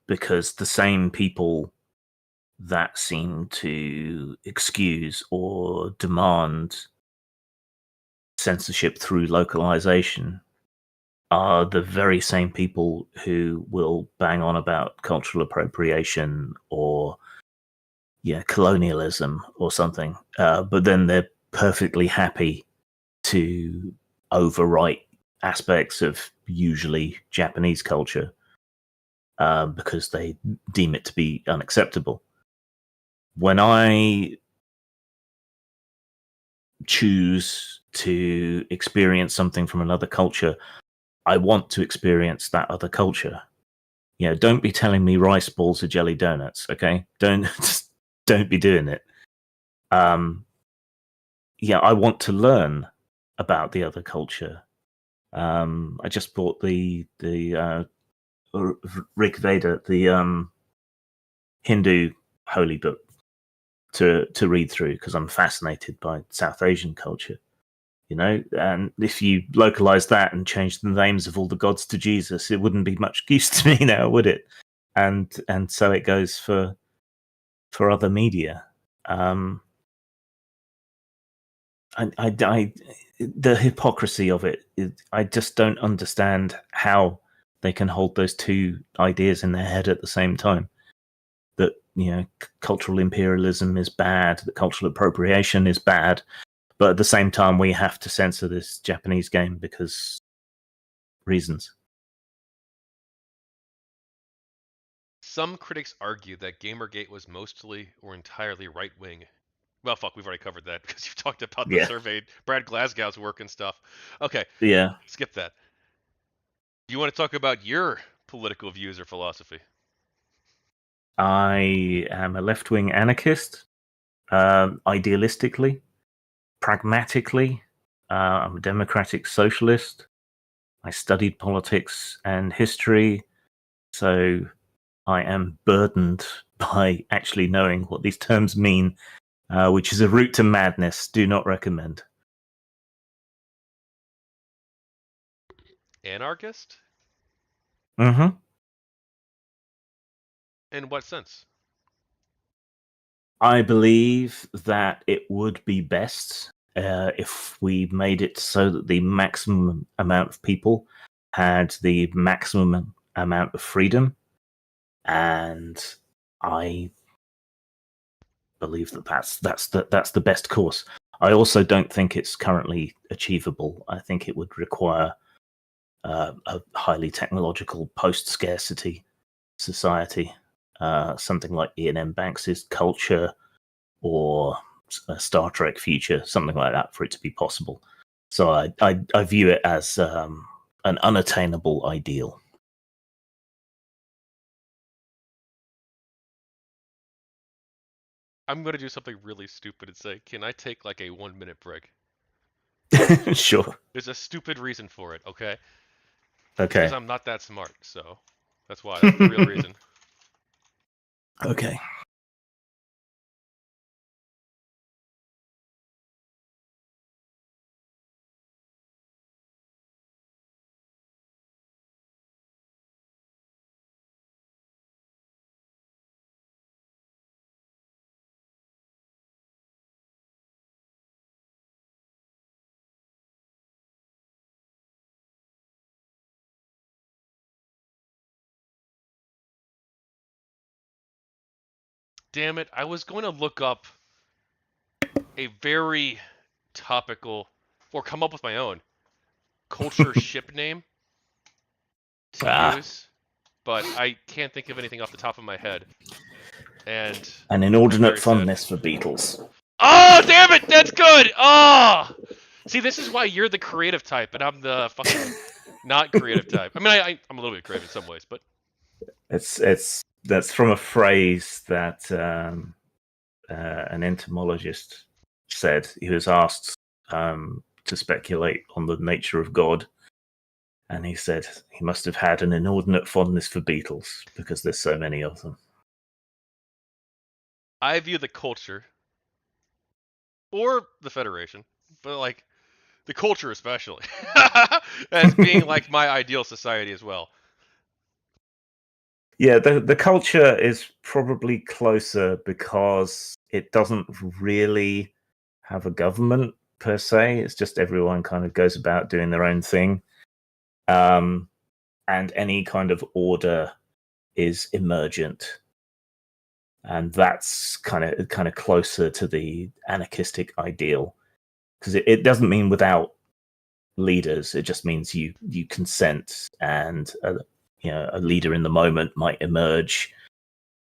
Because the same people that seem to excuse or demand censorship through localization are the very same people who will bang on about cultural appropriation or colonialism or something. But then they're perfectly happy to overwrite aspects of usually Japanese culture because they deem it to be unacceptable. When I choose to experience something from another culture, I want to experience that other culture. Don't be telling me rice balls are jelly donuts, okay? Don't just don't be doing it. Um, I want to learn about the other culture. I just bought the Rig Veda, the Hindu holy book, to read through because I'm fascinated by South Asian culture. And if you localize that and change the names of all the gods to Jesus, it wouldn't be much use to me now, would it? And so it goes for other media. I the hypocrisy of it, I just don't understand how they can hold those two ideas in their head at the same time. That cultural imperialism is bad, that cultural appropriation is bad, but at the same time we have to censor this Japanese game because reasons. Some critics argue that Gamergate was mostly or entirely right wing. Well, fuck, we've already covered that because you've talked about the Yeah, survey, Brad Glasgow's work and stuff. Okay, yeah. skip that. Do you want to talk about your political views or philosophy? I am a left-wing anarchist, idealistically, pragmatically. I'm a democratic socialist. I studied politics and history, so I am burdened by actually knowing what these terms mean, which is a route to madness. Do not recommend. Anarchist? Hmm. In what sense? I believe that it would be best if we made it so that the maximum amount of people had the maximum amount of freedom, and I believe that that's the best course. I also don't think it's currently achievable. I think it would require a highly technological post-scarcity society, something like Ian M. Banks's Culture or a Star Trek future, something like that, for it to be possible. So I view it as an unattainable ideal. I'm gonna do something really stupid and say, can I take like a 1 minute break? Sure. There's a stupid reason for it, okay? Because Okay. I'm not that smart, so that's why. That's the real reason. Okay. Damn it! I was going to look up a very topical, or come up with my own culture ship name to Ah, use, but I can't think of anything off the top of my head, and an I'm inordinate very sad. fondness for Beatles. Oh, damn it! That's good. Oh, see, this is why you're the creative type, and I'm the fucking not creative type. I mean, I'm a little bit creative in some ways, but It's that's from a phrase that an entomologist said. He was asked to speculate on the nature of God, and he said he must have had an inordinate fondness for Beatles because there's so many of them. I view the culture or the Federation, but like the culture especially, as being like my ideal society as well. Yeah, the culture is probably closer because it doesn't really have a government per se. It's just everyone kind of goes about doing their own thing. Um, and any kind of order is emergent. And that's kind of closer to the anarchistic ideal. Because it doesn't mean without leaders, it just means you consent and a leader in the moment might emerge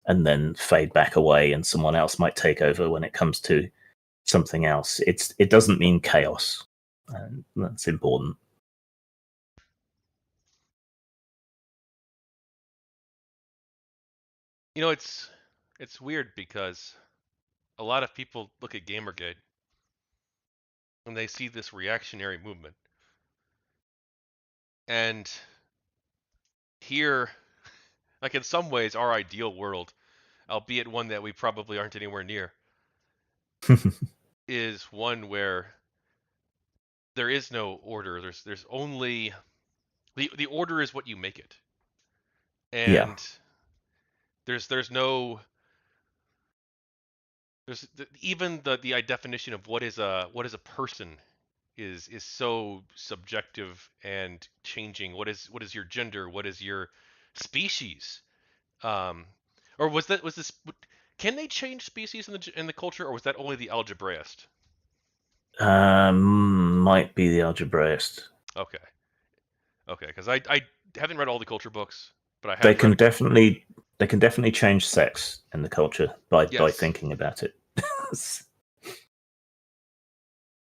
and then fade back away, and someone else might take over when it comes to something else. It doesn't mean chaos, and that's important. You know, it's weird because a lot of people look at Gamergate and they see this reactionary movement, and here, like in some ways, our ideal world, albeit one that we probably aren't anywhere near, is one where there is no order. There's only the order is what you make it, Yeah, and there's no there's even the definition of what is a person is so subjective and changing. What is your gender? What is your species? Um, or was this? Can they change species in the culture, or was that only the algebraist? might be the algebraist. Okay, okay, because I haven't read all the culture books, but I They have read can a definitely they can definitely change sex in the culture by yes. thinking about it.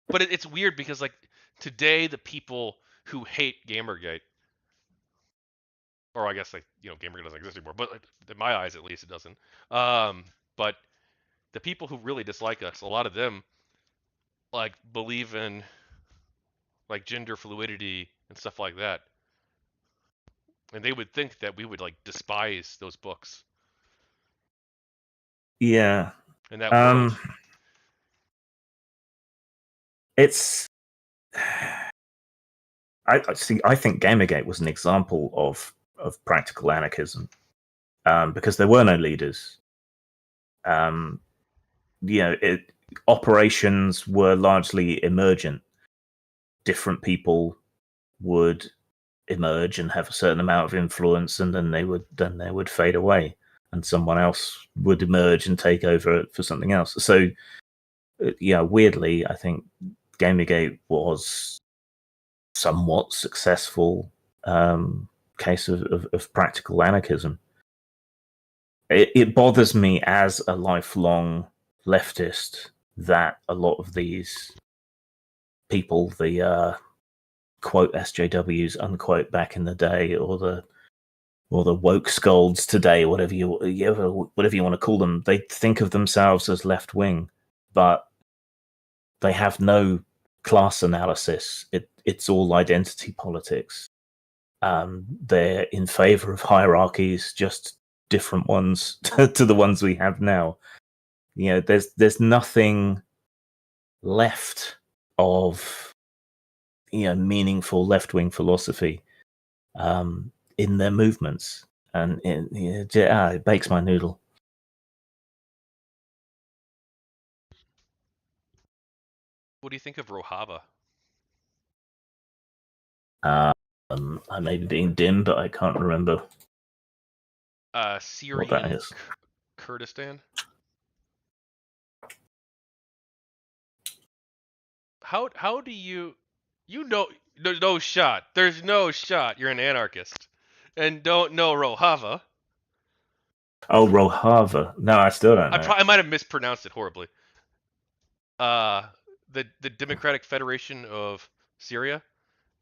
But it's weird because like today the people who hate Gamergate, or I guess like Gamergate doesn't exist anymore, but like, in my eyes at least it doesn't. But the people who really dislike us, a lot of them like believe in like gender fluidity and stuff like that, and they would think that we would like despise those books Yeah, and that world. um, it's. I see. I think Gamergate was an example of practical anarchism because there were no leaders. Um, operations were largely emergent. Different people would emerge and have a certain amount of influence, and then they would fade away, and someone else would emerge and take over for something else. So, yeah, weirdly, I think Gamergate was somewhat successful case of practical anarchism. It bothers me as a lifelong leftist that a lot of these people, the quote SJWs unquote back in the day, or the or the woke scolds today, whatever you want to call them, they think of themselves as left wing, but they have no class analysis. It's all identity politics. They're in favor of hierarchies, just different ones to the ones we have now. There's nothing left of meaningful left wing philosophy in their movements, and it bakes my noodle. What do you think of Rojava? I may be being dim, but I can't remember what that Syrian is. Kurdistan. How do you know there's no shot. There's no shot you're an anarchist and don't know Rojava. Oh, Rojava. No, I still don't know. I might have mispronounced it horribly. Uh the Democratic Federation of Syria.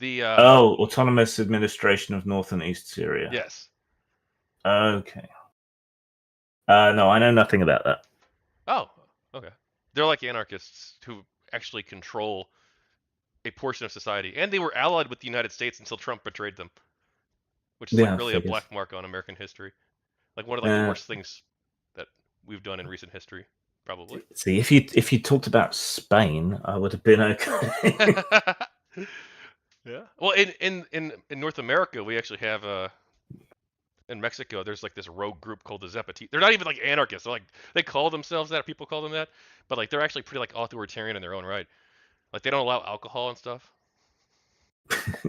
The Oh, Autonomous Administration of North and East Syria. yes. Okay. No, I know nothing about that. Oh, okay. They're like anarchists who actually control a portion of society, and they were allied with the United States until Trump betrayed them, which is like Yeah, really a figures. black mark on American history. Like one of like the Uh, worst things that we've done in recent history, probably. See, if you talked about Spain, I would have been okay. Yeah. Well, in North America, we actually have in Mexico, there's like this rogue group called the Zapatista. They're not even like anarchists. They're like they call themselves that. People call them that, but like they're actually pretty like authoritarian in their own right. Like they don't allow alcohol and stuff.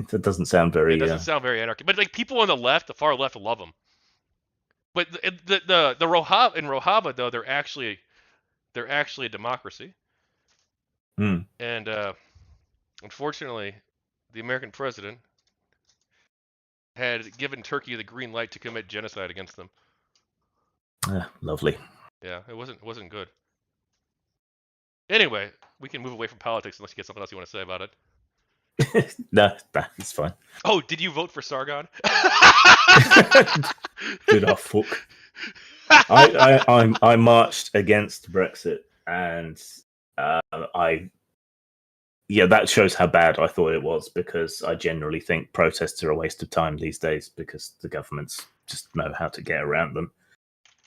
That doesn't sound It very. doesn't sound very anarchic, but like people on the left, the far left, love them. But the Rojava in Rojava though, they're actually a democracy, Hmm. and unfortunately, the American president had given Turkey the green light to commit genocide against them. Lovely. Yeah, it wasn't good. Anyway, we can move away from politics unless you get something else you want to say about it. No, that's fine. Oh, did you vote for Sargon? Did I fuck? I marched against Brexit, and I that shows how bad I thought it was, because I generally think protests are a waste of time these days because the governments just know how to get around them.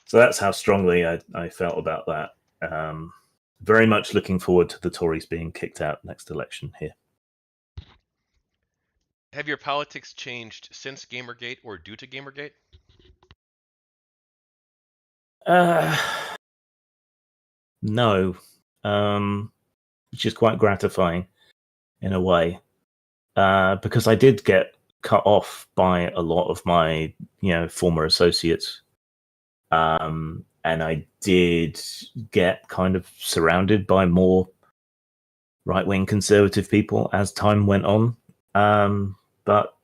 So that's how strongly I felt about that. Very much looking forward to the Tories being kicked out next election here. Have your politics changed since GamerGate or due to GamerGate? Uh, no, which is quite gratifying in a way, because I did get cut off by a lot of my former associates, and I did get kind of surrounded by more right-wing conservative people as time went on, but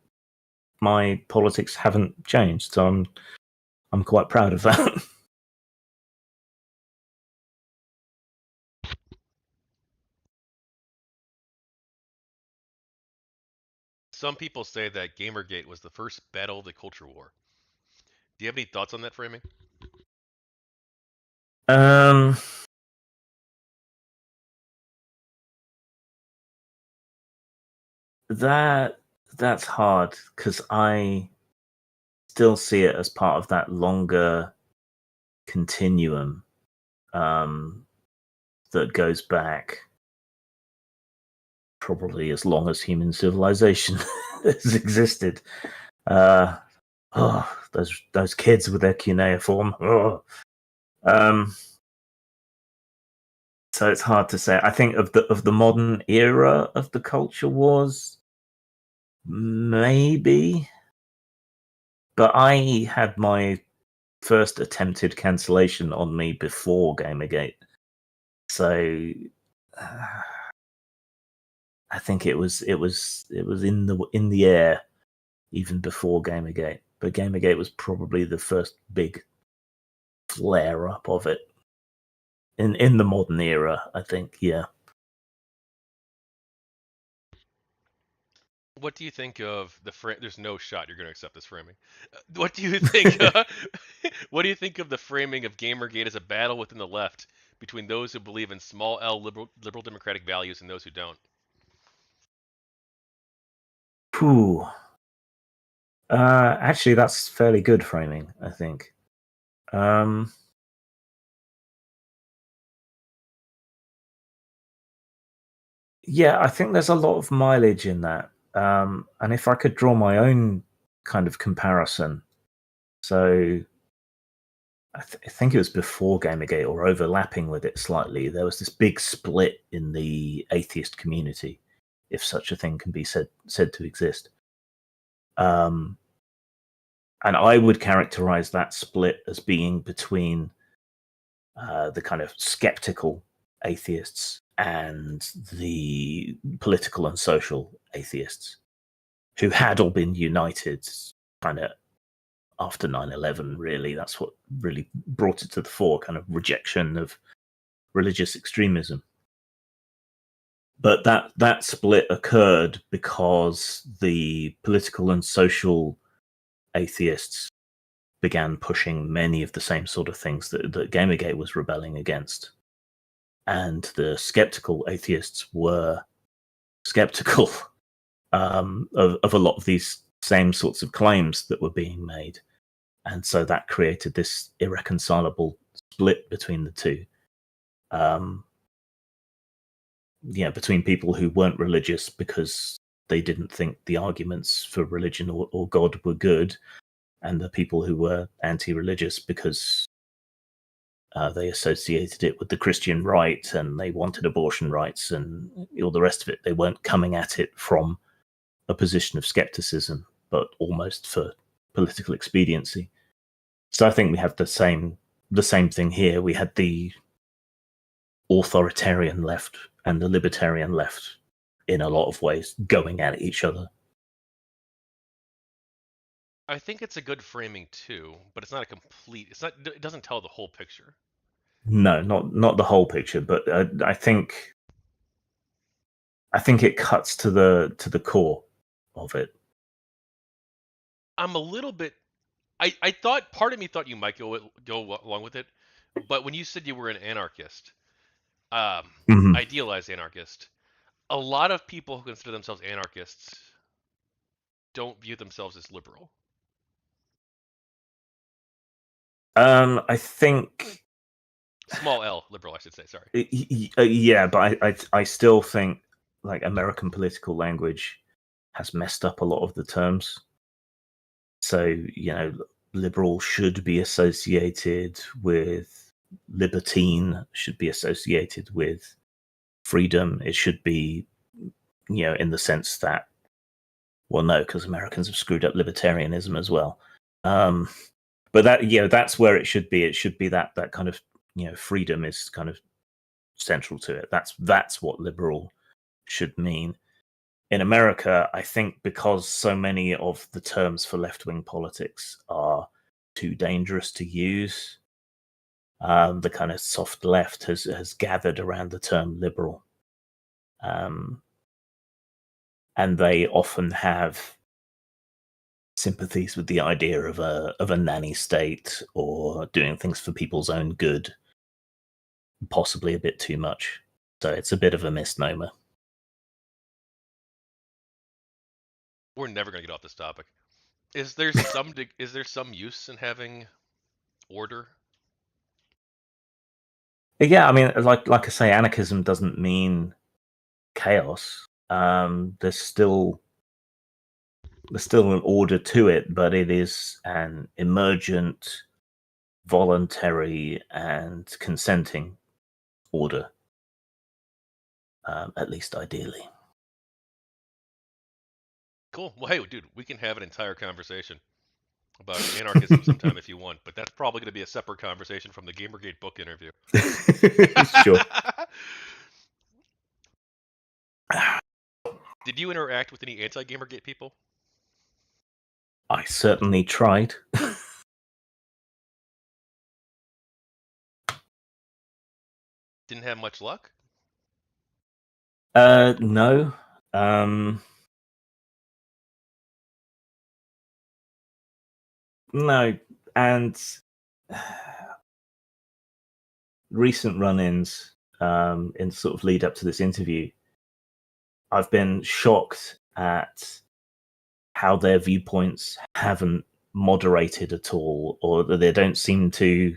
my politics haven't changed, so I'm quite proud of that. Some people say that GamerGate was the first battle of the culture war. Do you have any thoughts on that framing? um, that that's hard because I still see it as part of that longer continuum that goes back probably as long as human civilization has existed. Uh, those kids with their cuneiform. Oh. Um, so it's hard to say. I think of the modern era of the culture wars, maybe, but I had my first attempted cancellation on me before Gamergate, so I think it was in the air even before Gamergate. But Gamergate was probably the first big flare up of it in the modern era, I think. Yeah. What do you think of the frame? There's no shot you're going to accept this framing. What do you think? What do you think of the framing of GamerGate as a battle within the left between those who believe in small L liberal democratic values and those who don't? Whew. Actually, that's fairly good framing, I think. Um, yeah, I think there's a lot of mileage in that. And if I could draw my own kind of comparison, so I think it was before Gamergate or overlapping with it slightly, there was this big split in the atheist community, if such a thing can be said to exist. And I would characterize that split as being between the kind of skeptical atheists and the political and social atheists, who had all been united kind of after 9/11. Really, that's what really brought it to the fore, kind of rejection of religious extremism. But that split occurred because the political and social atheists began pushing many of the same sort of things that Gamergate was rebelling against. And the skeptical atheists were skeptical of a lot of these same sorts of claims that were being made. And so that created this irreconcilable split between the two. Between people who weren't religious because they didn't think the arguments for religion or God were good, and the people who were anti-religious because they associated it with the Christian right and they wanted abortion rights and all the rest of it. They weren't coming at it from a position of skepticism, but almost for political expediency. So I think we have the same thing here. We had the authoritarian left and the libertarian left in a lot of ways going at each other. I think it's a good framing too, but it's not a complete. It's not. It doesn't tell the whole picture. No, not the whole picture, but I think it cuts to the core of it. I'm a little bit. I thought part of me thought you might go along with it, but when you said you were an anarchist, um, Mhm. idealized anarchist, a lot of people who consider themselves anarchists don't view themselves as liberal. I think Small L liberal, I should say. Sorry. yeah, but I still think like American political language has messed up a lot of the terms. So liberal should be associated with libertine, should be associated with freedom. It should be in the sense that, well, no, because Americans have screwed up libertarianism as well. Um, but that's where it should be. It should be that kind of freedom is kind of central to it. That's what liberal should mean. In America, I think because so many of the terms for left wing politics are too dangerous to use, the kind of soft left has gathered around the term liberal, um, and they often have sympathies with the idea of a nanny state or doing things for people's own good, possibly a bit too much. So it's a bit of a misnomer. We're never gonna get off this topic. Is there some use in having order? Yeah, I mean, like I say, anarchism doesn't mean chaos. There's still an order to it, but it is an emergent, voluntary, and consenting order, at least ideally. Cool. Well, hey, dude, we can have an entire conversation about anarchism sometime if you want, but that's probably going to be a separate conversation from the Gamergate book interview. Sure. Did you interact with any anti-Gamergate people? I certainly tried. Didn't have much luck? No. Um, No, and recent run-ins in sort of lead up to this interview, I've been shocked at how their viewpoints haven't moderated at all, or that they don't seem to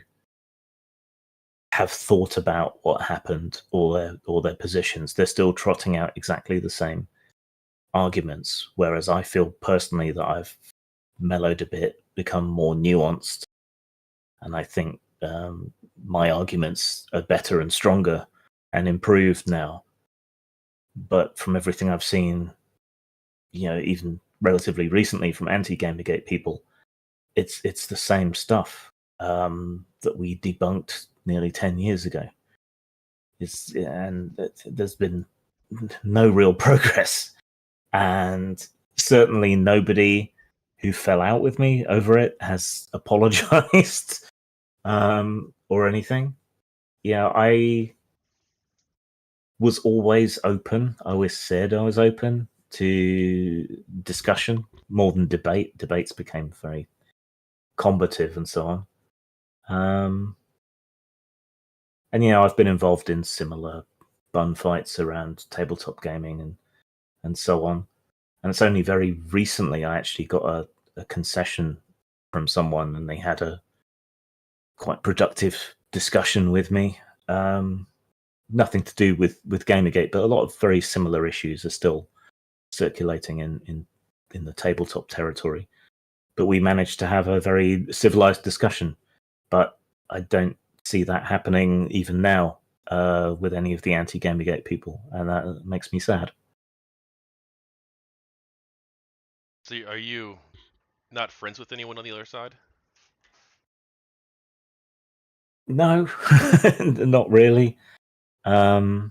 have thought about what happened or their positions. They're still trotting out exactly the same arguments, whereas I feel personally that I've mellowed a bit, become more nuanced, and I think my arguments are better and stronger and improved now. But from everything I've seen, even relatively recently from anti-GamerGate people, it's the same stuff that we debunked nearly 10 years ago. There's been no real progress, and certainly nobody who fell out with me over it has apologized or anything. Yeah, I was always open. I always said I was open to discussion more than debate. Debates became very combative and so on. And I've been involved in similar bun fights around tabletop gaming and so on. And it's only very recently I actually got a concession from someone, and they had a quite productive discussion with me. Nothing to do with Gamergate, but a lot of very similar issues are still circulating in the tabletop territory. But we managed to have a very civilized discussion. But I don't see that happening even now with any of the anti-Gamergate people, and that makes me sad. So are you not friends with anyone on the other side? No, not really. For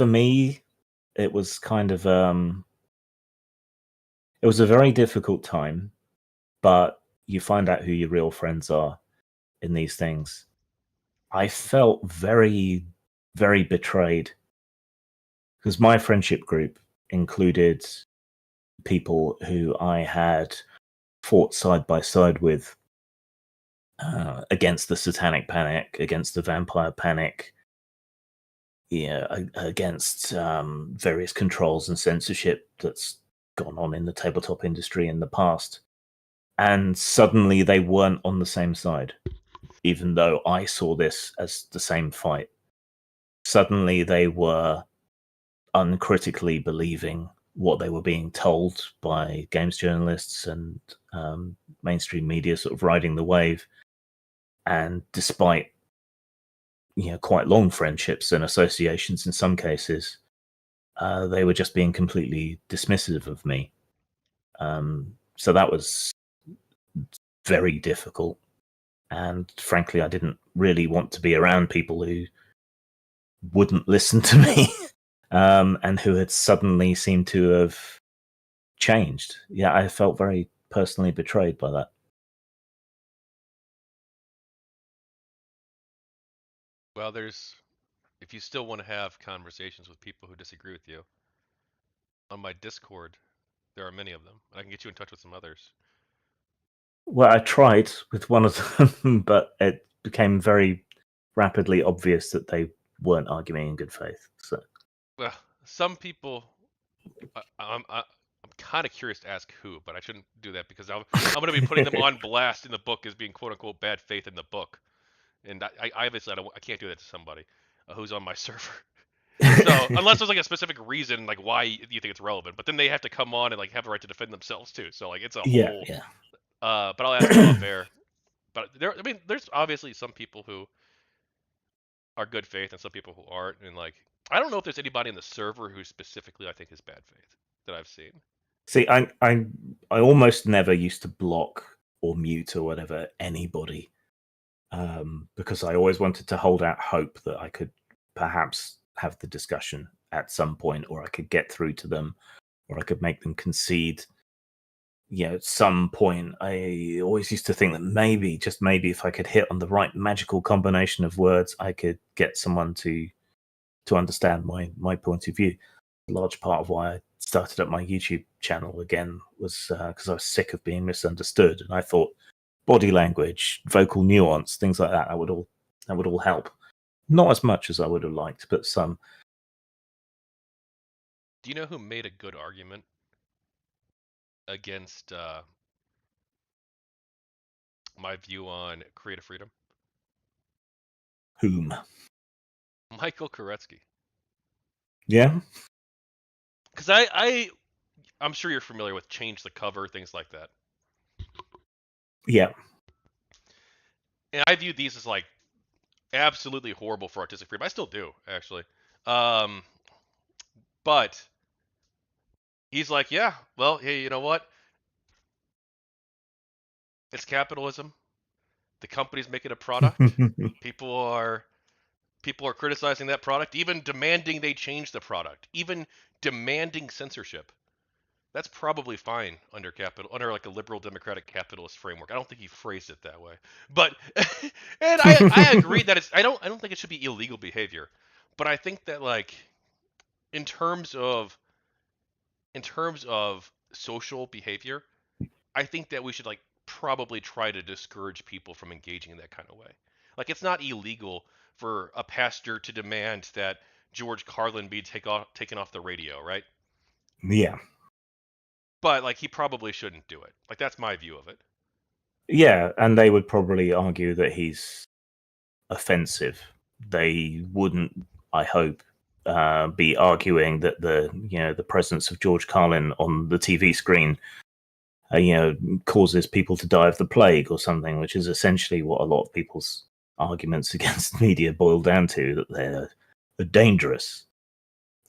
me, it was kind of it was a very difficult time, but you find out who your real friends are in these things. I felt very, very betrayed because my friendship group included people who I had fought side by side with against the Satanic Panic, against the Vampire Panic, against various controls and censorship that's gone on in the tabletop industry in the past. And suddenly they weren't on the same side, even though I saw this as the same fight. Suddenly they were uncritically believing what they were being told by games journalists and mainstream media, sort of riding the wave. And despite quite long friendships and associations in some cases, they were just being completely dismissive of me. So that was very difficult. And frankly, I didn't really want to be around people who wouldn't listen to me and who had suddenly seemed to have changed. Yeah, I felt very personally betrayed by that. Well, if you still want to have conversations with people who disagree with you, on my Discord, there are many of them. I can get you in touch with some others. Well, I tried with one of them, but it became very rapidly obvious that they weren't arguing in good faith. So, Well, some people, I'm kind of curious to ask who, but I shouldn't do that because I'm going to be putting them on blast in the book as being quote unquote bad faith in the book, and I obviously I can't do that to somebody who's on my server. So unless there's like a specific reason like why you think it's relevant, but then they have to come on and like have a right to defend themselves too. So like it's a yeah, whole. yeah. But I'll ask them off air. But there's obviously some people who are good faith and some people who aren't, and like I don't know if there's anybody in the server who specifically I think is bad faith that I've seen. See, I almost never used to block or mute or whatever anybody because I always wanted to hold out hope that I could perhaps have the discussion at some point, or I could get through to them, or I could make them concede. At some point, I always used to think that maybe, just maybe, if I could hit on the right magical combination of words, I could get someone to understand my point of view. A large part of why I started up my YouTube channel again was because I was sick of being misunderstood, and I thought body language, vocal nuance, things like that would all help. Not as much as I would have liked, but some. Do you know who made a good argument against my view on creative freedom? Whom? Michael Koretsky. Yeah. Because I'm sure you're familiar with change the cover, things like that. Yeah. And I view these as like absolutely horrible for artistic freedom. I still do, actually. Um, but he's like, yeah, well, hey, you know what? It's capitalism. The company's making a product. People are criticizing that product, even demanding they change the product, even demanding censorship. That's probably fine under like a liberal democratic capitalist framework. I don't think he phrased it that way, but and I agree that I don't think it should be illegal behavior, but I think that like in terms of social behavior, I think that we should like probably try to discourage people from engaging in that kind of way. Like it's not illegal for a pastor to demand that George Carlin be taken off the radio, right? Yeah. But like he probably shouldn't do it. Like that's my view of it. Yeah, and they would probably argue that he's offensive. They wouldn't, I hope, be arguing that the presence of George Carlin on the TV screen, causes people to die of the plague or something, which is essentially what a lot of people's arguments against media boil down to, that they're dangerous.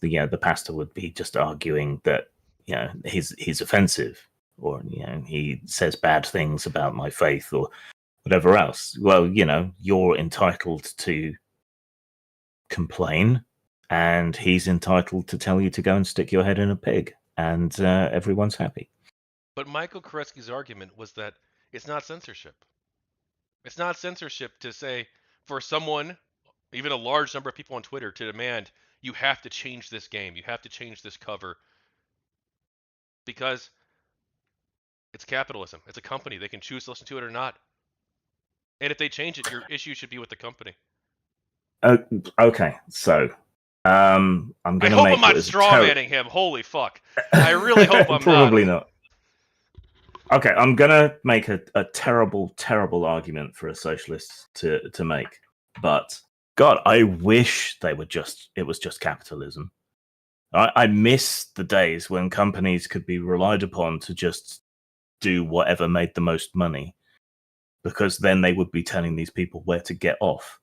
The pastor would be just arguing that he's offensive, or he says bad things about my faith or whatever else. Well, you're entitled to complain, and he's entitled to tell you to go and stick your head in a pig, and everyone's happy. But Michael Koretsky's argument was that it's not censorship. It's not censorship to say for someone, even a large number of people on Twitter, to demand you have to change this game, you have to change this cover, because it's capitalism. It's a company. They can choose to listen to it or not. And if they change it, your issue should be with the company. Okay, so I'm I going to hope make I'm not what is straw manning him. Holy fuck. I really hope I'm probably not. not. Okay, I'm going to make a terrible, terrible argument for a socialist to make, but God, I wish it was just capitalism. I miss the days when companies could be relied upon to just do whatever made the most money, because then they would be telling these people where to get off,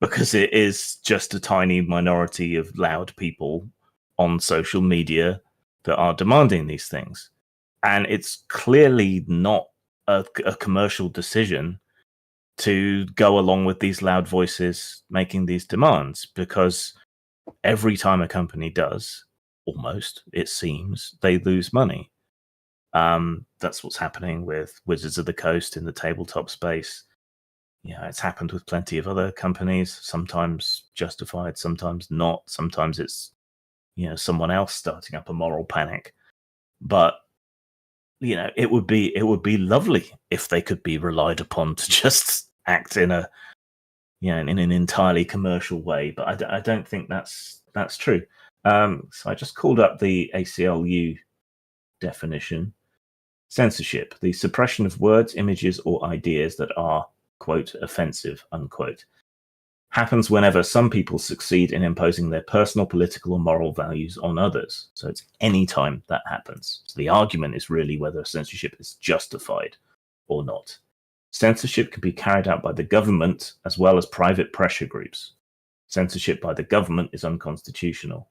because it is just a tiny minority of loud people on social media that are demanding these things. And it's clearly not a commercial decision to go along with these loud voices making these demands, because every time a company does, almost, it seems, they lose money. That's what's happening with Wizards of the Coast in the tabletop space. It's happened with plenty of other companies, sometimes justified, sometimes not. Sometimes it's, someone else starting up a moral panic. But, it would be lovely if they could be relied upon to just act in in an entirely commercial way. But I don't think that's true. So I just called up the ACLU definition. Censorship: the suppression of words, images, or ideas that are, quote, offensive, unquote, happens whenever some people succeed in imposing their personal, political, or moral values on others. So it's any time that happens. So the argument is really whether censorship is justified or not. Censorship can be carried out by the government as well as private pressure groups. Censorship by the government is unconstitutional.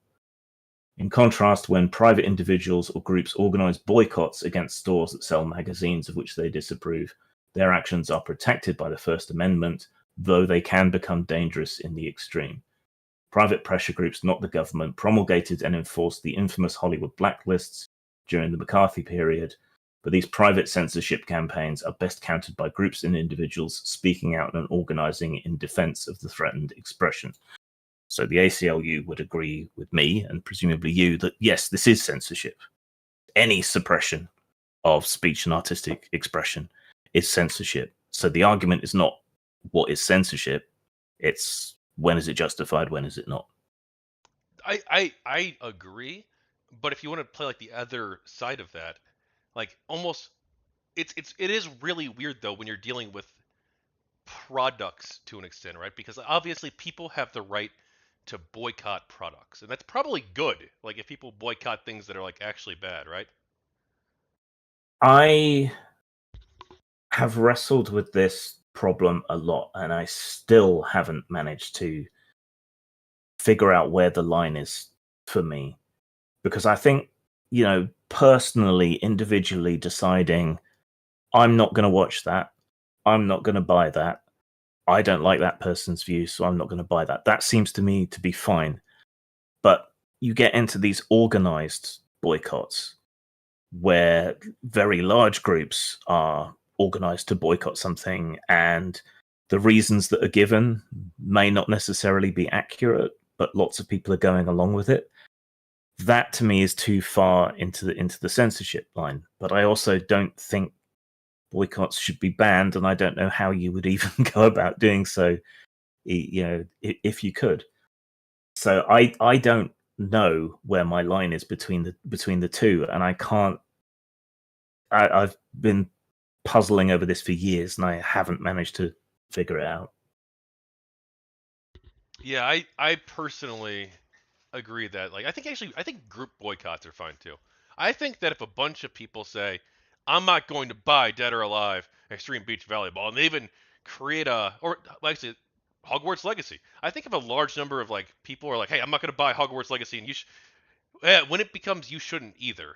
In contrast, when private individuals or groups organize boycotts against stores that sell magazines of which they disapprove, their actions are protected by the First Amendment, though they can become dangerous in the extreme. Private pressure groups, not the government, promulgated and enforced the infamous Hollywood blacklists during the McCarthy period, but these private censorship campaigns are best countered by groups and individuals speaking out and organizing in defense of the threatened expression. So the ACLU would agree with me and presumably you that yes, this is censorship. Any suppression of speech and artistic expression is censorship. So the argument is not what is censorship, it's when is it justified, when is it not. I agree, but if you want to play like the other side of that, like almost it is really weird though when you're dealing with products to an extent, right? Because obviously people have the right to boycott products, and that's probably good. Like if people boycott things that are like actually bad, right? I have wrestled with this problem a lot, and I still haven't managed to figure out where the line is for me. Because I think, personally, individually deciding, I'm not going to watch that, I'm not going to buy that, I don't like that person's view, so I'm not going to buy that. That seems to me to be fine. But you get into these organized boycotts where very large groups are organized to boycott something, and the reasons that are given may not necessarily be accurate, but lots of people are going along with it. That to me is too far into the censorship line. But I also don't think boycotts should be banned, and I don't know how you would even go about doing so, if you could. So I don't know where my line is between the two, and I can't. I've been puzzling over this for years, and I haven't managed to figure it out. Yeah, I personally agree that like I think group boycotts are fine too. I think that if a bunch of people say, "I'm not going to buy Dead or Alive Extreme Beach Volleyball," and they even create or like I said, Hogwarts Legacy. I think if a large number of like people are like, "Hey, I'm not going to buy Hogwarts Legacy," and when it becomes you shouldn't either,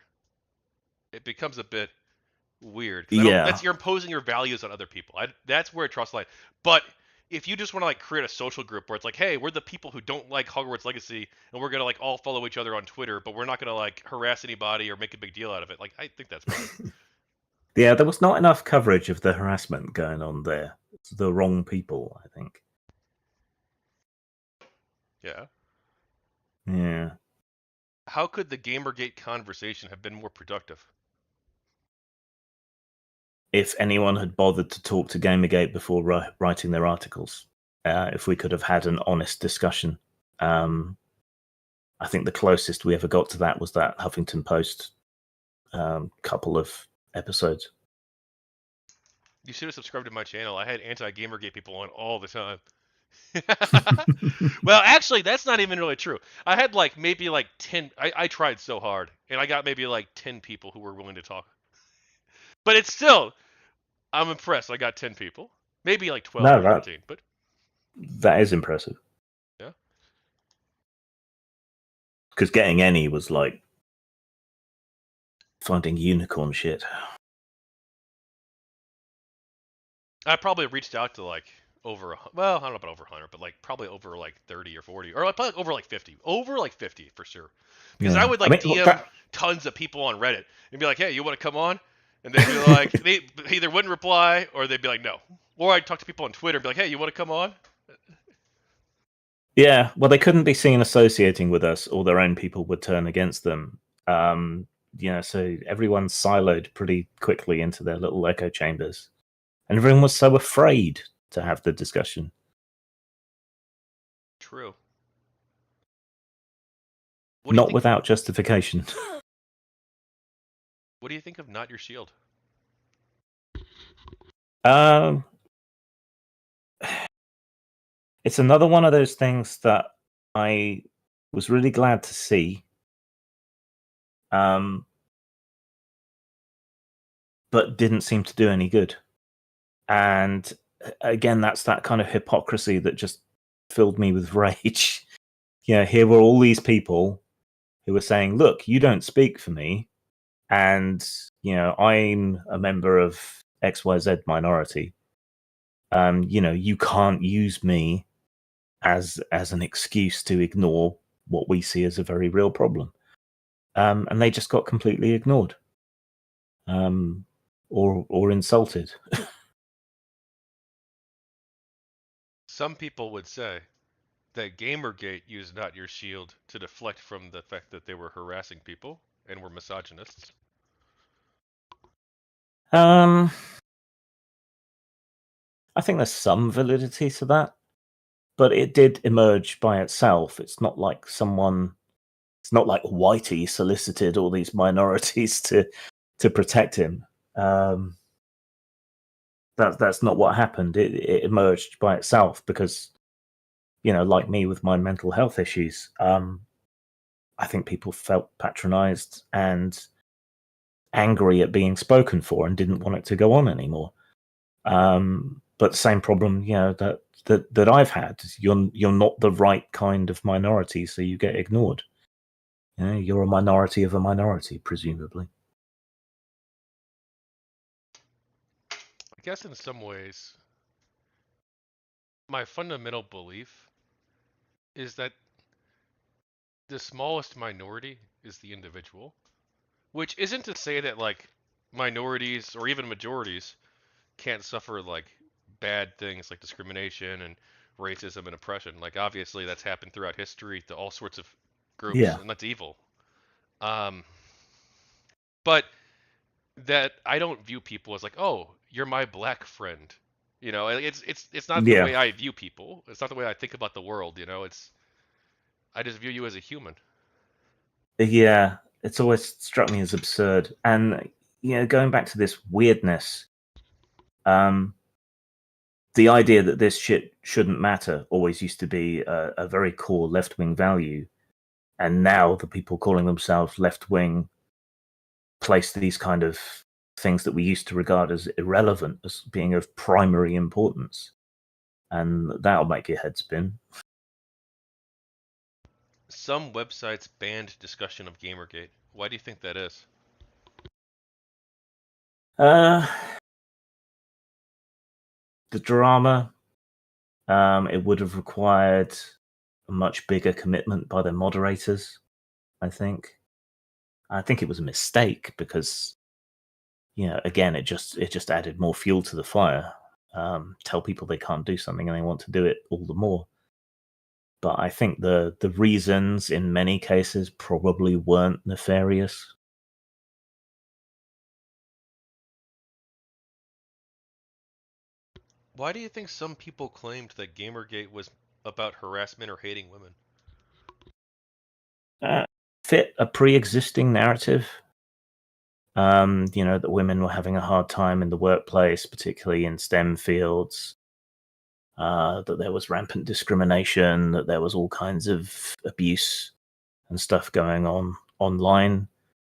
it becomes a bit weird because I don't. Yeah, That's you're imposing your values on other people. That's where trust lies. But if you just want to like create a social group where it's like, hey, we're the people who don't like Hogwarts Legacy, and we're gonna like all follow each other on Twitter, but we're not gonna like harass anybody or make a big deal out of it. Like I think that's fine. yeah. There was not enough coverage of the harassment going on there. It's the wrong people, I think. Yeah. Yeah. How could the GamerGate conversation have been more productive? If anyone had bothered to talk to Gamergate before writing their articles, if we could have had an honest discussion. I think the closest we ever got to that was that Huffington Post couple of episodes. You should have subscribed to my channel. I had anti-GamerGate people on all the time. Well, actually, that's not even really true. I had like maybe like 10. I tried so hard, and I got maybe like 10 people who were willing to talk. But it's still, I'm impressed. I got 10 people, maybe like 12 No, or 13. But that is impressive. yeah, Because getting any was like finding unicorn shit. I probably reached out to like over, well, I don't know about over 100, but like probably over like 30 or 40, or like probably over like 50, over like 50 for sure. Because I Yeah, would I like mean, look, DM tons of people on Reddit and be like, hey, you want to come on? And they'd be like, they either wouldn't reply or they'd be like, no. Or I'd talk to people on Twitter and be like, hey, you want to come on? yeah, well, they couldn't be seen associating with us, or their own people would turn against them. So everyone siloed pretty quickly into their little echo chambers, and everyone was so afraid to have the discussion. True. Not without justification. What do you think of Not Your Shield? um, it's another one of those things that I was really glad to see. But didn't seem to do any good. And again, that's that kind of hypocrisy that just filled me with rage. Here were all these people who were saying, look, you don't speak for me. And, I'm a member of XYZ minority. You can't use me as an excuse to ignore what we see as a very real problem. And they just got completely ignored. Or insulted. Some people would say that GamerGate used Not Your Shield to deflect from the fact that they were harassing people and were misogynists. Um, I think there's some validity to that, but it did emerge by itself. It's not like Whitey solicited all these minorities to protect him. That's not what happened. It emerged by itself because, like me with my mental health issues, I think people felt patronized and angry at being spoken for and didn't want it to go on anymore. But the same problem, that I've had. You're not the right kind of minority, so you get ignored. You're a minority of a minority, presumably. I guess in some ways, my fundamental belief is that the smallest minority is the individual, which isn't to say that like minorities or even majorities can't suffer like bad things like discrimination and racism and oppression. Like obviously that's happened throughout history to all sorts of groups, Yeah, and that's evil. Um, but that I don't view people as like, oh, you're my black friend. It's not the yeah, way I view people. It's not the way I think about the world. I just view you as a human. yeah. It's always struck me as absurd, and going back to this weirdness. Um, the idea that this shit shouldn't matter always used to be a very core left wing value, and now the people calling themselves left wing place these kind of things that we used to regard as irrelevant as being of primary importance, and that'll make your head spin. Some websites banned discussion of Gamergate. Why do you think that is? Uh, the drama, it would have required a much bigger commitment by the moderators. I think it was a mistake because again, it just added more fuel to the fire. Tell people they can't do something and they want to do it all the more. But I think the reasons in many cases probably weren't nefarious. Why do you think some people claimed that Gamergate was about harassment or hating women? Uh, Fit a pre-existing narrative. That women were having a hard time in the workplace, particularly in STEM fields. That there was rampant discrimination, that there was all kinds of abuse and stuff going on online.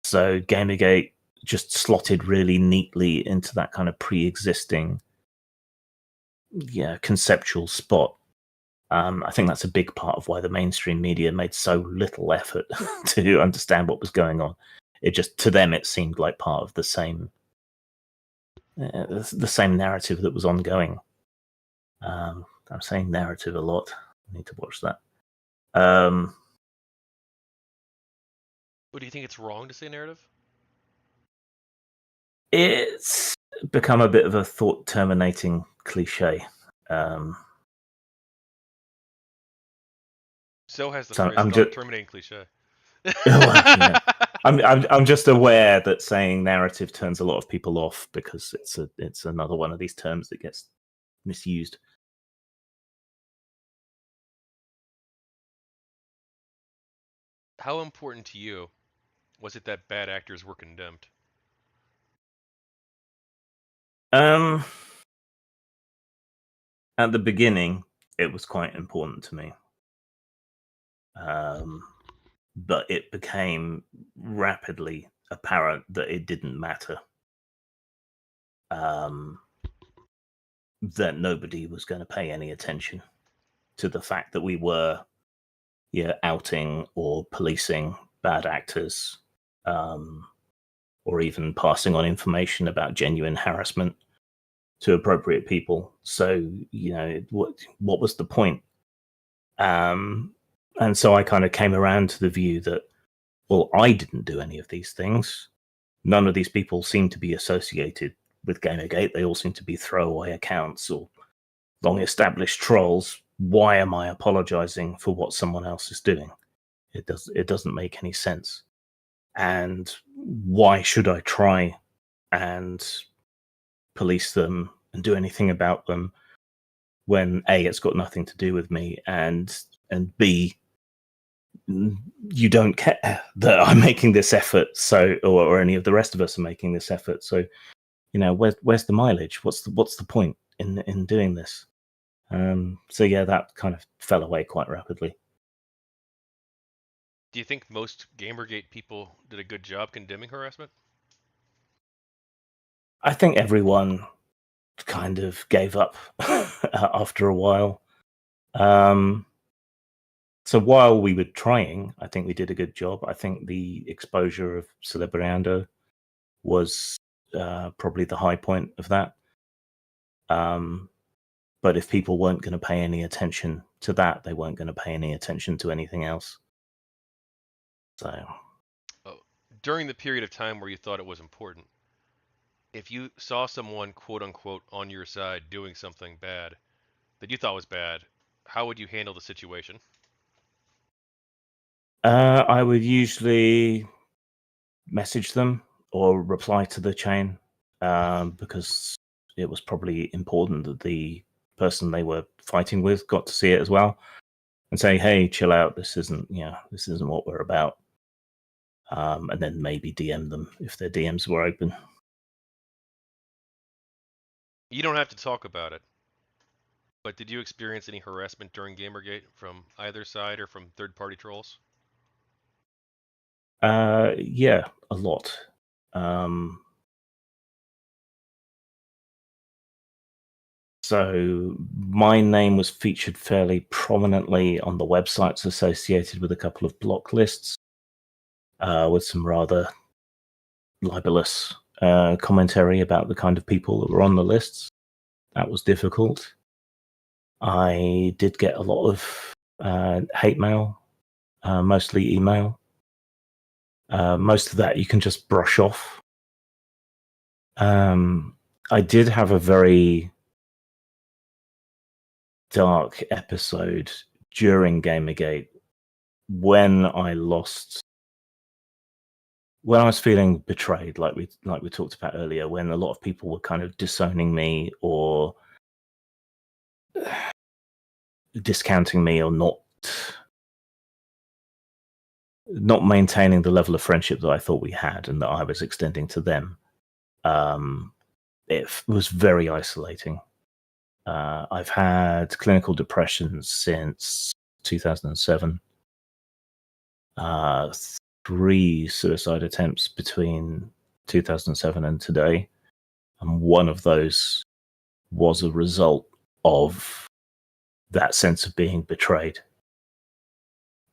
So Gamergate just slotted really neatly into that kind of pre-existing, conceptual spot. I think that's a big part of why the mainstream media made so little effort to understand what was going on. It just, to them, it seemed like part of the same narrative that was ongoing. I'm saying narrative a lot. I need to watch that. What do you think it's wrong to say narrative? It's become a bit of a thought terminating cliche. So has the So phrase I'm thought just terminating cliche. well, yeah. I'm just aware that saying narrative turns a lot of people off because it's another one of these terms that gets misused. How important to you was it that bad actors were condemned? Um, at the beginning, it was quite important to me. But it became rapidly apparent that it didn't matter. Um, that nobody was going to pay any attention to the fact that we were, outing or policing bad actors, or even passing on information about genuine harassment to appropriate people. So, what was the point? And so I kind of came around to the view that, well, I didn't do any of these things. None of these people seem to be associated with Gamergate. They all seem to be throwaway accounts or long established trolls. why am I apologizing for what someone else is doing? It doesn't make any sense. And why should I try and police them and do anything about them when A, it's got nothing to do with me, and B, you don't care that I'm making this effort, so or any of the rest of us are making this effort. So, where's the mileage? What's the point in doing this? So yeah, that kind of fell away quite rapidly. Do you think most Gamergate people did a good job condemning harassment? I think everyone kind of gave up after a while. Um, so while we were trying, I think we did a good job. I think the exposure of Celebriando was probably the high point of that. Um, but if people weren't going to pay any attention to that, they weren't going to pay any attention to anything else. So, Oh, during the period of time where you thought it was important, if you saw someone quote unquote on your side doing something bad that you thought was bad, how would you handle the situation? I would usually message them or reply to the chain because it was probably important that the person they were fighting with got to see it as well and say, "Hey, chill out. This isn't what we're about." And then maybe DM them if their DMs were open. You don't have to talk about it, but did you experience any harassment during Gamergate from either side or from third-party trolls? Yeah, a lot. Um, so my name was featured fairly prominently on the websites associated with a couple of block lists with some rather libelous commentary about the kind of people that were on the lists. That was difficult. I did get a lot of hate mail, mostly email. Most of that you can just brush off. I did have a very dark episode during Gamergate when I lost when I was feeling betrayed, like we talked about earlier, when a lot of people were kind of disowning me or discounting me or not maintaining the level of friendship that I thought we had and that I was extending to them. It was very isolating. I've had clinical depression since 2007. 3 suicide attempts between 2007 and today, and one of those was a result of that sense of being betrayed.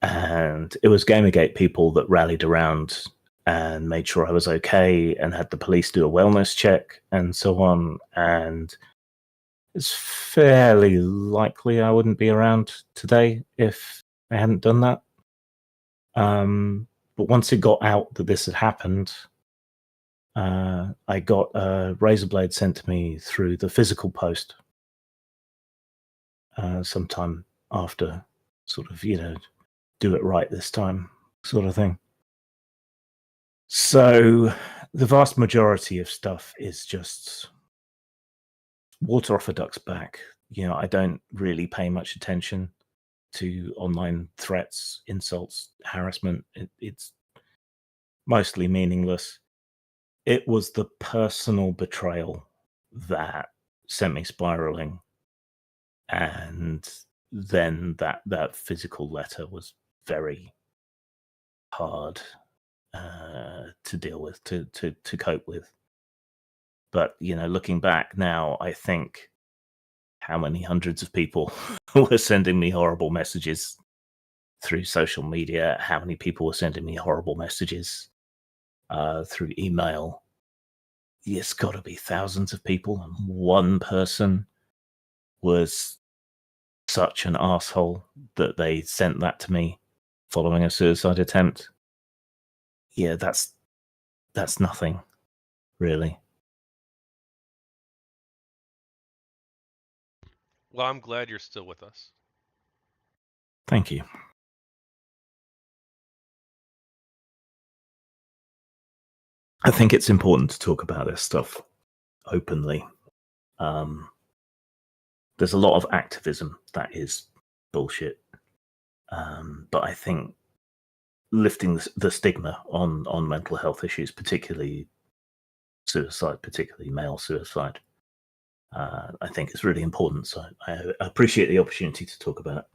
And it was Gamergate people that rallied around and made sure I was okay and had the police do a wellness check and so on. And it's fairly likely I wouldn't be around today if I hadn't done that. But once it got out that this had happened, I got a razor blade sent to me through the physical post sometime after, sort of, do it right this time, sort of thing. So the vast majority of stuff is just water off a duck's back. I don't really pay much attention to online threats, insults, harassment. It's mostly meaningless. It was the personal betrayal that sent me spiraling, and then that physical letter was very hard to deal with, to cope with. But looking back now, I think how many hundreds of people were sending me horrible messages through social media, how many people were sending me horrible messages through email. It's got to be thousands of people, and one person was such an asshole that they sent that to me following a suicide attempt. Yeah, that's nothing, really. Well, I'm glad you're still with us. Thank you. I think it's important to talk about this stuff openly. There's a lot of activism that is bullshit, but I think lifting the stigma on mental health issues, particularly suicide, particularly male suicide, I think is really important. So I appreciate the opportunity to talk about it.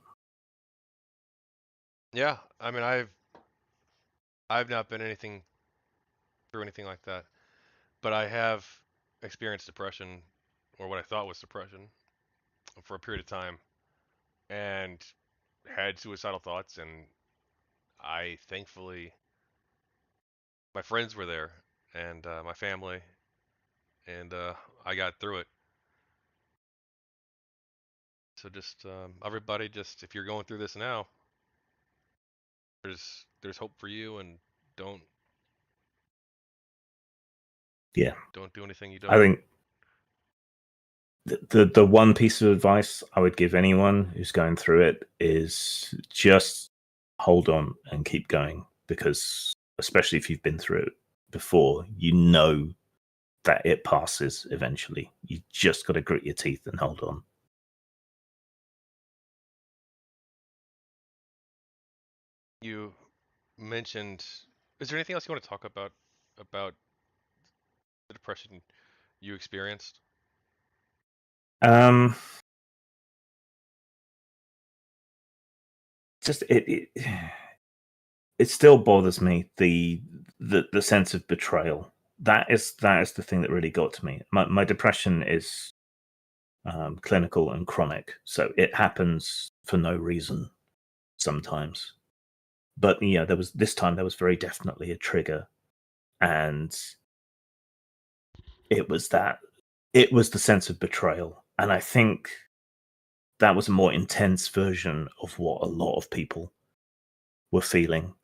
Yeah, I mean, I've not been anything through anything like that, but I have experienced depression, or what I thought was depression, for a period of time, and had suicidal thoughts. And I thankfully, my friends were there, and my family, and I got through it. So just everybody, just if you're going through this now, there's hope for you, and don't Yeah, don't do anything you I don't. think the one piece of advice I would give anyone who's going through it is just hold on and keep going, because especially if you've been through it before, you know that it passes eventually. You just got to grit your teeth and hold on. You mentioned, is there anything else you want to talk about the depression you experienced? Um, just it still bothers me, the sense of betrayal. That is the thing that really got to me. My depression is clinical and chronic, so it happens for no reason sometimes. But yeah, there was very definitely a trigger, and it was that it was the sense of betrayal, and I think that was a more intense version of what a lot of people were feeling.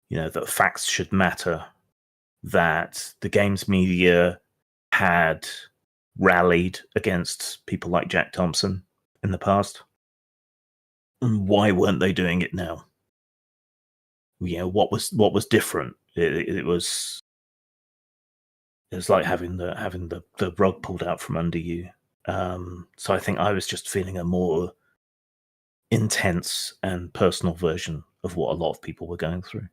You know, that facts should matter, that the games media had rallied against people like Jack Thompson in the past. And why weren't they doing it now? You know, what was different? It was like having the rug pulled out from under you. So I think I was just feeling a more intense and personal version of what a lot of people were going through.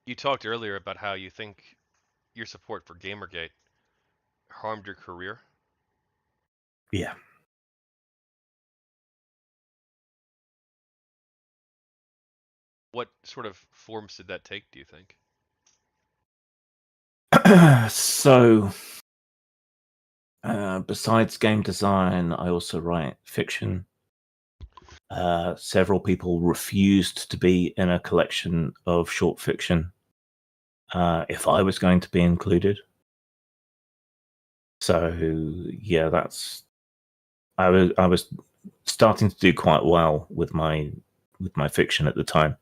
You talked earlier about how you think your support for Gamergate harmed your career. Yeah. What sort of forms did that take, do you think? So, besides game design, I also write fiction. Several people refused to be in a collection of short fiction if I was going to be included. So yeah, I was starting to do quite well with my fiction at the time.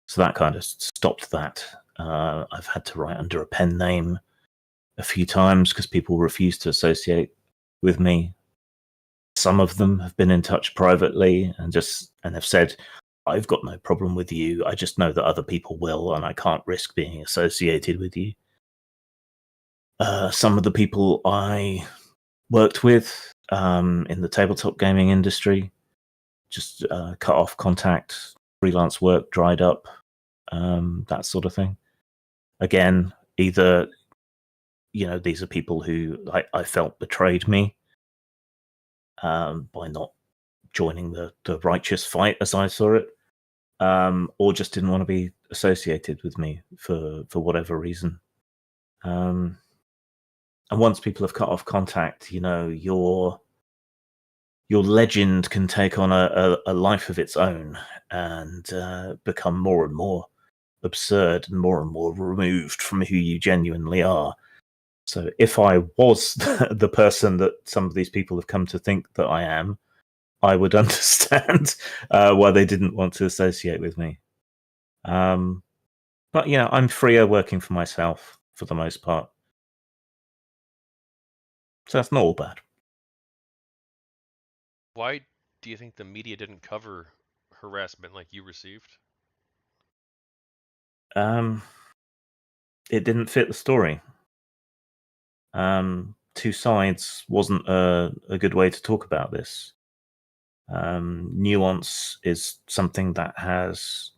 So that kind of stopped that. I've had to write under a pen name a few times because people refuse to associate with me. Some of them have been in touch privately and have said, "I've got no problem with you. I just know that other people will, and I can't risk being associated with you." Some of the people I worked with in the tabletop gaming industry just cut off contact, freelance work dried up, that sort of thing. Again, either these are people who I felt betrayed me by not joining the righteous fight as I saw it, or just didn't want to be associated with me for whatever reason. And once people have cut off contact, your legend can take on a life of its own and become more and more absurd and more removed from who you genuinely are. So if I was the person that some of these people have come to think that I am, I would understand why they didn't want to associate with me. But I'm freer working for myself for the most part, so that's not all bad. Why do you think the media didn't cover harassment like you received? Um, it didn't fit the story. Two sides wasn't a good way to talk about this. Nuance is something that has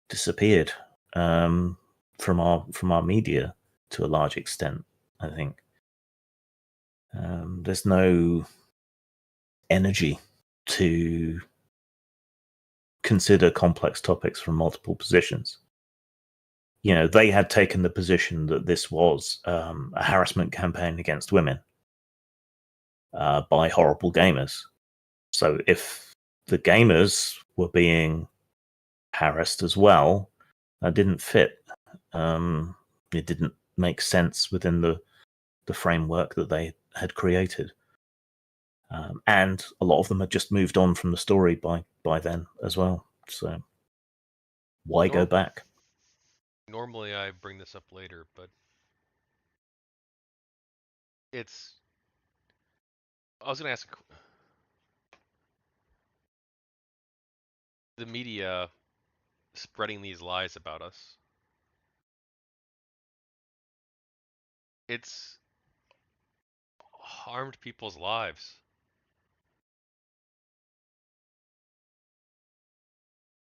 disappeared from our media to a large extent. I think there's no energy to consider complex topics from multiple positions. You know, they had taken the position that this was a harassment campaign against women by horrible gamers. So if the gamers were being harassed as well, that didn't fit. It didn't make sense within the framework that they had created. And a lot of them had just moved on from the story by then as well. So why go Norm- back? Normally I bring this up later, but it's. I was gonna ask the media spreading these lies about us. It's harmed people's lives.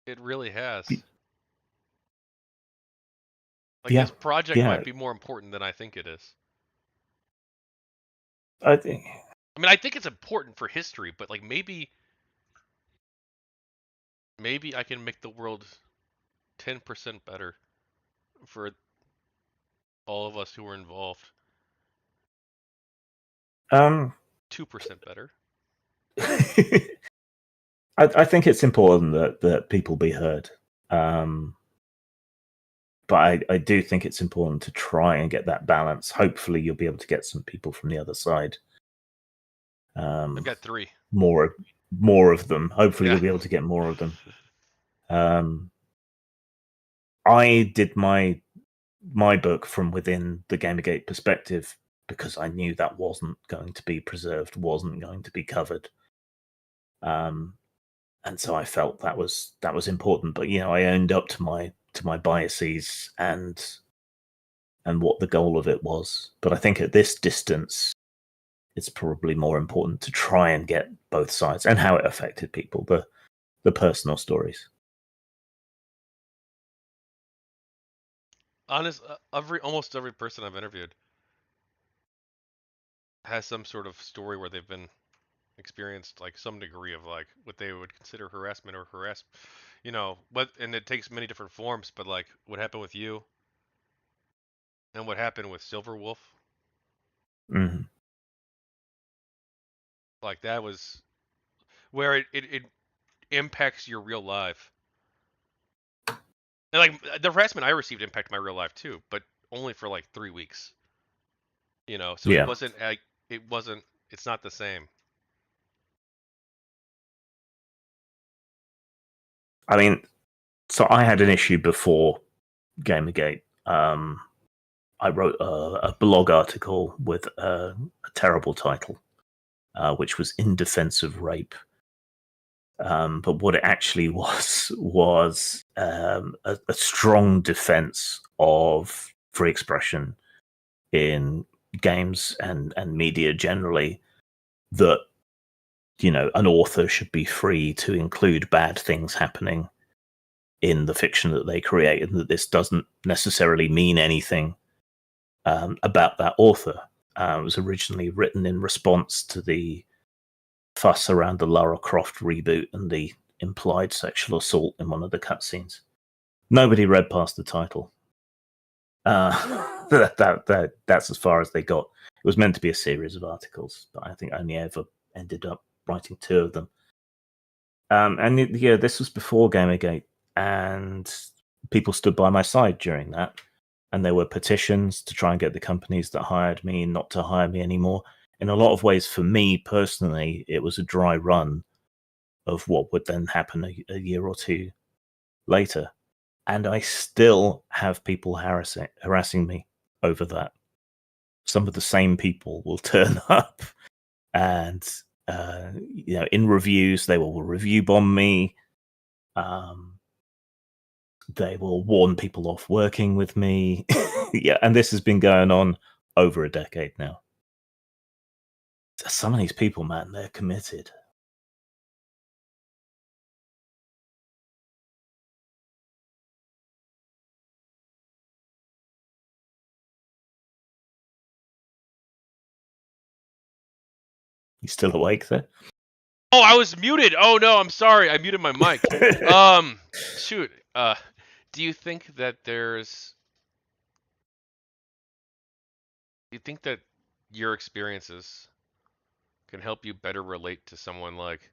It really has. Like Yeah, this project yeah. might be more important than I think it is. I think I mean, I think it's important for history, but like maybe I can make the world 10% better for all of us who were involved. um 2% better. I think it's important that people be heard. But I do think it's important to try and get that balance. Hopefully, you'll be able to get some people from the other side. I've Um, got 3. more, more of them. Hopefully, Yeah. you'll be able to get more of them. I did my book from within the GamerGate perspective because I knew that wasn't going to be preserved, wasn't going to be covered. And so I felt that was important. But you know, I owned up to my biases and what the goal of it was. But I think at this distance, it's probably more important to try and get both sides and how it affected people, the personal stories. Honest, almost every person I've interviewed has some sort of story where they've been experienced like some degree of like what they would consider harassment or harass, what, and it takes many different forms. But like what happened with you and what happened with Silverwolf, Mm. like that was where it impacts your real life. And like the harassment I received impacted my real life too, but only for like 3 weeks. So it Yeah, wasn't like it wasn't. It's not the same. I mean, so I had an issue before Gamergate. I wrote a blog article with a terrible title, which was "In Defense of Rape." But what it actually was a strong defense of free expression in games and media generally. That an author should be free to include bad things happening in the fiction that they create, and that this doesn't necessarily mean anything about that author. It was originally written in response to the fuss around the Lara Croft reboot and the implied sexual assault in one of the cutscenes. Nobody read past the title. That's as far as they got. It was meant to be a series of articles, but I think I only ever ended up writing 2 of them. This was before Gamergate, and people stood by my side during that. And there were petitions to try and get the companies that hired me not to hire me anymore. In a lot of ways, for me personally, it was a dry run of what would then happen a year or 2 later. And I still have people harassing me over that. Some of the same people will turn up and in reviews, they will review bomb me. They will warn people off working with me. Yeah, and this has been going on over a decade now. Some of these people, man, they're committed. You still awake there? Oh, I was muted. Oh no, I'm sorry. I muted my mic. Shoot. Do you think that your experiences can help you better relate to someone like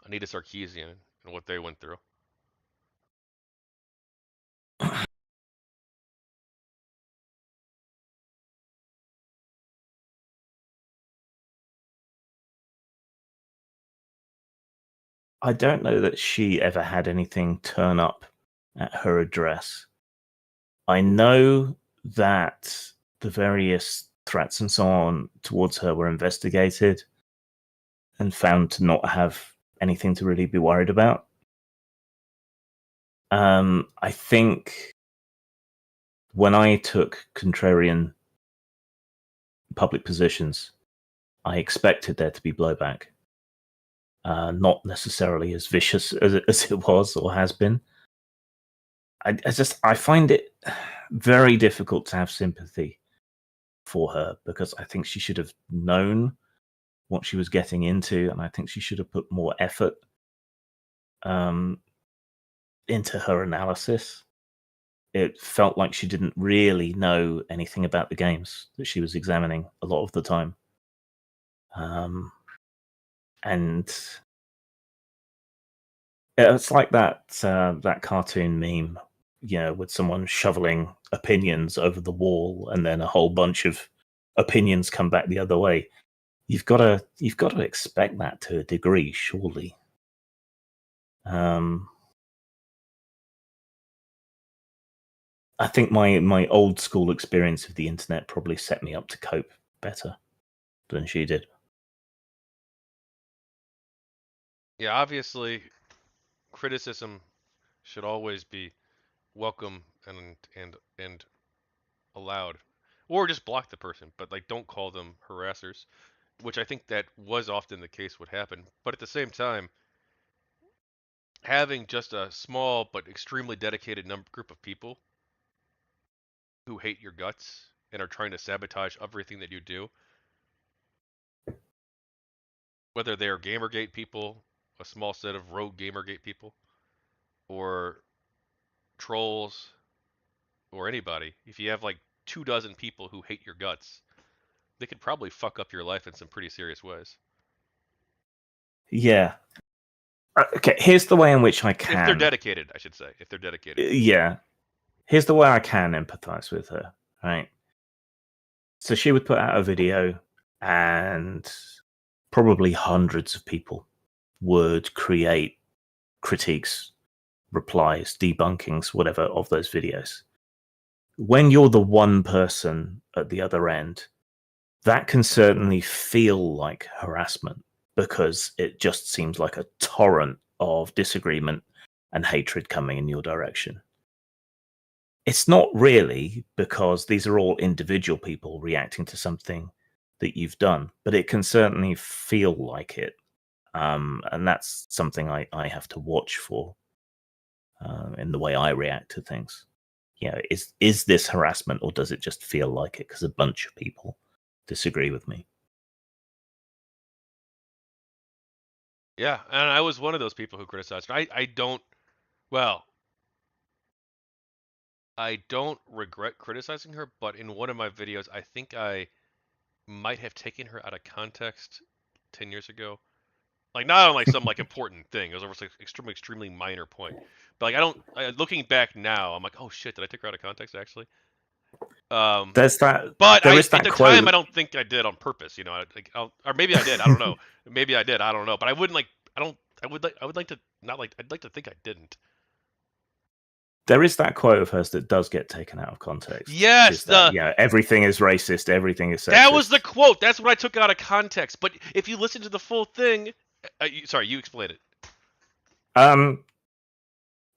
Anita Sarkeesian and what they went through? I don't know that she ever had anything turn up at her address. I know that the various threats and so on towards her were investigated and found to not have anything to really be worried about. I think when I took contrarian public positions, I expected there to be blowback. Not necessarily as vicious as it was or has been. I find it very difficult to have sympathy for her because I think she should have known what she was getting into, and I think she should have put more effort into her analysis. It felt like she didn't really know anything about the games that she was examining a lot of the time. And it's like that cartoon meme, with someone shoveling opinions over the wall, and then a whole bunch of opinions come back the other way. You've got to expect that to a degree, surely. I think my old school experience of the internet probably set me up to cope better than she did. Yeah, obviously, criticism should always be welcome and allowed, or just block the person, but like don't call them harassers, which I think that was often the case would happen. But at the same time, having just a small but extremely dedicated group of people who hate your guts and are trying to sabotage everything that you do, whether they are GamerGate people, a small set of rogue GamerGate people, or trolls, or anybody, if you have like 2 dozen people who hate your guts, they could probably fuck up your life in some pretty serious ways. Yeah. Okay, here's the way in which I can. If they're dedicated, I should say. If they're dedicated. Yeah. Here's the way I can empathize with her, right? So she would put out a video, and probably hundreds of people would create critiques, replies, debunkings, whatever, of those videos. When you're the one person at the other end, that can certainly feel like harassment because it just seems like a torrent of disagreement and hatred coming in your direction. It's not really, because these are all individual people reacting to something that you've done, but it can certainly feel like it. And that's something I have to watch for in the way I react to things. Is this harassment, or does it just feel like it because a bunch of people disagree with me? Yeah, and I was one of those people who criticized her. Well, I don't regret criticizing her, but in one of my videos, I think I might have taken her out of context 10 years ago. Like not on like some like important thing. It was over like extremely minor point. But like looking back now, I'm like, oh shit, did I take her out of context actually? There's that. But There I is at that the time I quote. don't think I did on purpose. Or maybe I did. I don't know. Maybe I did. I don't know. But I wouldn't like. I don't. I would like to not like. I'd like to think I didn't. There is that quote of hers that does get taken out of context, which Yes, is that, everything is racist, everything is that was the sexist. quote. That's what I took out of context. But if you listen to the full thing, sorry, you explain it. Um,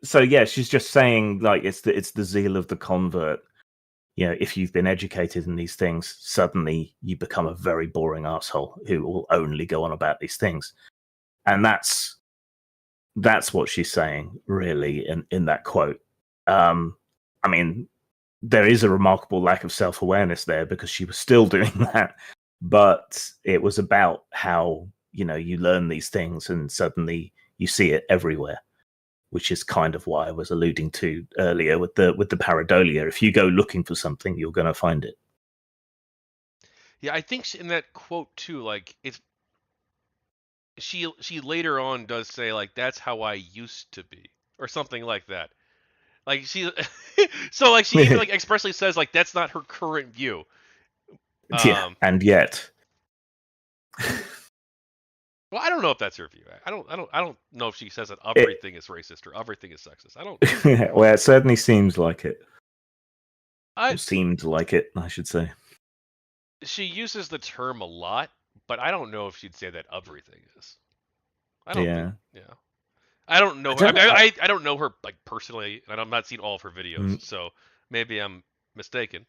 so yeah, she's just saying like it's the zeal of the convert. If you've been educated in these things, suddenly you become a very boring asshole who will only go on about these things, and that's what she's saying really in that quote. I mean, there is a remarkable lack of self-awareness there because she was still doing that, but it was about how you learn these things and suddenly you see it everywhere, which is kind of why I was alluding to earlier with the pareidolia. If you go looking for something, you're going to find it. Yeah, I think in that quote too, like it's she later on does say like that's how I used to be or something like that. Like she so like she even like expressly says like that's not her current view. Yeah, and yet. Well, I don't know if that's her view. I don't know if she says that everything is racist or everything is sexist. I don't know. Well, it certainly seems like it. I Or seemed like it, I should say. She uses the term a lot, but I don't know if she'd say that everything is. I don't think. Yeah. Yeah. I don't I know her. don't know. I don't know her like personally, and I'm not seen all of her videos, so maybe I'm mistaken.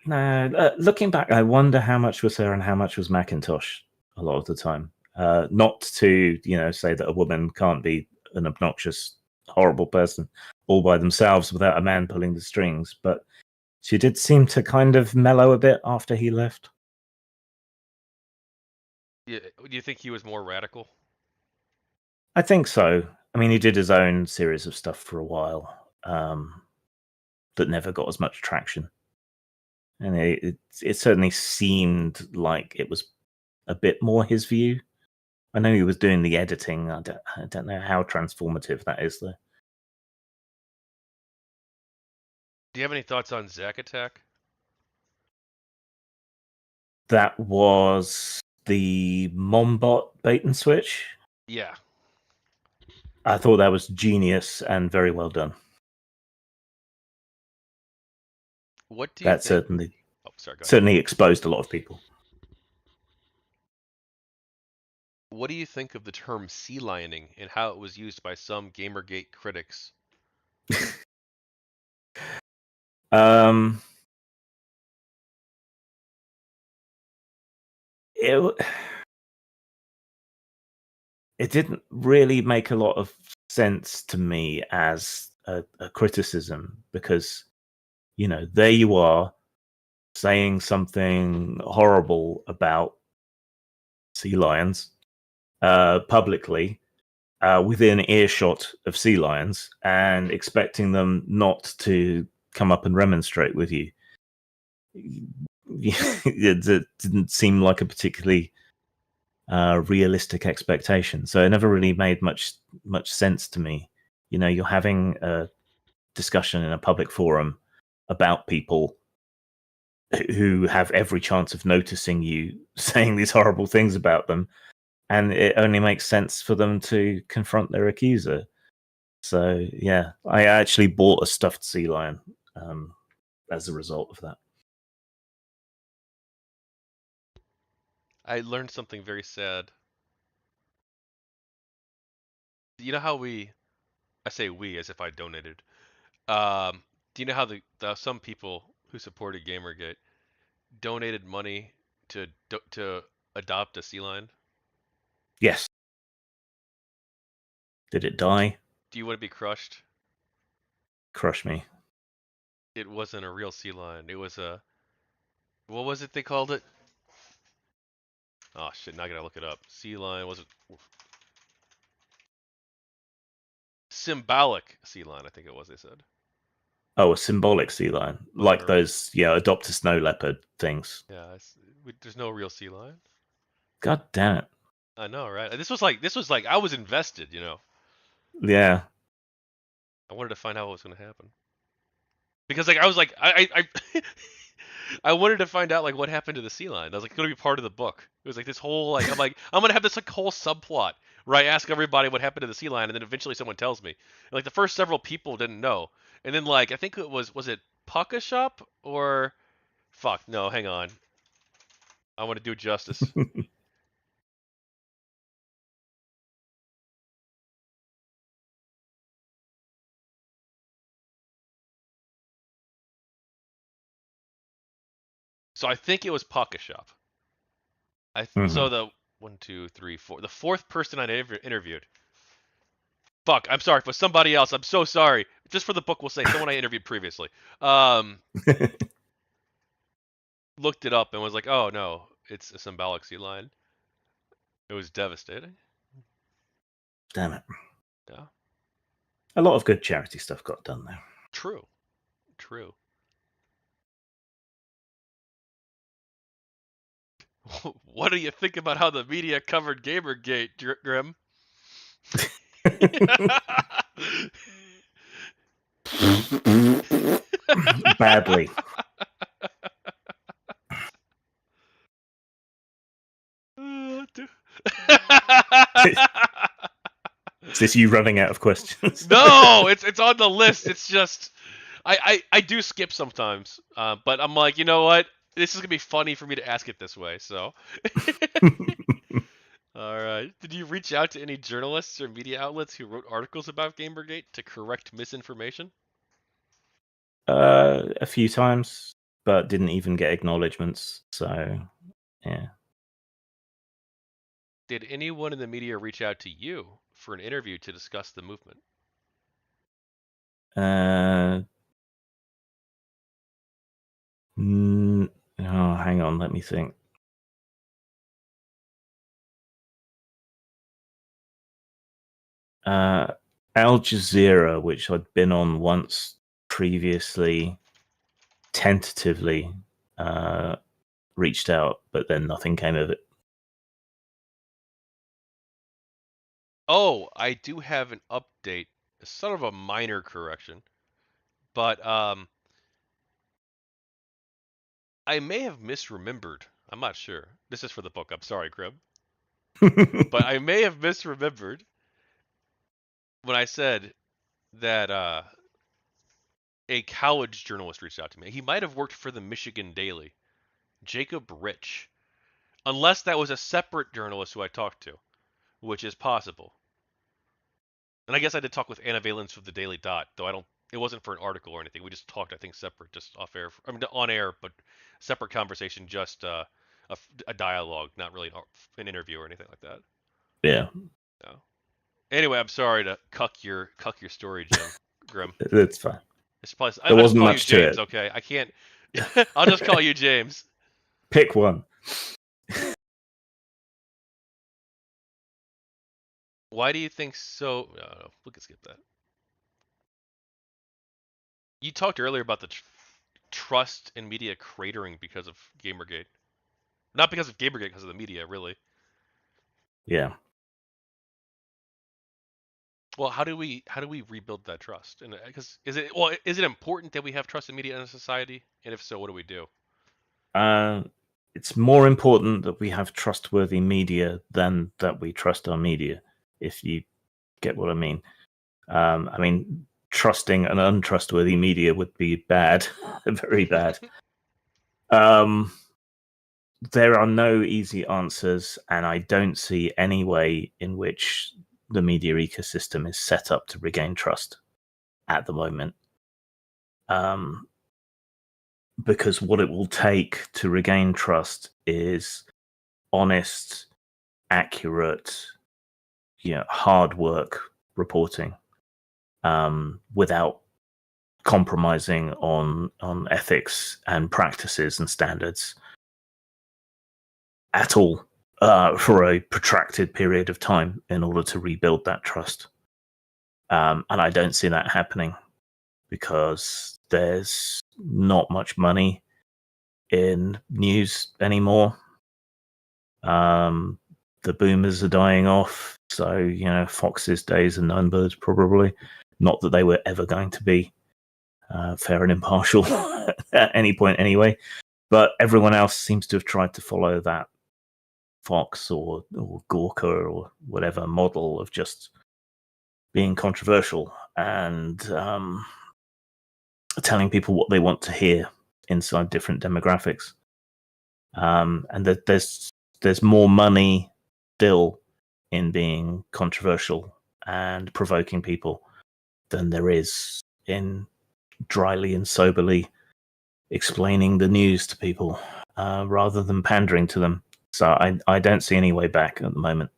No, looking back, I wonder how much was her and how much was Macintosh a lot of the time. Not to, say that a woman can't be an obnoxious, horrible person all by themselves without a man pulling the strings, but she did seem to kind of mellow a bit after he left. Yeah, do you think he was more radical? I think so. I mean, he did his own series of stuff for a while that never got as much traction. And it certainly seemed like it was a bit more his view. I know he was doing the editing. I don't know how transformative that is, though. Do you have any thoughts on Zack Attack? That was the Mombot bait and switch. Yeah. I thought that was genius and very well done. What do you That think? certainly Oh, sorry. Go ahead. certainly exposed a lot of people. What do you think of the term sea lioning and how it was used by some GamerGate critics? um, it it didn't really make a lot of sense to me as a criticism because there you are saying something horrible about sea lions publicly within earshot of sea lions and expecting them not to come up and remonstrate with you. It didn't seem like a particularly realistic expectation. So it never really made much sense to me. You're having a discussion in a public forum about people who have every chance of noticing you saying these horrible things about them, and it only makes sense for them to confront their accuser. So yeah, I actually bought a stuffed sea lion as a result of that. I learned something very sad. You know how I say we as if I donated. Do you know how the some people who supported GamerGate donated money to adopt a sea lion? Yes. Did it die? Do you want to be crushed? Crush me. It wasn't a real sea lion. It was a what was it they called it? Oh shit! Now I gotta look it up. Sea lion was it symbolic sea lion? I think it was. They said. Oh, a symbolic sea lion, Wasn't like a those adopt a snow leopard things. yeah. There's no real sea lion. God damn it! I know, right? This was like I was invested. Yeah. I wanted to find out what was gonna happen because like I was like I I wanted to find out like what happened to the sea lion. That was like going to be part of the book. It was like this whole like I'm gonna have this like whole subplot where I ask everybody what happened to the sea lion, and then eventually someone tells me. And, like the first several people didn't know, And then like I think it was it Pucka Shop or fuck no, hang on. I want to do justice. So I think it was Pucka Shop. So Mhm. the one, two, three, four. The fourth person I interviewed. Fuck, I'm sorry for somebody else. I'm so sorry. Just for the book, we'll say someone I interviewed previously. Um, looked it up and was like, "Oh no, it's a symbolic sea lion." It was devastating. Damn it. Yeah, A lot of good charity stuff got done there. true, true. What do you think about how the media covered GamerGate, Grim? Badly. Is this you running out of questions? No, it's on the list. It's just I do skip sometimes, but I'm like, you know what? This is gonna be funny for me to ask it this way. So, all right. Did you reach out to any journalists or media outlets who wrote articles about Gamergate to correct misinformation? A few times, but didn't even get acknowledgements. So, yeah. Did anyone in the media reach out to you for an interview to discuss the movement? Uh, oh, hang on. Let me think. Al Jazeera, which I'd been on once previously, tentatively reached out, but then nothing came of it. Oh, I do have an update. It's sort of a minor correction, but I may have misremembered. I'm not sure. This is for the book. I'm sorry, Crib. But I may have misremembered when I said that a college journalist reached out to me. He might have worked for the Michigan Daily, Jacob Rich, unless that was a separate journalist who I talked to, which is possible. And I guess I did talk with Anna Valens of the Daily Dot, though I don't. It wasn't for an article or anything. We just talked, I think, separate, just off air. I mean, on air, but separate conversation, just a dialogue, not really an interview or anything like that. Yeah, No. Anyway, I'm sorry to cuck your story, Jim Grim. that's fine. There I'll just wasn't call you much to James, it. okay? I can't. I'll just call you James. Pick one. Why do you think so? We can skip that. You talked earlier about the trust in media cratering because of Gamergate. Not because of Gamergate, because of the media, really. Yeah. Well, how do we rebuild that trust? And because is it important that we have trust in media in a society? And if so, what do we do? Uh, it's more important that we have trustworthy media than that we trust our media, if you get what I mean. I mean, trusting an untrustworthy media would be bad, very bad. Um, there are no easy answers, and I don't see any way in which the media ecosystem is set up to regain trust at the moment. Because what it will take to regain trust is honest, accurate, hard work reporting, without compromising on ethics and practices and standards at all, for a protracted period of time in order to rebuild that trust. And I don't see that happening because there's not much money in news anymore. The boomers are dying off, so Fox's days are numbered, probably. Not that they were ever going to be fair and impartial at any point, anyway. But everyone else seems to have tried to follow that Fox or Gorka or whatever model of just being controversial, and telling people what they want to hear inside different demographics. And that there's more money still in being controversial and provoking people than there is in dryly and soberly explaining the news to people, rather than pandering to them. So I don't see any way back at the moment,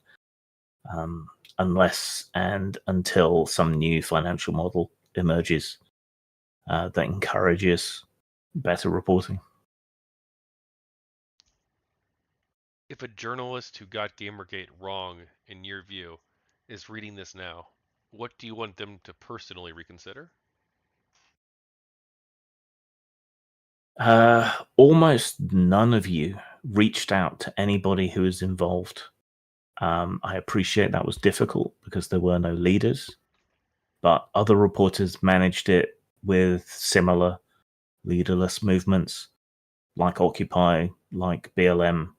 unless and until some new financial model emerges that encourages better reporting. If a journalist who got Gamergate wrong, in your view, is reading this now, what do you want them to personally reconsider? Almost none of you reached out to anybody who was involved. I appreciate that was difficult because there were no leaders, but other reporters managed it with similar leaderless movements like Occupy, like BLM.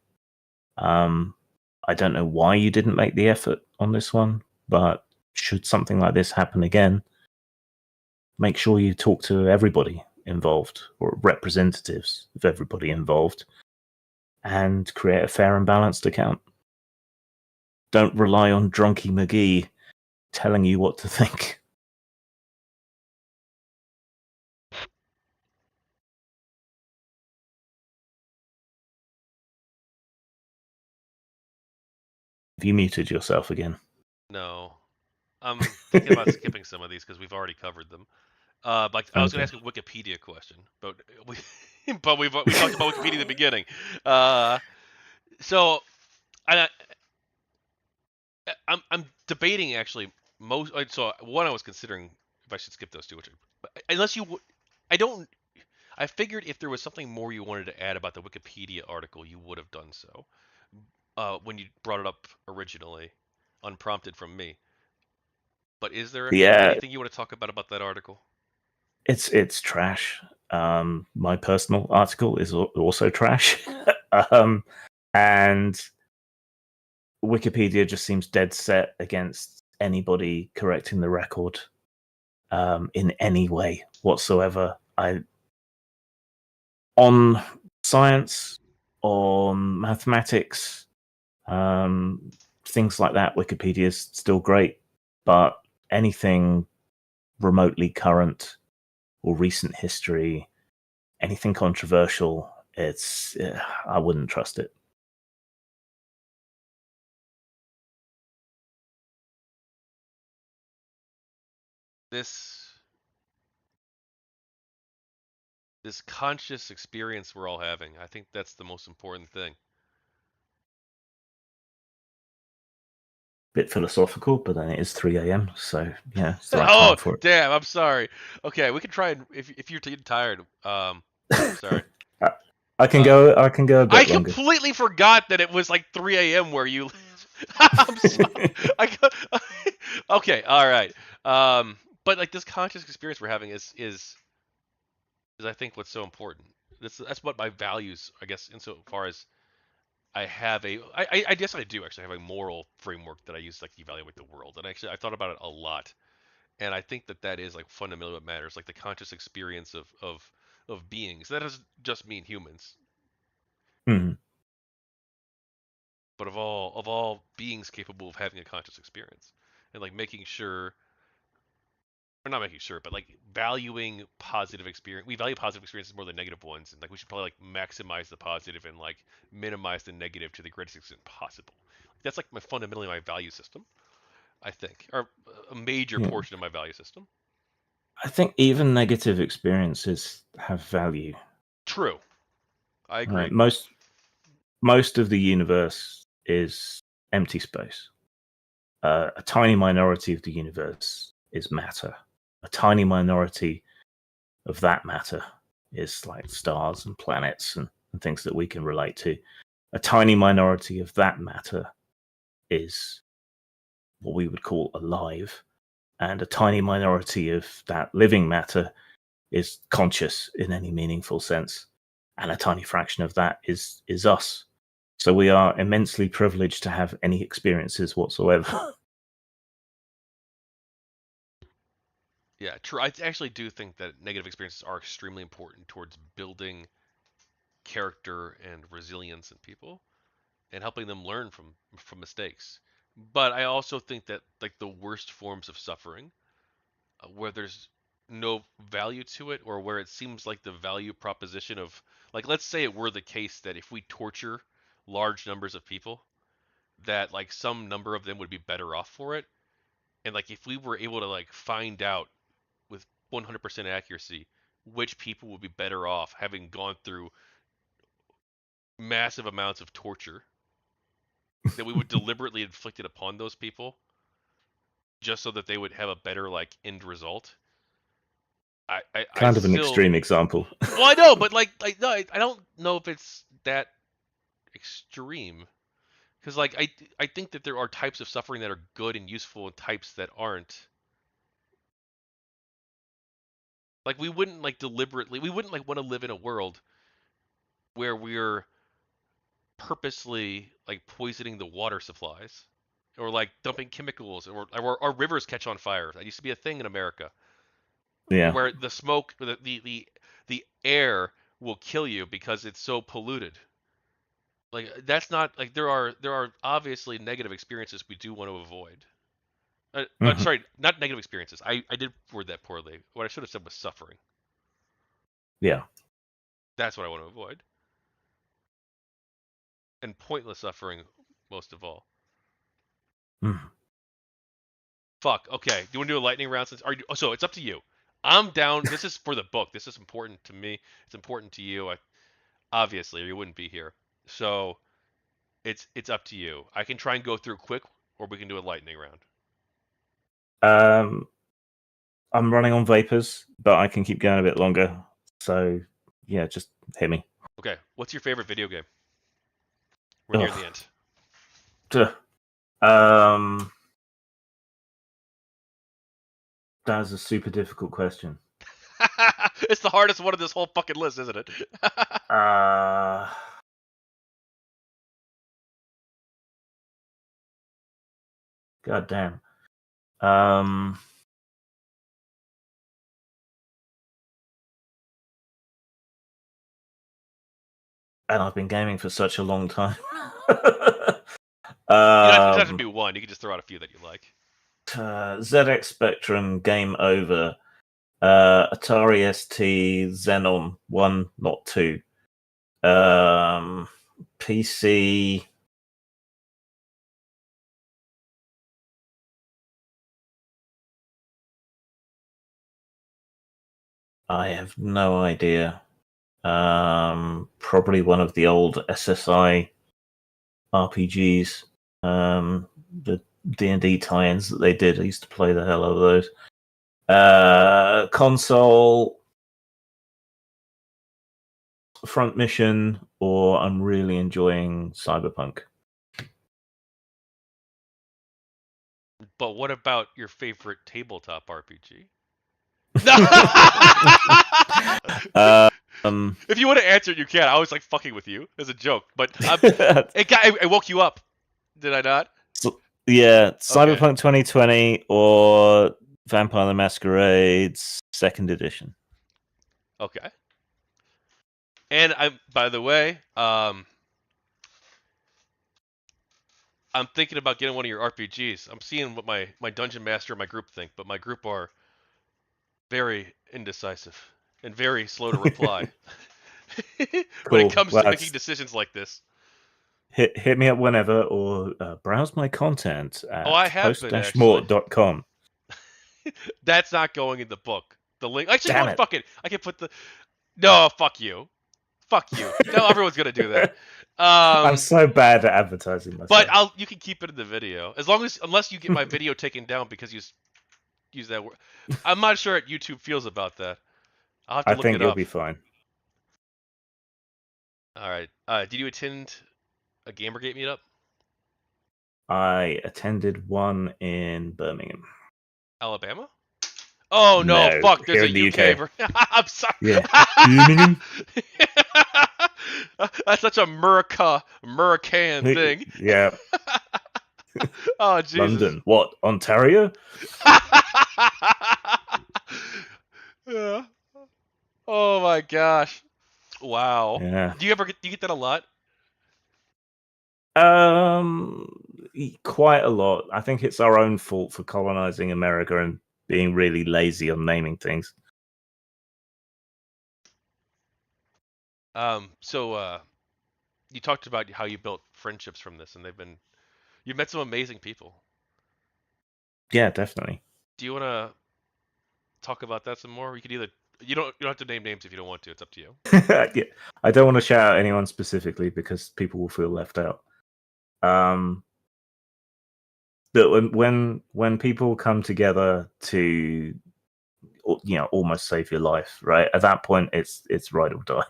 I don't know why you didn't make the effort on this one, but should something like this happen again, make sure you talk to everybody involved or representatives of everybody involved and create a fair and balanced account. Don't rely on Drunky McGee telling you what to think. Have you muted yourself again? No. I'm thinking about skipping some of these because we've already covered them. Like I was going Okay. to ask a Wikipedia question, but but we talked about Wikipedia in the beginning. Uh, so I, I'm debating actually most. So one I was considering if I should skip those two, which unless you, I don't. I figured if there was something more you wanted to add about the Wikipedia article, you would have done so. When you brought it up originally, unprompted from me. But is there Yeah, anything you want to talk about that article? it's trash. My personal article is also trash. um, and Wikipedia just seems dead set against anybody correcting the record in any way whatsoever. On science, on mathematics, things like that, Wikipedia is still great, but anything remotely current or recent history, anything controversial, I wouldn't trust it. This this conscious experience we're all having. I think that's the most important thing. Bit philosophical, but then it is 3 a.m., so yeah, it's the right Oh, time for damn! I'm sorry. Okay, we can try and if you're getting tired. Sorry. it. I can Uh, go. I can go a I bit longer. completely forgot that it was like 3 a.m. where you live. I'm sorry. I got, okay, all right. But like this conscious experience we're having is I think what's so important. That's what my values, I guess, insofar as I guess I do actually have a moral framework that I use to like evaluate the world, and actually I thought about it a lot, and I think that is like fundamentally what matters, like the conscious experience of beings. That doesn't just mean humans, Mhm. but of all beings capable of having a conscious experience, and like making sure, or not making sure, but like valuing positive experience. We value positive experiences more than negative ones, and like we should probably like maximize the positive and like minimize the negative to the greatest extent possible. That's like fundamentally my value system, I think, or a major Yeah. portion of my value system. I think even negative experiences have value. True, I Right? agree. Most of the universe is empty space. A tiny minority of the universe is matter. A tiny minority of that matter is like stars and planets and things that we can relate to. A tiny minority of that matter is what we would call alive, and a tiny minority of that living matter is conscious in any meaningful sense, and a tiny fraction of that is us. So we are immensely privileged to have any experiences whatsoever. Yeah, true. I actually do think that negative experiences are extremely important towards building character and resilience in people and helping them learn from mistakes. But I also think that like the worst forms of suffering, where there's no value to it, or where it seems like the value proposition of, like, let's say it were the case that if we torture large numbers of people, that like some number of them would be better off for it, and like if we were able to like find out with 100% accuracy which people would be better off having gone through massive amounts of torture that we would deliberately inflict it upon those people just so that they would have a better like end result. I Kind of an still, extreme example. well, I know, but like no, I don't know if it's that extreme, because like I think that there are types of suffering that are good and useful and types that aren't. Like we wouldn't like deliberately, we wouldn't like want to live in a world where we're purposely like poisoning the water supplies or like dumping chemicals, or our rivers catch on fire. That used to be a thing in America Yeah. where the smoke, the air will kill you because it's so polluted. Like that's not like there are obviously negative experiences we do want to avoid. Hmm. Sorry, not negative experiences. I did word that poorly. What I should have said was suffering. Yeah. That's what I want to avoid, and pointless suffering most of all. Mm. Fuck. Okay. Do you want to do a lightning round? Since are you, so it's up to you. I'm down. This is for the book. This is important to me. It's important to you. Obviously, or you wouldn't be here. So it's up to you. I can try and go through quick, or we can do a lightning round. Um, I'm running on vapors, but I can keep going a bit longer. So yeah, just hit me. Okay. What's your favorite video game? We're near the Ugh. end. Duh. Um, that is a super difficult question. It's the hardest one of this whole fucking list, isn't it? Uh, God damn. Um, and I've been gaming for such a long time. It doesn't have to um, be one. You can just throw out a few that you like. ZX Spectrum, Game Over. Atari ST, Xenon 1, not 2. PC. I have no idea. Probably one of the old SSI RPGs. The D&D tie-ins that they did. I used to play the hell out of those. Console, Front Mission, or I'm really enjoying Cyberpunk. But what about your favorite tabletop RPG? No. If you want to answer it, you can. I was like fucking with you as a joke, but it woke you up. Did I not? Yeah, Okay. Cyberpunk 2020 or Vampire the Masquerade Second Edition. Okay. And by the way, I'm thinking about getting one of your RPGs. I'm seeing what my dungeon master and my group think, but my group are very indecisive and very slow to reply when it Cool. comes Well, to making decisions like this. hit me up whenever or browse my content Oh, I at have been actually. post-mort.com. That's not going in the book. The link. Actually, you know Damn what? it. Fuck it. I can put the. No, fuck you. Fuck you. No, everyone's gonna do that. I'm so bad at advertising But myself. you can keep it in the video as long as unless you get my video taken down because you use that word. I'm not sure what YouTube feels about that. I'll have to I look think it you'll up. be fine. All right. Did you attend a GamerGate meetup? I attended one in Birmingham. Alabama? Oh no! No, Fuck. There's here a in the UK. UK. I'm sorry. Yeah. Birmingham? That's such a American thing. Yeah. Oh Jesus. London. What? Ontario? Yeah. Oh my gosh. Wow. Yeah. Do you get that a lot? Um, quite a lot. I think it's our own fault for colonizing America and being really lazy on naming things. So you talked about how you built friendships from this, and you've met some amazing people. Yeah, definitely. Do you want to talk about that some more? You could either you don't have to name names if you don't want to. It's up to you. Yeah, I don't want to shout out anyone specifically because people will feel left out. Um, but when people come together to almost save your life, right? At that point, it's ride or die.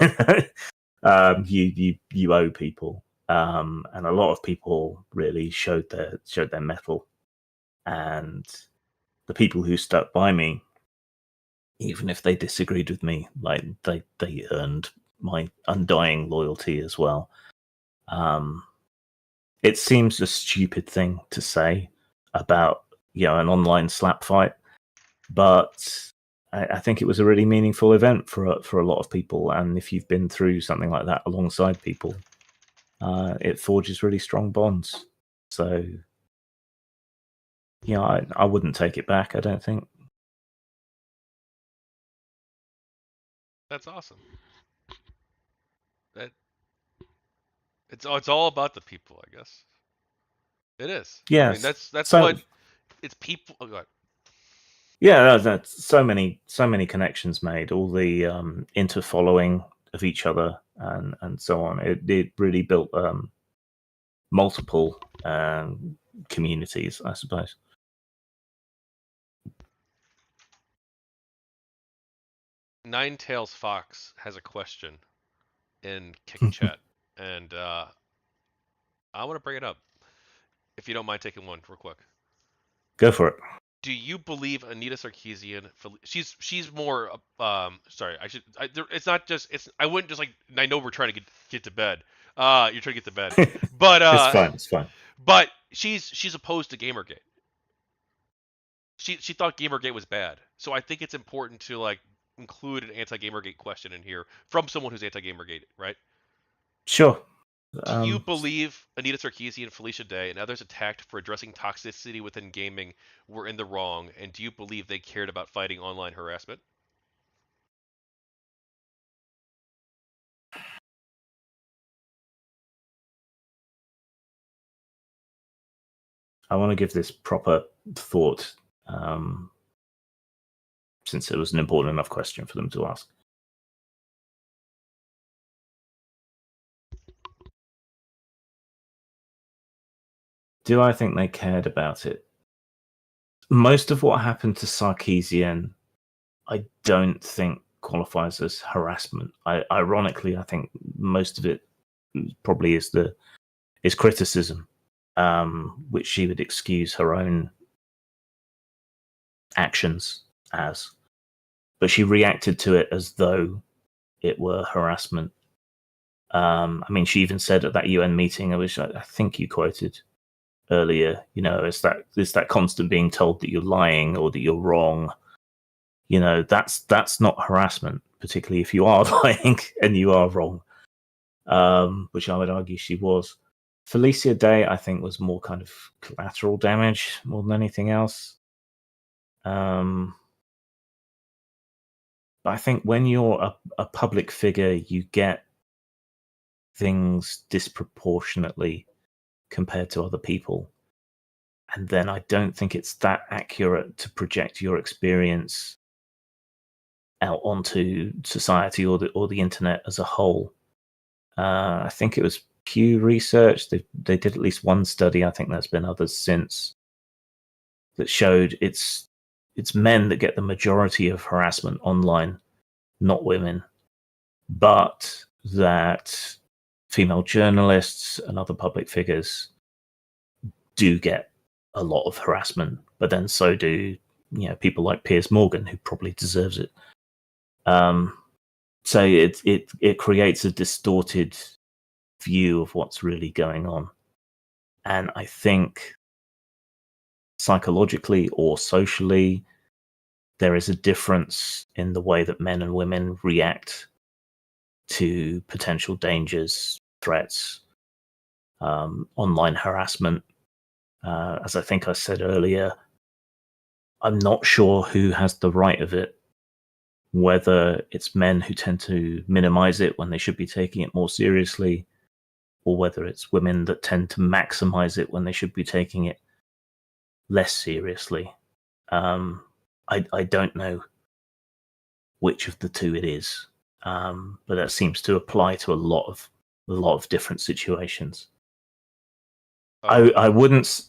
You know? You owe people, and a lot of people really showed their mettle, and the people who stuck by me, even if they disagreed with me, like they earned my undying loyalty as well. Um, it seems a stupid thing to say about an online slap fight, but I think it was a really meaningful event for a lot of people. And if you've been through something like that alongside people, it forges really strong bonds. So I wouldn't take it back. I don't think. That's awesome. That it's all about the people, I guess. It is. I mean, Yes. that's So what it's people. Oh, God. yeah, that's so many connections made. All the interfollowing of each other and so on. It really built multiple communities, I suppose. Nine Tails Fox has a question in Kick Chat, and I want to bring it up if you don't mind taking one real quick. Go for it. Do you believe Anita Sarkeesian? She's more. Sorry, it's not just. It's. I wouldn't just like. I know we're trying to get to bed. You're trying to get to bed, but It's fine. It's fine. but she's opposed to GamerGate. She thought GamerGate was bad. So I think it's important to like include an anti-GamerGate question in here from someone who's anti-GamerGate, right? Sure. Do you believe Anita Sarkeesian, Felicia Day, and others attacked for addressing toxicity within gaming were in the wrong? And do you believe they cared about fighting online harassment? I want to give this proper thought, since it was an important enough question for them to ask. Do I think they cared about it? Most of what happened to Sarkeesian, I don't think qualifies as harassment. Ironically, I think most of it probably is criticism, which she would excuse her own actions as, but she reacted to it as though it were harassment. I mean, she even said at that UN meeting, which I think you quoted earlier, it's that constant being told that you're lying or that you're wrong. That's not harassment, particularly if you are lying and you are wrong, which I would argue she was. Felicia Day, I think, was more kind of collateral damage more than anything else. But I think when you're a public figure, you get things disproportionately compared to other people. And then I don't think it's that accurate to project your experience out onto society or the internet as a whole. I think it was Pew Research. They did at least one study. I think there's been others since that showed it's men that get the majority of harassment online, not women, but that female journalists and other public figures do get a lot of harassment, but then so do people like Piers Morgan, who probably deserves it. So it creates a distorted view of what's really going on, and I think psychologically or socially, there is a difference in the way that men and women react to potential dangers, threats, online harassment. As I think I said earlier, I'm not sure who has the right of it, whether it's men who tend to minimize it when they should be taking it more seriously, or whether it's women that tend to maximize it when they should be taking it less seriously. I don't know which of the two it is, but that seems to apply to a lot of different situations. I wouldn't.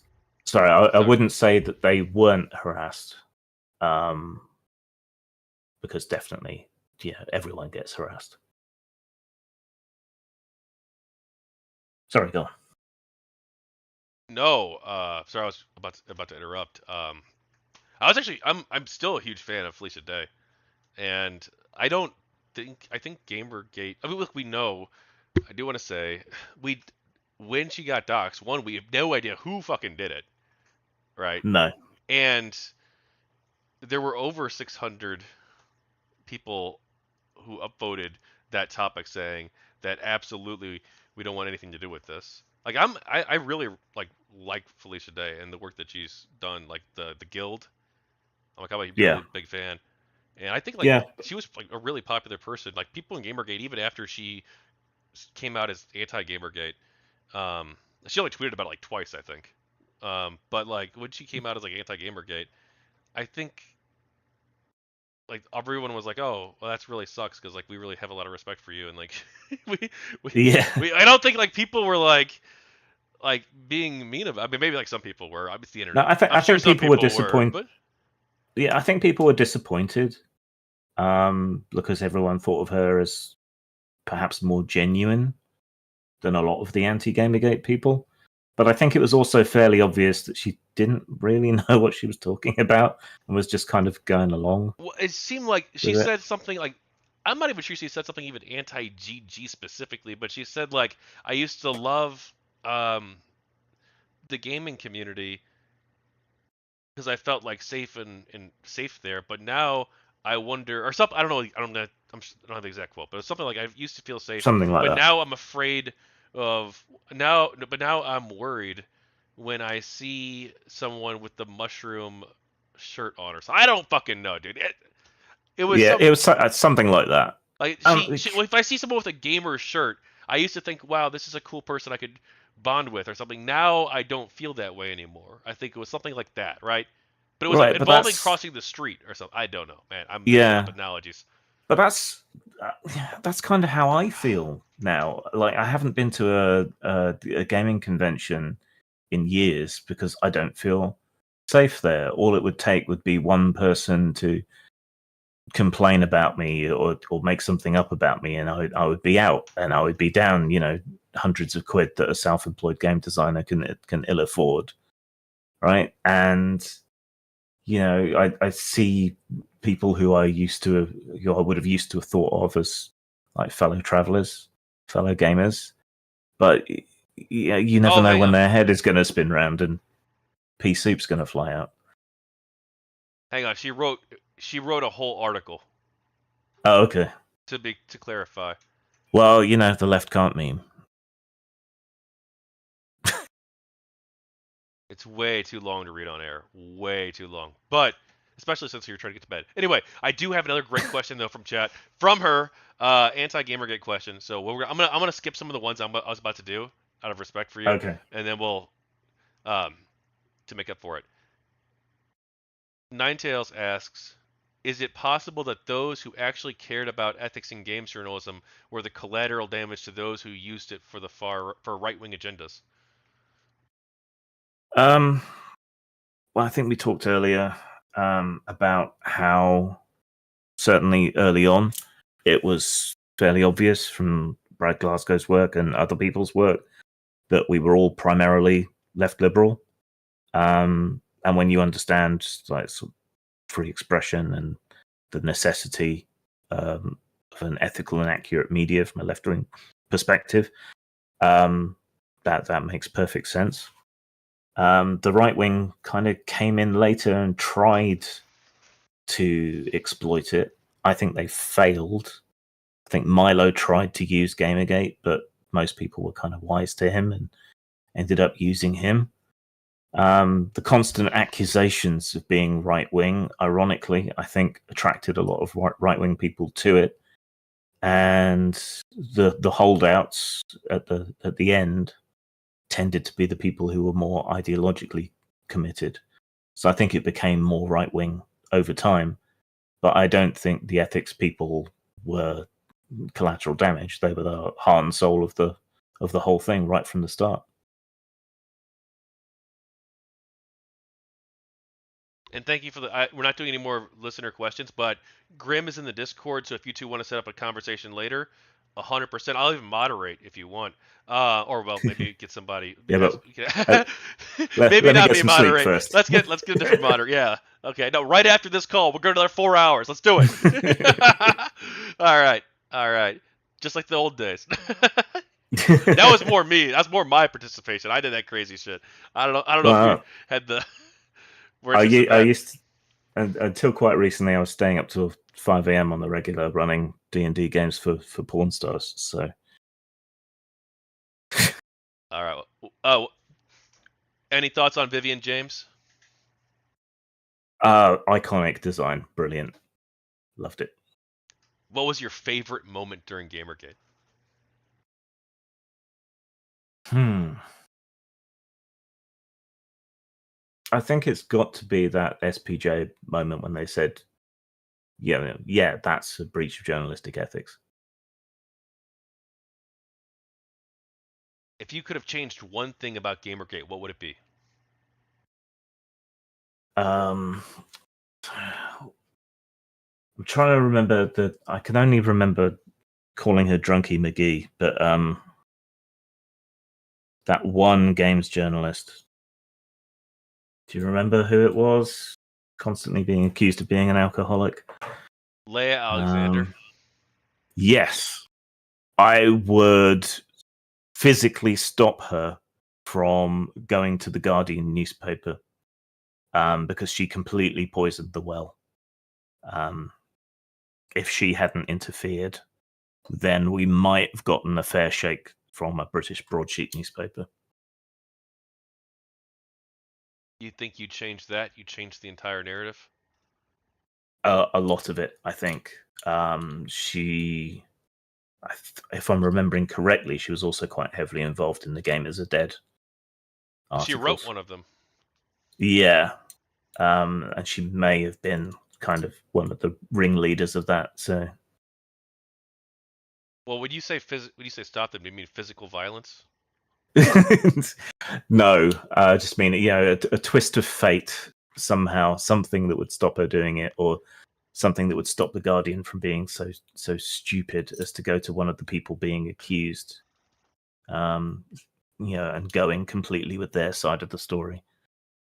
Sorry, I wouldn't say that they weren't harassed, because definitely, yeah, everyone gets harassed. Sorry, go on. No, sorry, I was about to interrupt. I was actually I'm still a huge fan of Felicia Day, and I think GamerGate. I mean, look, we know. I do want to say we when she got doxxed, one, we have no idea who fucking did it, right? No. And there were over 600 people who upvoted that topic saying that absolutely we don't want anything to do with this. Like I really like Felicia Day and the work that she's done, like the guild. I'm a Yeah. really big fan, and I think like Yeah. she was like a really popular person. Like people in GamerGate, even after she came out as anti GamerGate, um, she only tweeted about it like twice, I think. But like when she came out as like anti GamerGate, I think like everyone was like, "Oh, well, that's really sucks," because like we really have a lot of respect for you, and like we, we Yeah. I don't think like people were like being mean about. I mean, maybe like some people were. It's the No, internet. I I'm sure think some people were people were, disappointed. but Yeah, I think people were disappointed, because everyone thought of her as perhaps more genuine than a lot of the anti-Gamergate people. But I think it was also fairly obvious that she didn't really know what she was talking about and was just kind of going along well, it seemed like she with it. said something like. I'm not even sure she said something even anti GG specifically, but she said like I used to love um, the gaming community because I felt like safe and safe there. But now I wonder, or something. I don't know. I don't have the exact quote, but it's something like I used to feel safe, Something like but that. now I'm afraid of now. But now I'm worried when I see someone with the mushroom shirt on or so. I don't fucking know, dude. It was Yeah, some it was something like that. like Um, if I see someone with a gamer shirt, I used to think, wow, this is a cool person I could bond with or something. Now I don't feel that way anymore. I think it was something like that, right? But it was right, but involving that's crossing the street or something. I don't know, man. I'm making up yeah, analogies. but uh, that's kind of how I feel now. Like I haven't been to a gaming convention in years because I don't feel safe there. All it would take would be one person to complain about me or make something up about me, and I would be out and I would be down, hundreds of quid that a self-employed game designer can ill afford, right? And I see people who I would have used to have thought of as like fellow travelers, fellow gamers, but yeah, you never Oh, know hang when on, their head is going to spin round and pea soup's going to fly out. hang on. She wrote a whole article Oh, okay. to clarify. Well, the left can't meme. It's way too long to read on air. Way too long. But especially since you're trying to get to bed. Anyway, I do have another great question though from chat from her, anti Gamergate question. So I'm gonna skip some of the ones I was about to do out of respect for you, Okay. and then we'll um, to make up for it. Ninetales asks, is it possible that those who actually cared about ethics in games journalism were the collateral damage to those who used it for right wing agendas? Um, well, I think we talked earlier about how certainly early on it was fairly obvious from Brad Glasgow's work and other people's work that we were all primarily left liberal. And when you understand like sort of free expression and the necessity of an ethical and accurate media from a left wing perspective, um, that makes perfect sense. The right wing kind of came in later and tried to exploit it. I think they failed. I think Milo tried to use Gamergate, but most people were kind of wise to him and ended up using him. The constant accusations of being right wing, ironically, I think attracted a lot of right wing people to it, and the holdouts at the end tended to be the people who were more ideologically committed. So I think it became more right wing over time, but I don't think the ethics people were collateral damage. They were the heart and soul of the whole thing right from the start. And thank you for the. We're not doing any more listener questions, but Grim is in the Discord, so if you two want to set up a conversation later, 100%. I'll even moderate if you want, or well, maybe get somebody. Yeah, Guys, but let maybe me not get me some sleep moderate. first. Let's get a different moderator. Yeah. Okay. No, right after this call, we'll go another 4 hours. Let's do it. All right. All right. Just like the old days. That was more me. That's more my participation. I did that crazy shit. I don't know. I don't know if you had the. I used to, until quite recently, I was staying up till 5 a.m. on the regular, running D&D games for porn stars. So, all right. Oh, any thoughts on Vivian James? iconic design, brilliant, loved it. What was your favorite moment during GamerGate? I think it's got to be that SPJ moment when they said, yeah, that's a breach of journalistic ethics. If you could have changed one thing about GamerGate, what would it be? I'm trying to remember I can only remember calling her Drunky McGee, but that one games journalist. Do you remember who it was? Constantly being accused of being an alcoholic. Leia Alexander. Yes. I would physically stop her from going to the Guardian newspaper because she completely poisoned the well. If she hadn't interfered, then we might have gotten a fair shake from a British broadsheet newspaper. You think you changed that? You changed the entire narrative? A lot of it, I think. If I'm remembering correctly, she was also quite heavily involved in the Game as a Dead articles. She wrote one of them. Yeah. And she may have been kind of one of the ringleaders of that. So, well, when you say stop them, do you mean physical violence? No, I just mean a twist of fate somehow, something that would stop her doing it, or something that would stop the Guardian from being so stupid as to go to one of the people being accused, and going completely with their side of the story.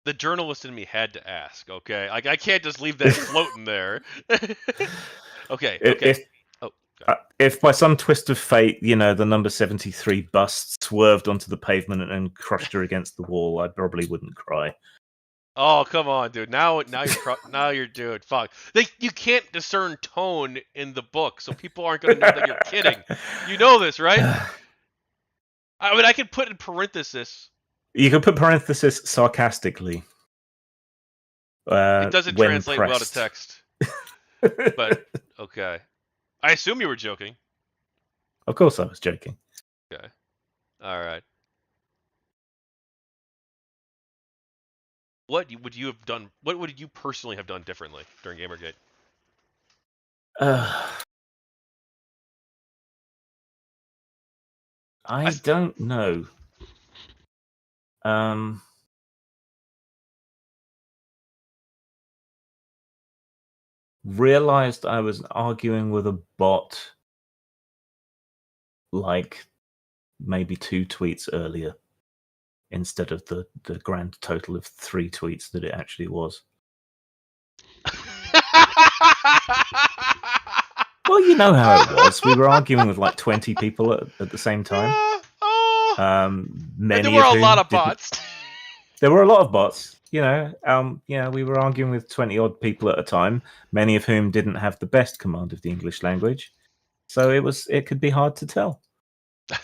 The journalist in me had to ask. Okay, I can't just leave that floating there. Okay. If by some twist of fate, the number 73 bus swerved onto the pavement and crushed her against the wall, I probably wouldn't cry. Oh, come on, dude. Now you're dude. Fuck. You can't discern tone in the book, so people aren't going to know that you're kidding. You know this, right? I mean, I could put in parenthesis. You could put parenthesis sarcastically. It doesn't translate pressed. well to text. But, okay. I assume you were joking. Of course I was joking. Okay. All right. What would you have done? What would you personally have done differently during GamerGate? I don't know. Realized I was arguing with a bot like maybe 2 tweets earlier instead of the grand total of 3 tweets that it actually was. Well, you know how it was. We were arguing with like 20 people at the same time. There Many were of a whom lot of bots. There were a lot of bots. we were arguing with 20 odd people at a time, many of whom didn't have the best command of the English language. So it could be hard to tell.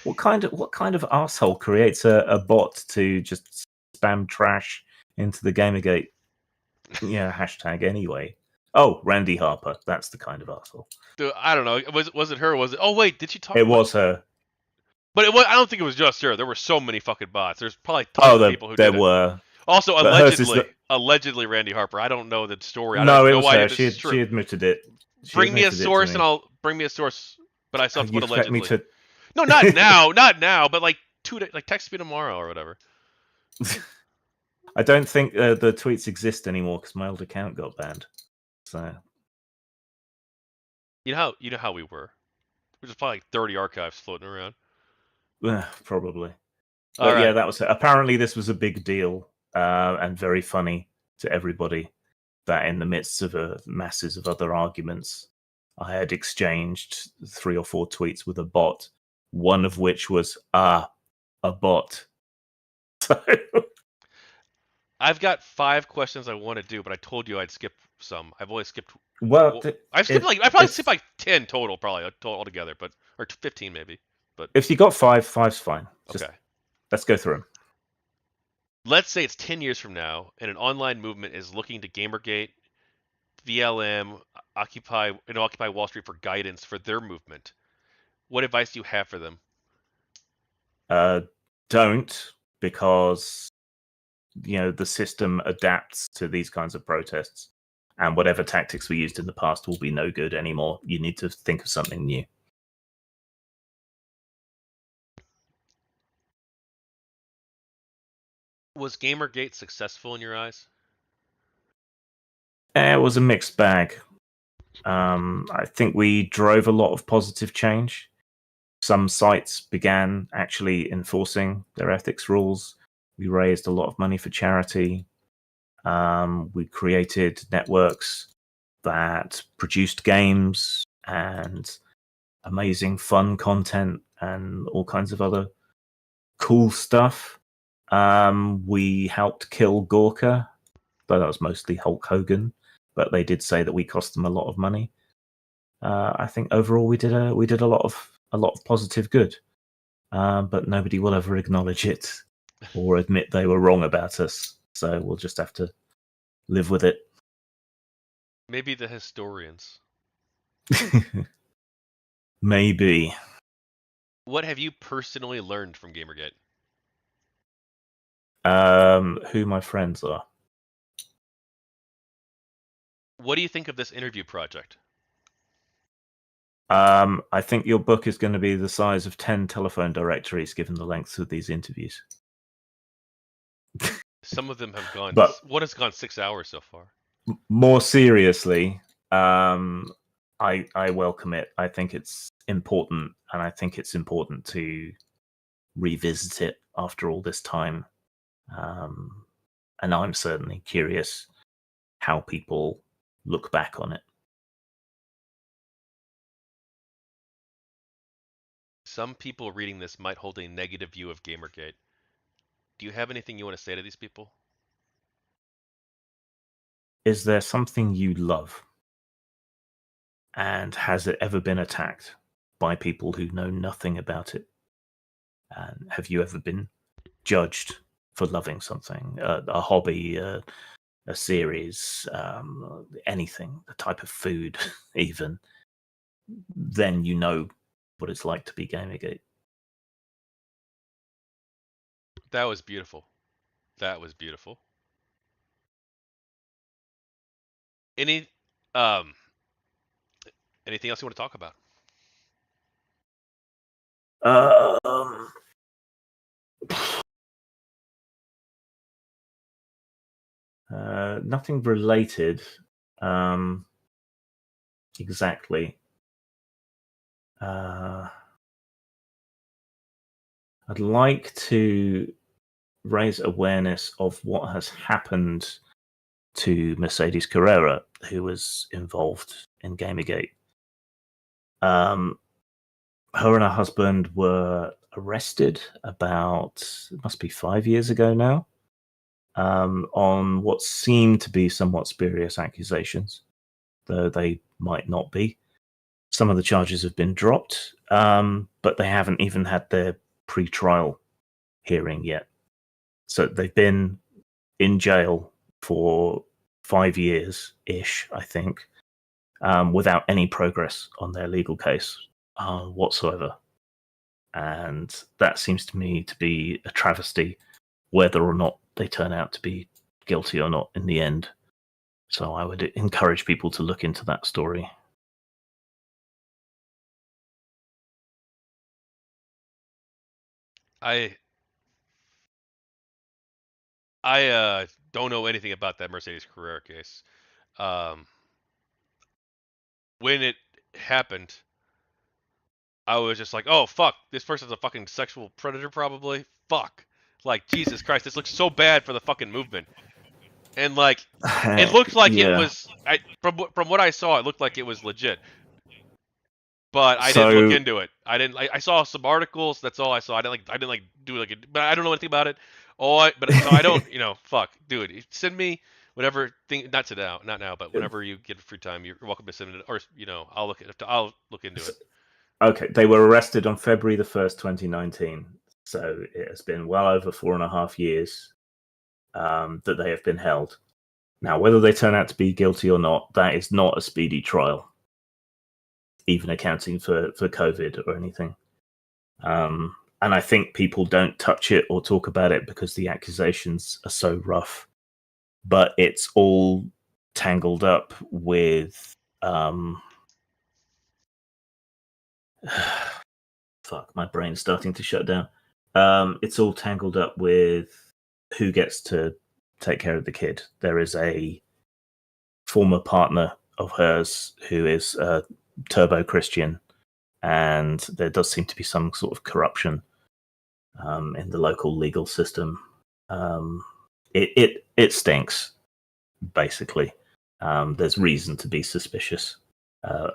What kind of asshole creates a bot to just spam trash into the Gamergate hashtag anyway? Oh, Randy Harper. That's the kind of asshole. Dude, I don't know. Was it her? Was it? Oh wait, did she talk? It was her. But I don't think it was just her. There were so many fucking bots. There's probably tons Oh, of people who there did it. were. Also, But hers is allegedly Randy Harper. I don't know the story. I No, have it no was idea her. if this is She true. admitted it. Bring me a source, and I'll bring me a source. But I still have to You put expect me allegedly. to? No, not now, not now. But like 2 days, like text me tomorrow or whatever. I don't think the tweets exist anymore because my old account got banned. So you know how we were. There's probably like 30 archives floating around. probably. All But yeah, right. that was it. Apparently, this was a big deal and very funny to everybody. That in the midst of masses of other arguments, I had exchanged 3 or 4 tweets with a bot. One of which was a bot. So I've got 5 questions I want to do, but I told you I'd skip some. I've only skipped. well, I've skipped I probably skipped like 10 total, probably altogether, but or 15 maybe. But if you got five's fine. Just okay. let's go through them. Let's say it's 10 years from now, and an online movement is looking to GamerGate, VLM, Occupy Wall Street for guidance for their movement. What advice do you have for them? Don't, because the system adapts to these kinds of protests, and whatever tactics we used in the past will be no good anymore. You need to think of something new. Was GamerGate successful in your eyes? It was a mixed bag. I think we drove a lot of positive change. Some sites began actually enforcing their ethics rules. We raised a lot of money for charity. We created networks that produced games and amazing fun content and all kinds of other cool stuff. We helped kill Gorka, though that was mostly Hulk Hogan, but they did say that we cost them a lot of money. I think overall we did a lot of positive good, but nobody will ever acknowledge it or admit they were wrong about us. So we'll just have to live with it. Maybe the historians. Maybe. What have you personally learned from GamerGate? Who my friends are. What do you think of this interview project? I think your book is going to be the size of 10 telephone directories, given the length of these interviews. Some of them have gone. But what has gone 6 hours so far? More seriously, I welcome it. I think it's important, and I think it's important to revisit it after all this time. And I'm certainly curious how people look back on it. Some people reading this might hold a negative view of Gamergate. Do you have anything you want to say to these people? Is there something you love? And has it ever been attacked by people who know nothing about it? And have you ever been judged for loving something, a hobby, a series, anything, a type of food, even? Then you know what it's like to be Gamergate. That was beautiful. That was beautiful. Any anything else you want to talk about? Nothing related exactly. I'd like to raise awareness of what has happened to Mercedes Carrera, who was involved in Gamergate. Her and her husband were arrested about, it must be 5 years ago now, on what seem to be somewhat spurious accusations, though they might not be. Some of the charges have been dropped, but they haven't even had their pre-trial hearing yet. So they've been in jail for 5 years ish, I think, without any progress on their legal case whatsoever. And that seems to me to be a travesty, whether or not they turn out to be guilty or not in the end. So I would encourage people to look into that story. I I don't know anything about that Mercedes Carrera case. Um, when it happened, I was just like, oh fuck, this person's a fucking sexual predator probably. Fuck. Like Jesus Christ, this looks so bad for the fucking movement. And like, it looked like it Yeah. was. From what I saw, it looked like it was legit. But I didn't look So, into it. I didn't. I saw some articles. That's all I saw. I didn't like do like. But I don't know anything about it. But so I don't. Fuck, dude. Send me whatever thing. Not to now. Not now. But whenever you get free time, you're welcome to send it. Or I'll look into it. okay, they were arrested on February the 1st, 2019. So it has been well over 4.5 years that they have been held. Now, whether they turn out to be guilty or not, that is not a speedy trial, even accounting for COVID or anything. And I think people don't touch it or talk about it because the accusations are so rough. But it's all tangled up with fuck, my brain's starting to shut down. It's all tangled up with who gets to take care of the kid. There is a former partner of hers who is a turbo Christian, and there does seem to be some sort of corruption in the local legal system. It stinks, basically. There's reason to be suspicious,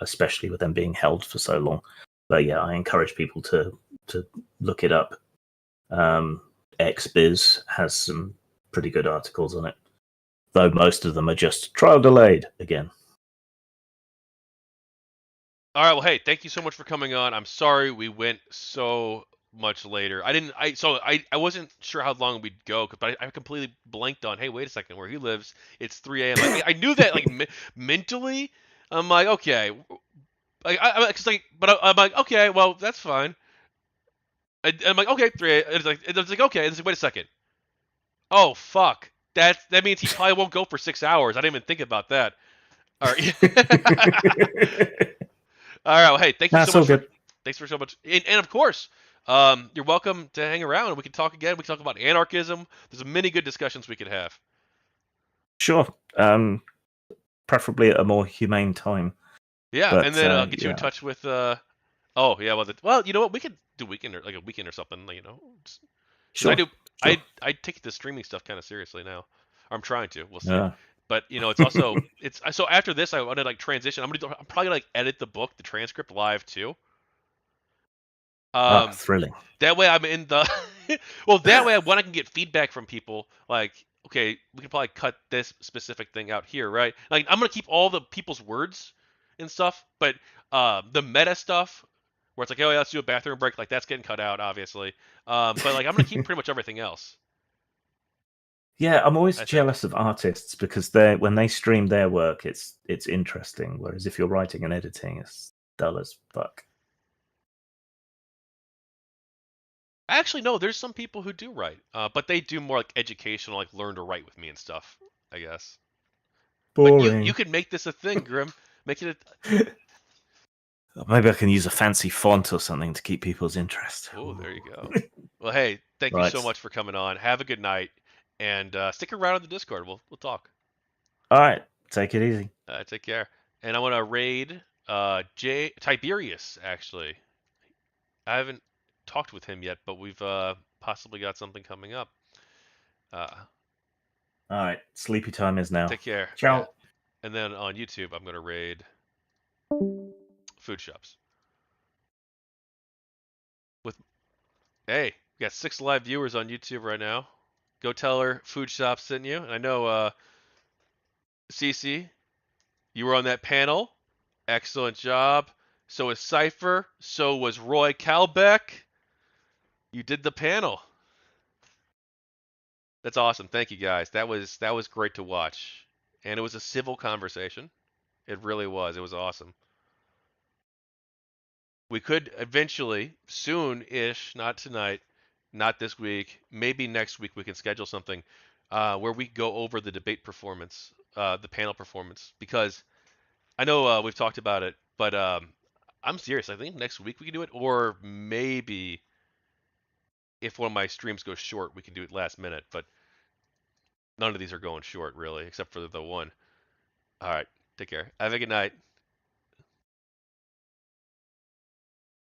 especially with them being held for so long. But yeah, I encourage people to look it up. XBiz has some pretty good articles on it, though most of them are just trial delayed again. All right. Well, hey, thank you so much for coming on. I'm sorry we went so much later. I didn't. I wasn't sure how long we'd go, but I completely blanked on. Hey, wait a second. Where he lives, it's 3 a.m. I knew that like mentally. I'm like, okay. But I'm like, okay, well, that's fine. I'm like, okay, 3 a.m. It's like okay. It's like, wait a second. Oh fuck. That means he probably won't go for 6 hours. I didn't even think about that. All right. All right. Well, hey, thank you so That's much all for good. thanks for so much, and of course, you're welcome to hang around and we can talk again. We can talk about anarchism. There's many good discussions we could have. Sure. Preferably at a more humane time. Yeah, and But then I'll get you in yeah, touch with. Oh yeah, well, you know what? We could do weekend or like a weekend or something. Because I sure, do. sure. I take the streaming stuff kind of seriously now. Or I'm trying to. We'll see. Yeah. But it's also it's so after this I want to like transition. I'm probably gonna like edit the book, the transcript live too. Ah, Um, thrilling. That way I'm in the well, that way when I can get feedback from people, like, okay, we can probably cut this specific thing out here, right? Like I'm gonna keep all the people's words and stuff, but the meta stuff where it's like, oh yeah, let's do a bathroom break, like that's getting cut out, obviously. But like I'm gonna keep pretty much everything else, Yeah, I'm always I think. jealous of artists because when they stream their work, it's interesting. Whereas if you're writing and editing, it's dull as fuck. Actually, no, there's some people who do write, but they do more like educational, like learn to write with me and stuff, I guess. But you Boring. can make this a thing, Grim. Make it Maybe I can use a fancy font or something to keep people's interest. Oh, there you Ooh. go. Well, hey, thank you so Right. much for coming on. Have a good night, and stick around on the Discord. We'll talk. All right. Take it easy. Take care. And I want to raid J Tiberius. Actually, I haven't talked with him yet, but we've possibly got something coming up. Uh, All right. Sleepy time is now. Take care. Yeah. Ciao. And then on YouTube, I'm gonna raid food shops. With Hey, we got 6 live viewers on YouTube right now. Go tell her Food Shop sent you. And I know, Cece, you were on that panel. Excellent job. So was Cypher. So was Roy Calbeck. You did the panel. That's awesome. Thank you guys. That was great to watch. And it was a civil conversation. It really was. It was awesome. We could eventually, soon-ish, not tonight, not this week, maybe next week we can schedule something where we go over the debate performance, the panel performance, because I know we've talked about it, but I'm serious. I think next week we can do it, or maybe if one of my streams goes short, we can do it last minute. But none of these are going short really, except for the one. All right, take care. Have a good night.